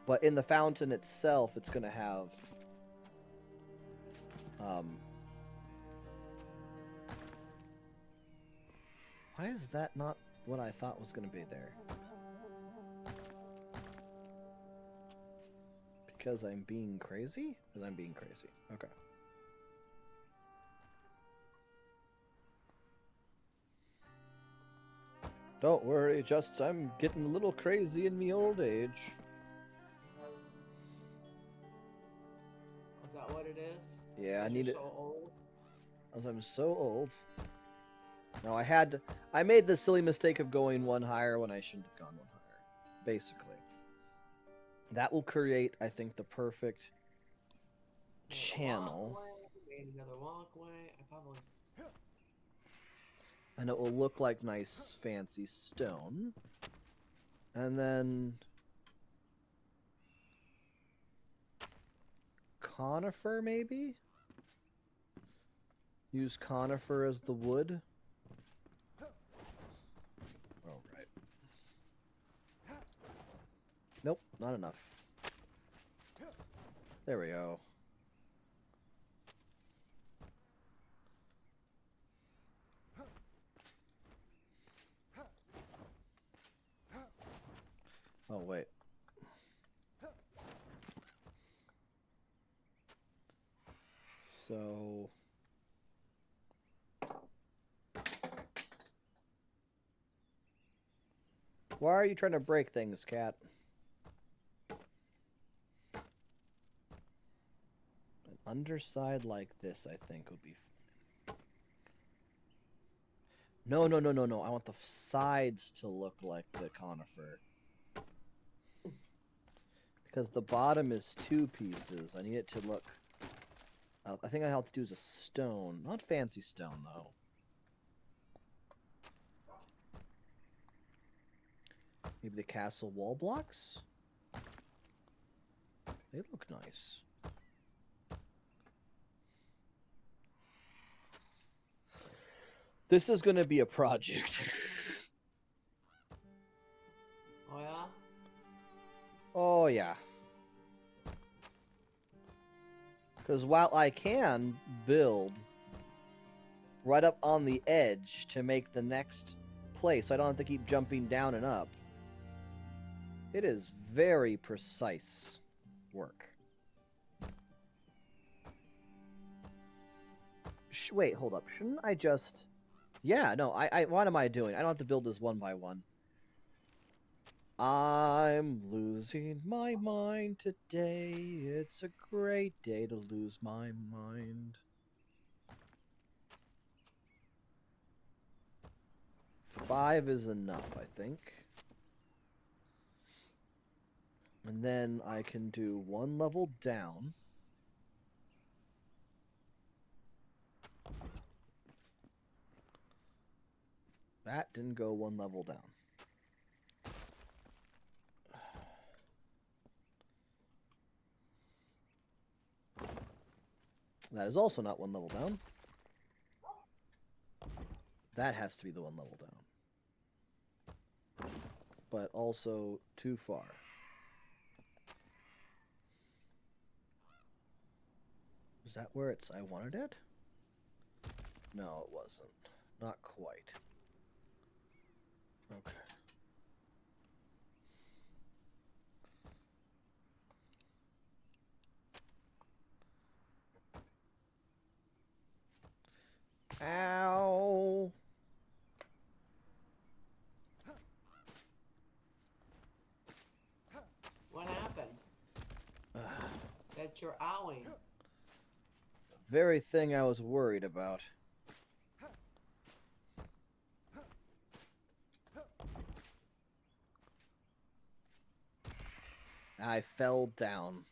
Speaker 1: But in the fountain itself, it's going to have... why is that not what I thought was going to be there? Because I'm being crazy? Because I'm being crazy. Okay. Don't worry, just I'm getting a little crazy in me old age.
Speaker 2: Is that what it is?
Speaker 1: Yeah, I
Speaker 2: Because
Speaker 1: need
Speaker 2: you're
Speaker 1: it.
Speaker 2: so old?
Speaker 1: As I'm so old. No, I made the silly mistake of going one higher when I shouldn't have gone one higher. Basically. That will create, I think, the perfect channel.
Speaker 2: Another walkway. I probably...
Speaker 1: And it will look like nice, fancy stone. And then... conifer, maybe? Use conifer as the wood. Oh, right. Nope, not enough. There we go. Oh, wait. So... why are you trying to break things, cat? An underside like this, I think, would be... No, no, no, no, no. I want the sides to look like the conifer. Because the bottom is 2 pieces. I need it to look... I think I have to do is a stone. Not fancy stone, though. Maybe the castle wall blocks? They look nice. This is going to be a project.
Speaker 2: Oh, yeah?
Speaker 1: Oh, yeah. Because while I can build right up on the edge to make the next place, I don't have to keep jumping down and up. It is very precise work. Wait, hold up. Shouldn't I just... yeah, no, what am I doing? I don't have to build this one by one. I'm losing my mind today. It's a great day to lose my mind. 5 is enough, I think. And then I can do 1 level down. That didn't go 1 level down. That is also not 1 level down. That has to be the 1 level down. But also too far. Is that where I wanted it? No, it wasn't. Not quite. Okay. Ow!
Speaker 2: What happened? That you're owing.
Speaker 1: Very thing I was worried about. I fell down.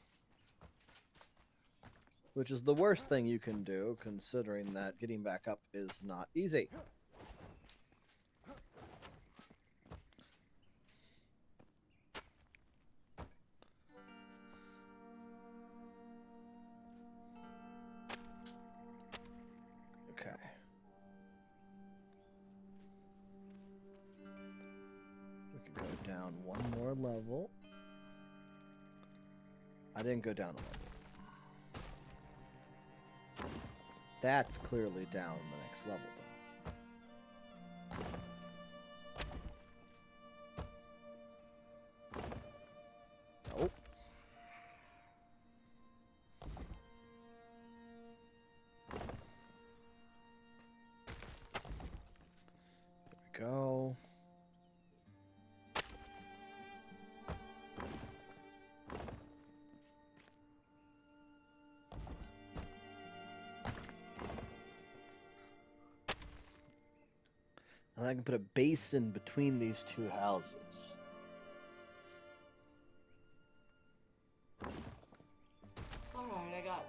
Speaker 1: Which is the worst thing you can do, considering that getting back up is not easy. Go down one more level. I didn't go down a level. That's clearly down the next level, though. Nope. There we go. And I can put a basin between these two houses.
Speaker 2: Alright, I got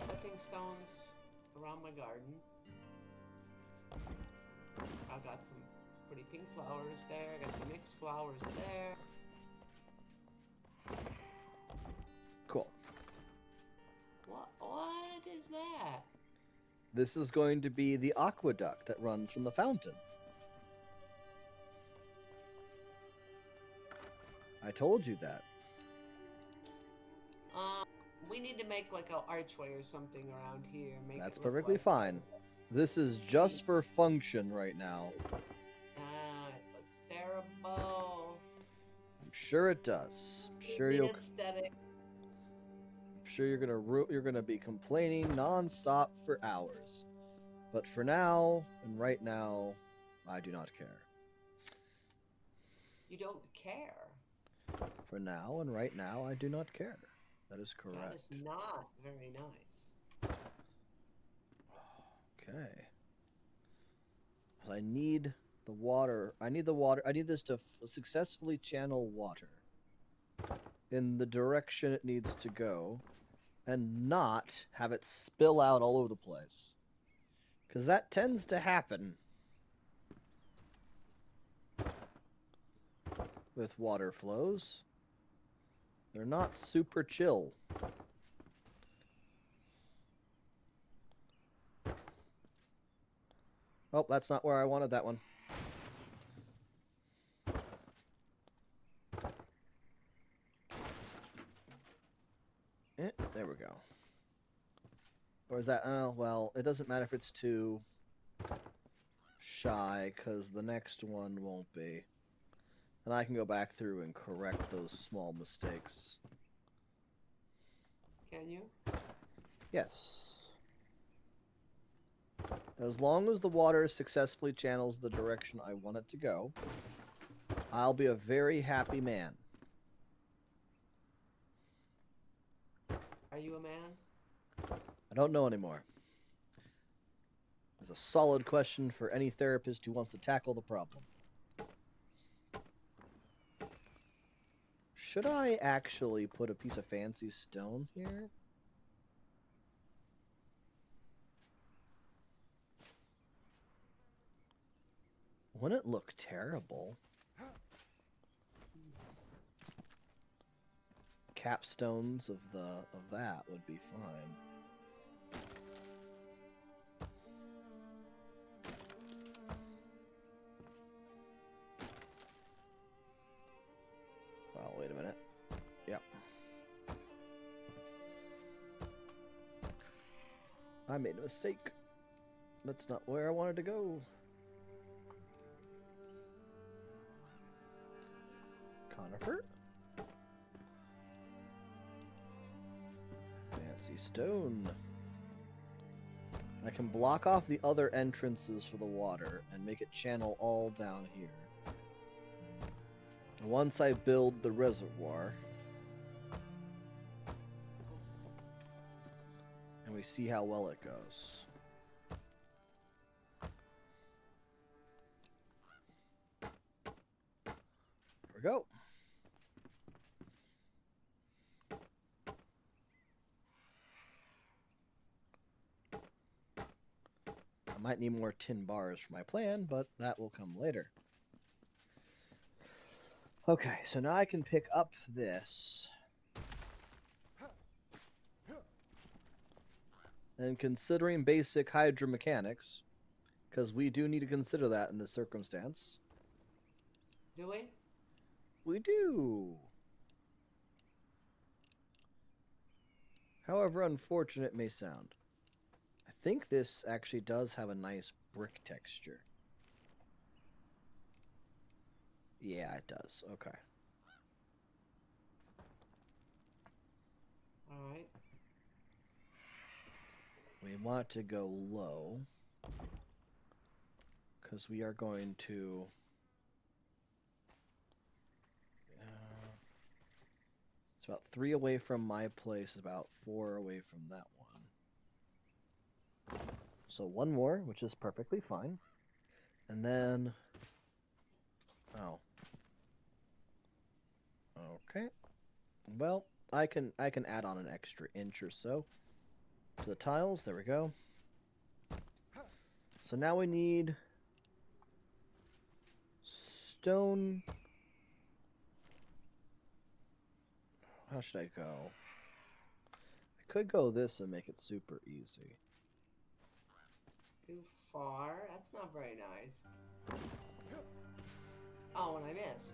Speaker 2: stepping stones around my garden. I got some pretty pink flowers there. I got the mixed flowers there.
Speaker 1: Cool.
Speaker 2: What is that?
Speaker 1: This is going to be the aqueduct that runs from the fountain. I told you that.
Speaker 2: We need to make like an archway or something around here.
Speaker 1: That's perfectly fine. This is just for function right now.
Speaker 2: It looks terrible.
Speaker 1: I'm sure it does. I'm sure you'll.
Speaker 2: Aesthetic.
Speaker 1: I'm sure you're gonna be complaining nonstop for hours. But for now and right now, I do not care.
Speaker 2: You don't care.
Speaker 1: For now and right now, I do not care. That is correct.
Speaker 2: That is not very nice.
Speaker 1: Okay. I need the water. I need the water. I need this to successfully channel water in the direction it needs to go and not have it spill out all over the place. Because that tends to happen with water flows. They're not super chill. Oh, that's not where I wanted that one. There we go. Or is that... Oh, well, it doesn't matter if it's too shy, because the next one won't be. And I can go back through and correct those small mistakes.
Speaker 2: Can you?
Speaker 1: Yes. As long as the water successfully channels the direction I want it to go, I'll be a very happy man.
Speaker 2: Are you a man?
Speaker 1: I don't know anymore. It's a solid question for any therapist who wants to tackle the problem. Should I actually put a piece of fancy stone here? Wouldn't it look terrible? Capstones of that would be fine. Well, wait a minute. Yep. I made a mistake. That's not where I wanted to go. Conifer? Fancy stone. I can block off the other entrances for the water and make it channel all down here. And once I build the reservoir, and we see how well it goes. There we go. I might need more tin bars for my plan, but that will come later. Okay, so now I can pick up this. And considering basic hydromechanics, because we do need to consider that in this circumstance,
Speaker 2: Do we?
Speaker 1: We do. However unfortunate it may sound. I think this actually does have a nice brick texture. Yeah, it does. Okay.
Speaker 2: Alright.
Speaker 1: We want to go low. Because we are going to... it's about 3 away from my place, about 4 away from that one. So 1 more, which is perfectly fine. And then... oh. Okay. Well, I can add on an extra inch or so to the tiles. There we go. So now we need stone. How should I go? I could go this and make it super easy.
Speaker 2: Too far? That's not very nice. Oh, and I missed.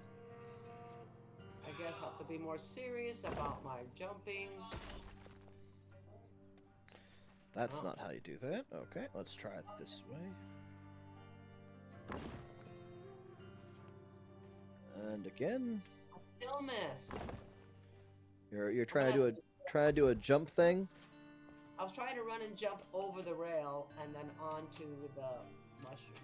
Speaker 2: I guess I have to be more serious about my jumping.
Speaker 1: That's not how you do that. Okay, let's try it this way. And again.
Speaker 2: I still missed.
Speaker 1: You're trying to do a jump thing?
Speaker 2: I was trying to run and jump over the rail and then onto the mushroom.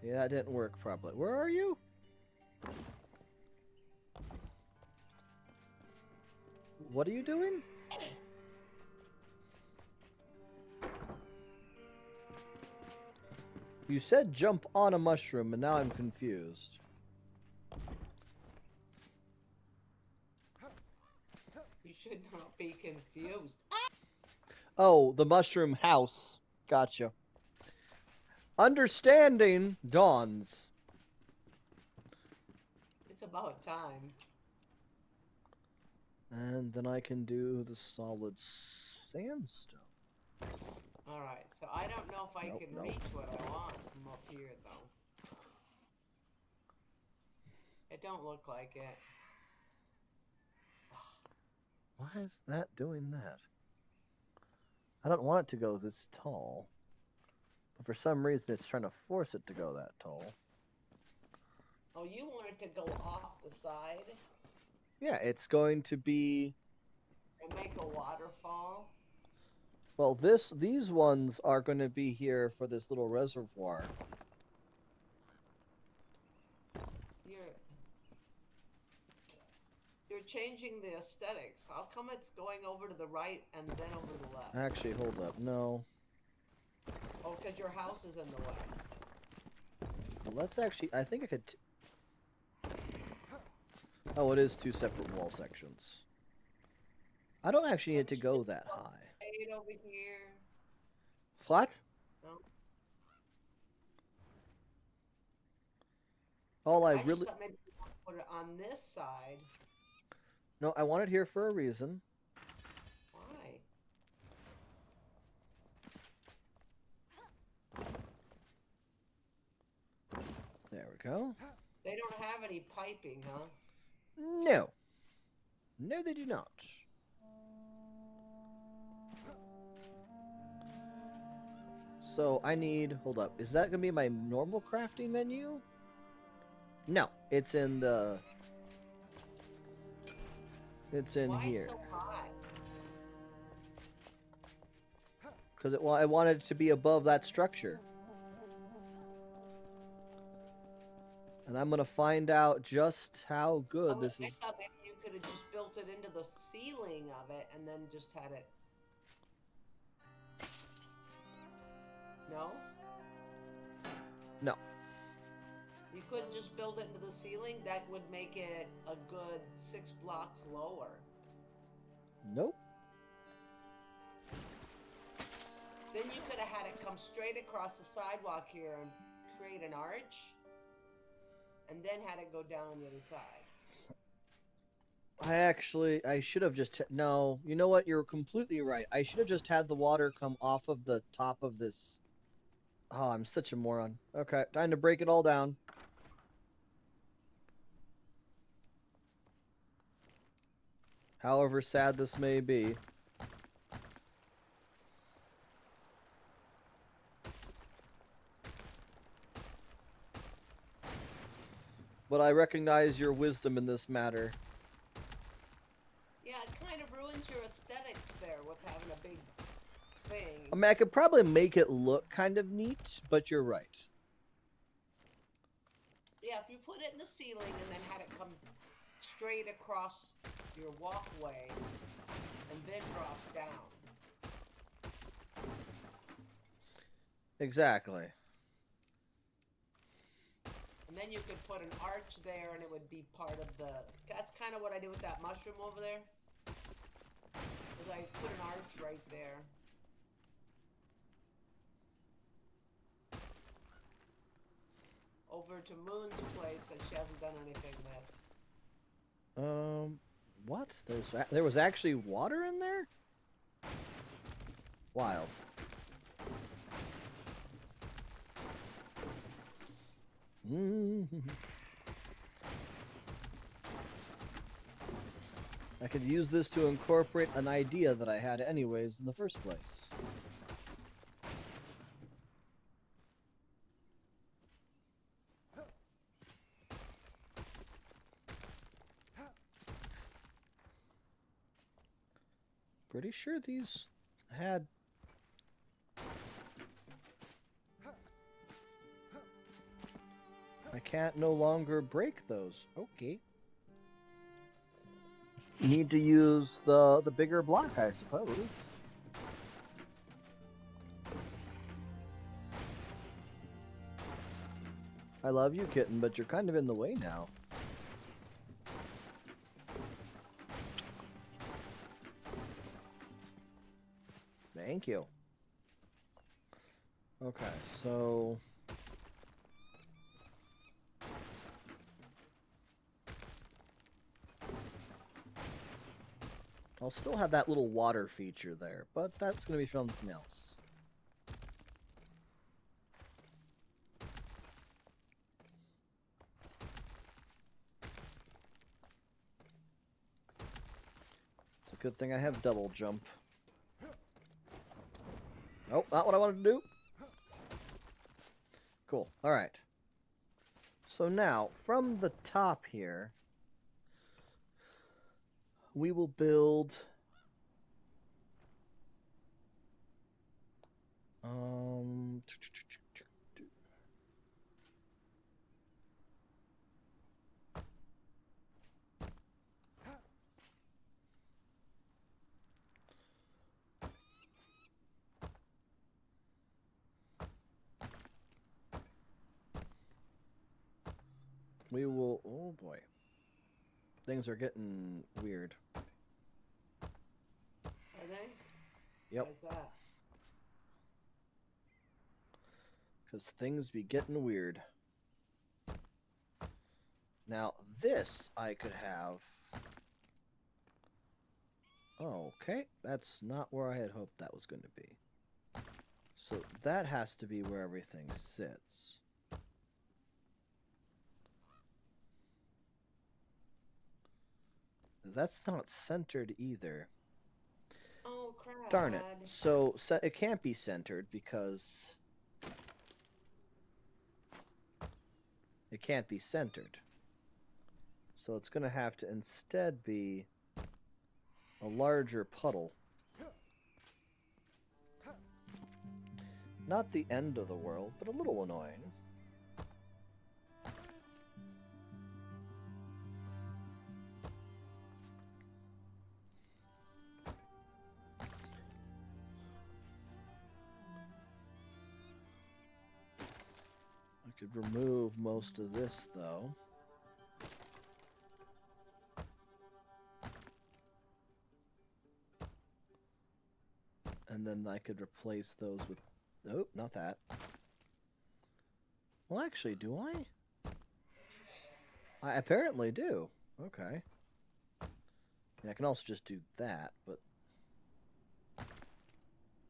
Speaker 1: Yeah, that didn't work probably. Where are you? What are you doing? You said jump on a mushroom, and now I'm confused.
Speaker 2: You should not be confused.
Speaker 1: Oh, the mushroom house. Gotcha. Understanding dawns.
Speaker 2: It's about time.
Speaker 1: And then I can do the solid sandstone.
Speaker 2: Alright, so I don't know if I
Speaker 1: Nope,
Speaker 2: can
Speaker 1: nope.
Speaker 2: reach what I want from up here, though. It don't look like it.
Speaker 1: Why is that doing that? I don't want it to go this tall. But for some reason, it's trying to force it to go that tall.
Speaker 2: Oh, you want it to go off the side
Speaker 1: Yeah, it's going to be...
Speaker 2: and make a waterfall?
Speaker 1: well, these ones are going to be here for this little reservoir.
Speaker 2: You're changing the aesthetics. How come it's going over to the right and then over to the left?
Speaker 1: Actually, hold up. No.
Speaker 2: Oh, because your house is in the way.
Speaker 1: Well, let's actually... I think I could... oh, it is 2 separate wall sections. I don't actually need it to go that high.
Speaker 2: Shade over here.
Speaker 1: What?
Speaker 2: No.
Speaker 1: All I
Speaker 2: just
Speaker 1: really...
Speaker 2: thought maybe you want to put it on this side.
Speaker 1: no, I want it here for a reason.
Speaker 2: Why?
Speaker 1: There we go.
Speaker 2: They don't have any piping, huh?
Speaker 1: No. No, they do not. So I need... hold up. Is that going to be my normal crafting menu? No. It's in the... it's in
Speaker 2: Why
Speaker 1: here.
Speaker 2: so high?
Speaker 1: Because well, I wanted it to be above that structure. And I'm going to find out just how good this
Speaker 2: I
Speaker 1: is.
Speaker 2: thought maybe you could have just built it into the ceiling of it and then just had it. No?
Speaker 1: No.
Speaker 2: You couldn't just build it into the ceiling? That would make it a good 6 blocks lower.
Speaker 1: Nope.
Speaker 2: Then you could have had it come straight across the sidewalk here and create an arch. And then had it go down on the other side.
Speaker 1: I should have just... no, you know what? You're completely right. I should have just had the water come off of the top of this... oh, I'm such a moron. Okay, time to break it all down. However sad this may be. But I recognize your wisdom in this matter.
Speaker 2: Yeah, it kind of ruins your aesthetics there with having a big thing.
Speaker 1: I mean, I could probably make it look kind of neat, but you're right.
Speaker 2: Yeah, if you put it in the ceiling and then had it come straight across your walkway and then drop down.
Speaker 1: Exactly.
Speaker 2: And then you could put an arch there and it would be part of the... That's kind of what I did with that mushroom over there. Is I put an arch right there. Over to Moon's place that she hasn't done anything with.
Speaker 1: What? There was actually water in there? Wild. I could use this to incorporate an idea that I had anyways in the first place. Pretty sure these had... I can't no longer break those. Okay. Need to use the bigger block, I suppose. I love you, kitten, but you're kind of in the way now. Thank you. Okay, so... I'll still have that little water feature there, but that's going to be something else. It's a good thing I have double jump. Nope, not what I wanted to do. Cool. Alright. So now, from the top here, we will build... we will... Oh boy. Things are getting weird.
Speaker 2: Are they?
Speaker 1: Yep.
Speaker 2: Why's that?
Speaker 1: Because things be getting weird. Now, this I could have... Oh, okay. That's not where I had hoped that was going to be. So that has to be where everything sits. That's not centered either.
Speaker 2: Oh, crap.
Speaker 1: Darn it. So it can't be centered because... It can't be centered. So it's going to have to instead be a larger puddle. Not the end of the world, but a little annoying. I could remove most of this, though. And then I could replace those with... Nope, not that. Well, actually, do I? I apparently do. Okay. Yeah, I can also just do that, but...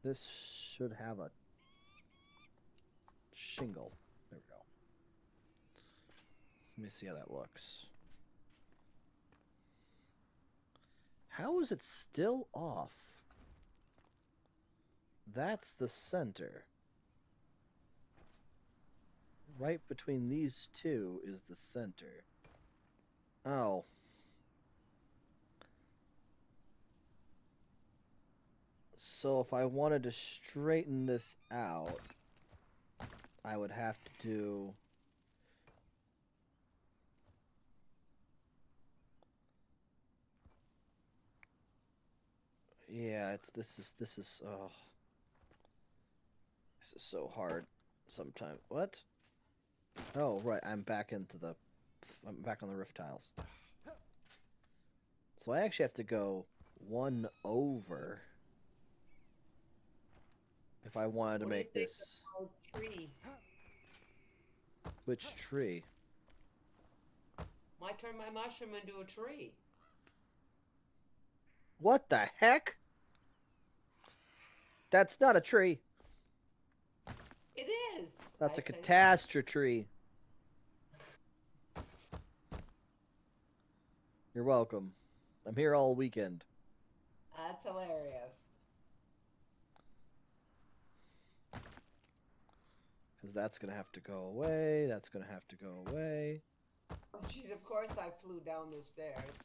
Speaker 1: This should have a shingle. There we go. Let me see how that looks. How is it still off? That's the center. Right between these two is the center. Oh. So if I wanted to straighten this out, I would have to do... Yeah, this is oh, this is so hard sometimes. What? Oh, right, I'm back on the roof tiles. So I actually have to go one over if I wanted to
Speaker 2: What do you
Speaker 1: make
Speaker 2: think
Speaker 1: this.
Speaker 2: of my tree?
Speaker 1: Which tree?
Speaker 2: Might turn my mushroom into a tree.
Speaker 1: What the heck? That's not a tree.
Speaker 2: It is.
Speaker 1: That's
Speaker 2: I
Speaker 1: a
Speaker 2: say
Speaker 1: catastrophe tree. You're welcome. I'm here all weekend.
Speaker 2: That's hilarious.
Speaker 1: Because that's going to have to go away. That's going to have to go away.
Speaker 2: Oh, jeez, of course I flew down the stairs.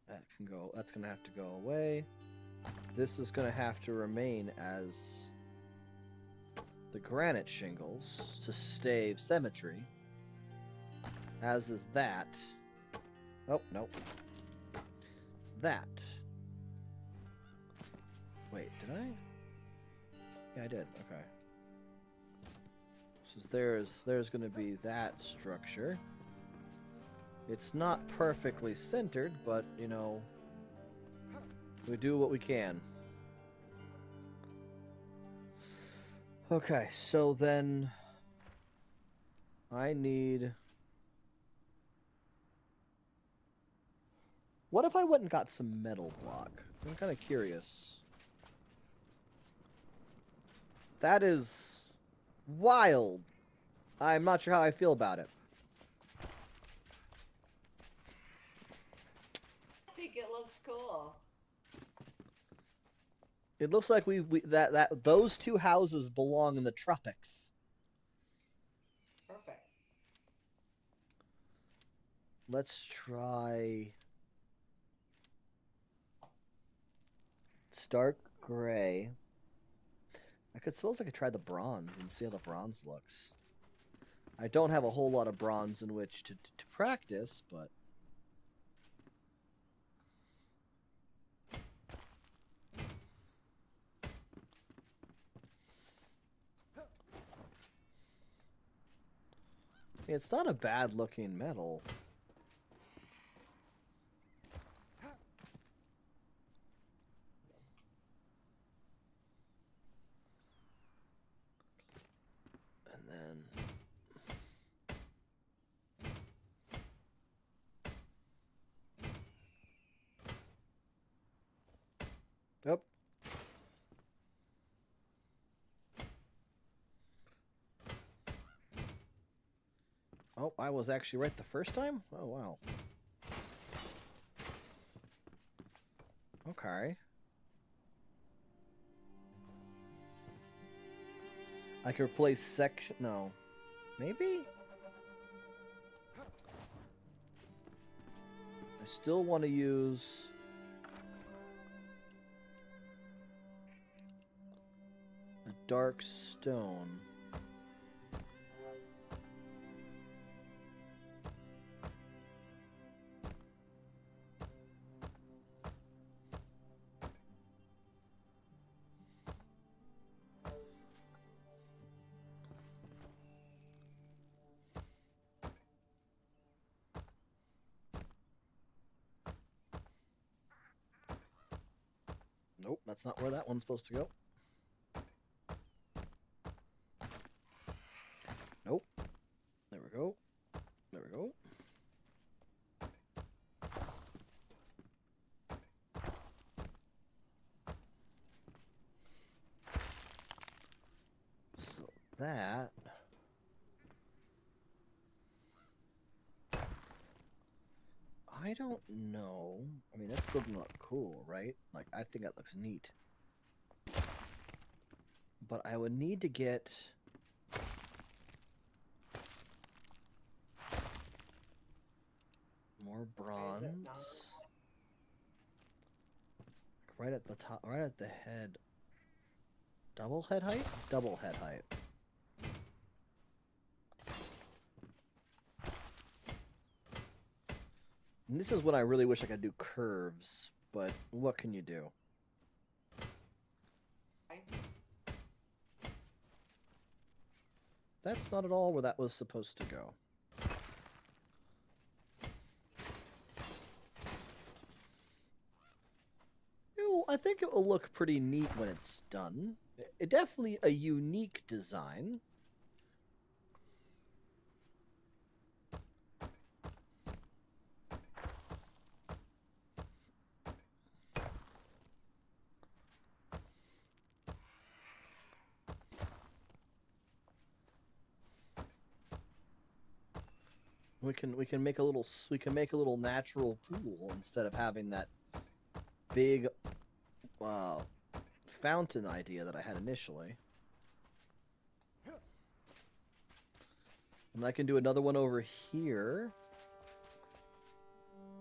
Speaker 1: That can go. That's going to have to go away. This is going to have to remain as the granite shingles to stave symmetry. As is that. Oh, no. That. Wait, did I? Yeah, I did. Okay. So there's going to be that structure. It's not perfectly centered, but, you know, we do what we can. Okay, so then I need... What if I went and got some metal block? I'm kind of curious. That is wild. I'm not sure how I feel about it.
Speaker 2: I think it looks cool.
Speaker 1: It looks like that those two houses belong in the tropics.
Speaker 2: Perfect.
Speaker 1: Let's try stark gray. I suppose I could try the bronze and see how the bronze looks. I don't have a whole lot of bronze in which to practice, but... It's not a bad looking metal. And then... Yep. Oh, I was actually right the first time? Oh, wow. Okay. I could replace section... No. Maybe? I still want to use... a dark stone. Nope, that's not where that one's supposed to go. Nope. There we go. There we go. So that... I don't know. I mean, that's still gonna look cool, right? Like, I think that looks neat. But I would need to get... more bronze. Right at the top, right at the head. Double head height? Double head height. And this is when I really wish I could do curves, but what can you do? That's not at all where that was supposed to go. I think it will look pretty neat when it's done. It definitely a unique design. We can make a little natural pool instead of having that big fountain idea that I had initially. And I can do another one over here.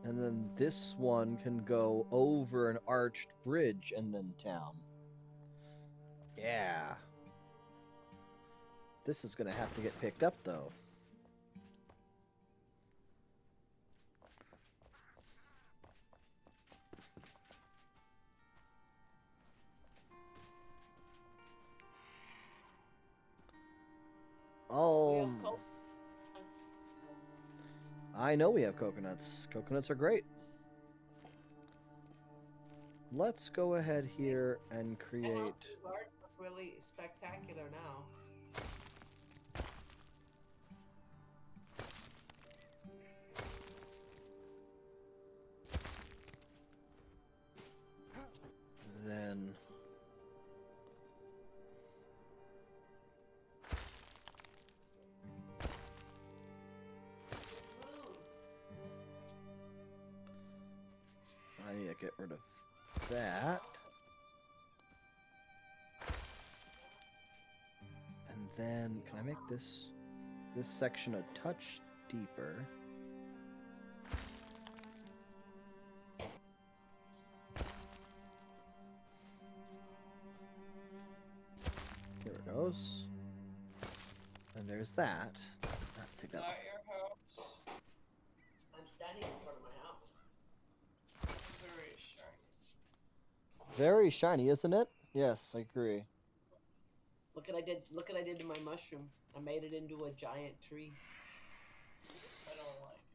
Speaker 1: And then this one can go over an arched bridge and then down. Yeah. This is going to have to get picked up, though. Oh, I know we have coconuts. Coconuts are great. Let's go ahead here and create...
Speaker 2: really spectacular now.
Speaker 1: Then... I need to get rid of that. And then, can I make this section a touch deeper? Here it goes. And there's that. Take that off.
Speaker 2: I'm standing in front of my house.
Speaker 3: Very shiny.
Speaker 1: Very shiny, isn't it? Yes, I agree.
Speaker 2: Look what I did to my mushroom. I made it into a giant tree.
Speaker 3: I don't like it.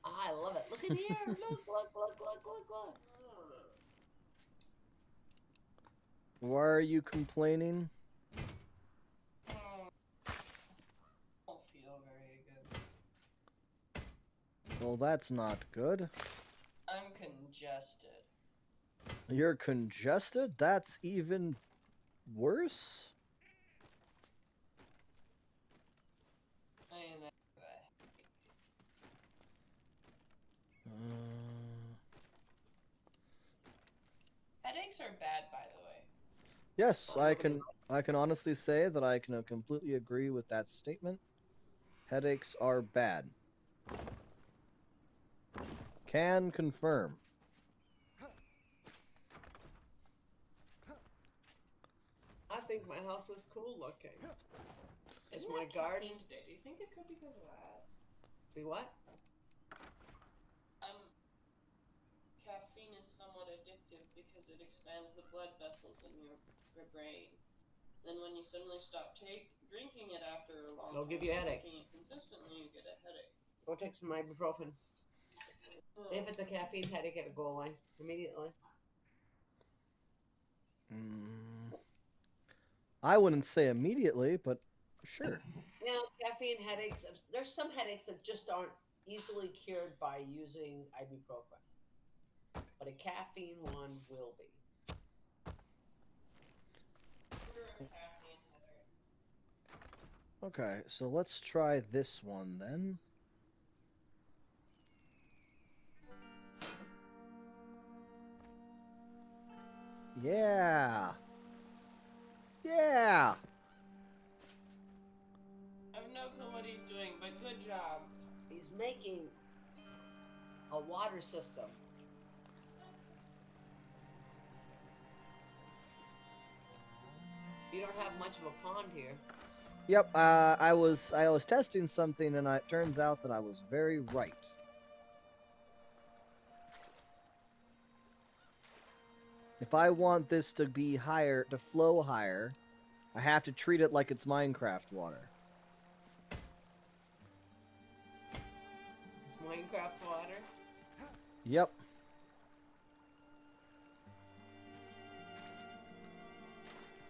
Speaker 2: I love it. Look in here. Look.
Speaker 1: Why are you complaining?
Speaker 3: I don't feel very good.
Speaker 1: Well, that's not good.
Speaker 3: I'm congested.
Speaker 1: You're congested? That's even worse?
Speaker 3: I know. Headaches are bad, by the way.
Speaker 1: Yes, I can honestly say that I can completely agree with that statement. Headaches are bad. Can confirm.
Speaker 2: I think my house is cool looking. It's
Speaker 3: Isn't
Speaker 2: my
Speaker 3: that
Speaker 2: garden.
Speaker 3: caffeine today? Do you think it could be because of that?
Speaker 2: Be what?
Speaker 3: Caffeine is somewhat addictive because it expands the blood vessels in your brain. Then when you suddenly stop drinking it after a long
Speaker 2: It'll
Speaker 3: time,
Speaker 2: give you a headache.
Speaker 3: drinking it consistently, you get a headache.
Speaker 2: Go take some ibuprofen. If it's a caffeine headache, it'll go away immediately.
Speaker 1: I wouldn't say immediately, but sure.
Speaker 2: Now, caffeine headaches, there's some headaches that just aren't easily cured by using ibuprofen. But a caffeine one will be.
Speaker 1: Okay, so let's try this one then. Yeah. Yeah.
Speaker 3: I have no clue what he's doing, but good job.
Speaker 2: He's making a water system. You don't have much of a pond here.
Speaker 1: Yep, I was testing something, and it turns out that I was very right. If I want this to be higher, to flow higher, I have to treat it like it's Minecraft water.
Speaker 2: It's Minecraft water.
Speaker 1: Yep.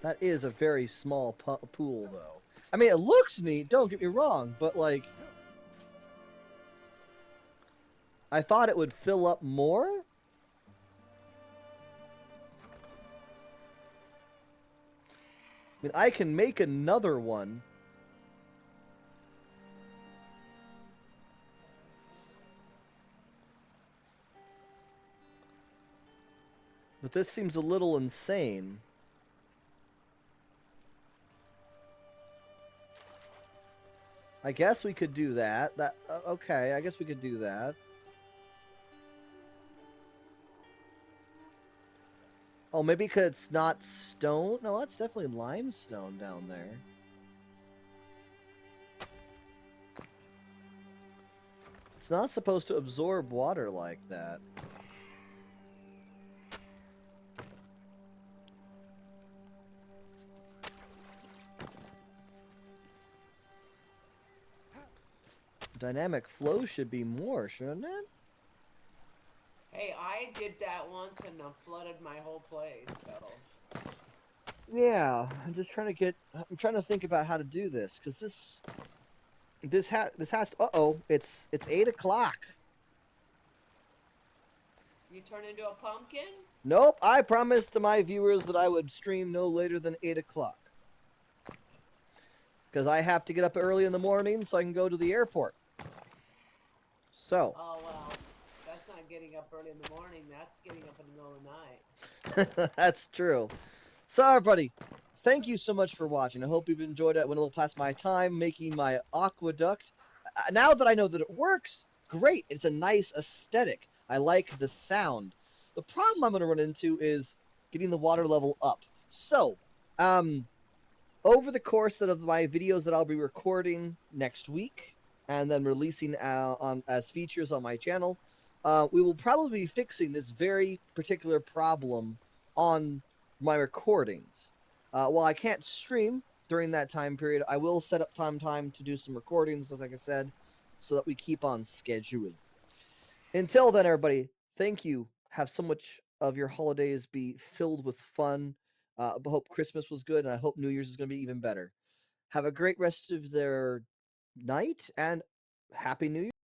Speaker 1: That is a very small pool, though. I mean, it looks neat, don't get me wrong, but, like, I thought it would fill up more? I mean, I can make another one. But this seems a little insane. I guess we could do that. Okay, I guess we could do that. Oh, maybe because it's not stone? No, that's definitely limestone down there. It's not supposed to absorb water like that. Dynamic flow should be more, shouldn't it?
Speaker 2: Hey, I did that once and flooded my whole place. So
Speaker 1: Yeah, I'm just trying to get. I'm trying to think about how to do this because this has. Uh-oh, it's 8 o'clock.
Speaker 2: you turn into a pumpkin?
Speaker 1: Nope, I promised to my viewers that I would stream no later than 8 o'clock. Because I have to get up early in the morning so I can go to the airport. So.
Speaker 2: Oh well, that's not getting up early in the morning. That's getting up in the middle of the night.
Speaker 1: That's true. So, everybody, thank you so much for watching. I hope you've enjoyed it. I went a little past my time making my aqueduct. Now that I know that it works, great. It's a nice aesthetic. I like the sound. The problem I'm going to run into is getting the water level up. So, over the course of my videos that I'll be recording next week and then releasing as features on my channel, we will probably be fixing this very particular problem on my recordings. While I can't stream during that time period, I will set up time to do some recordings, like I said, so that we keep on schedule. Until then, everybody, thank you. Have so much of your holidays be filled with fun. I hope Christmas was good, and I hope New Year's is going to be even better. Have a great rest of their night, and Happy New Year.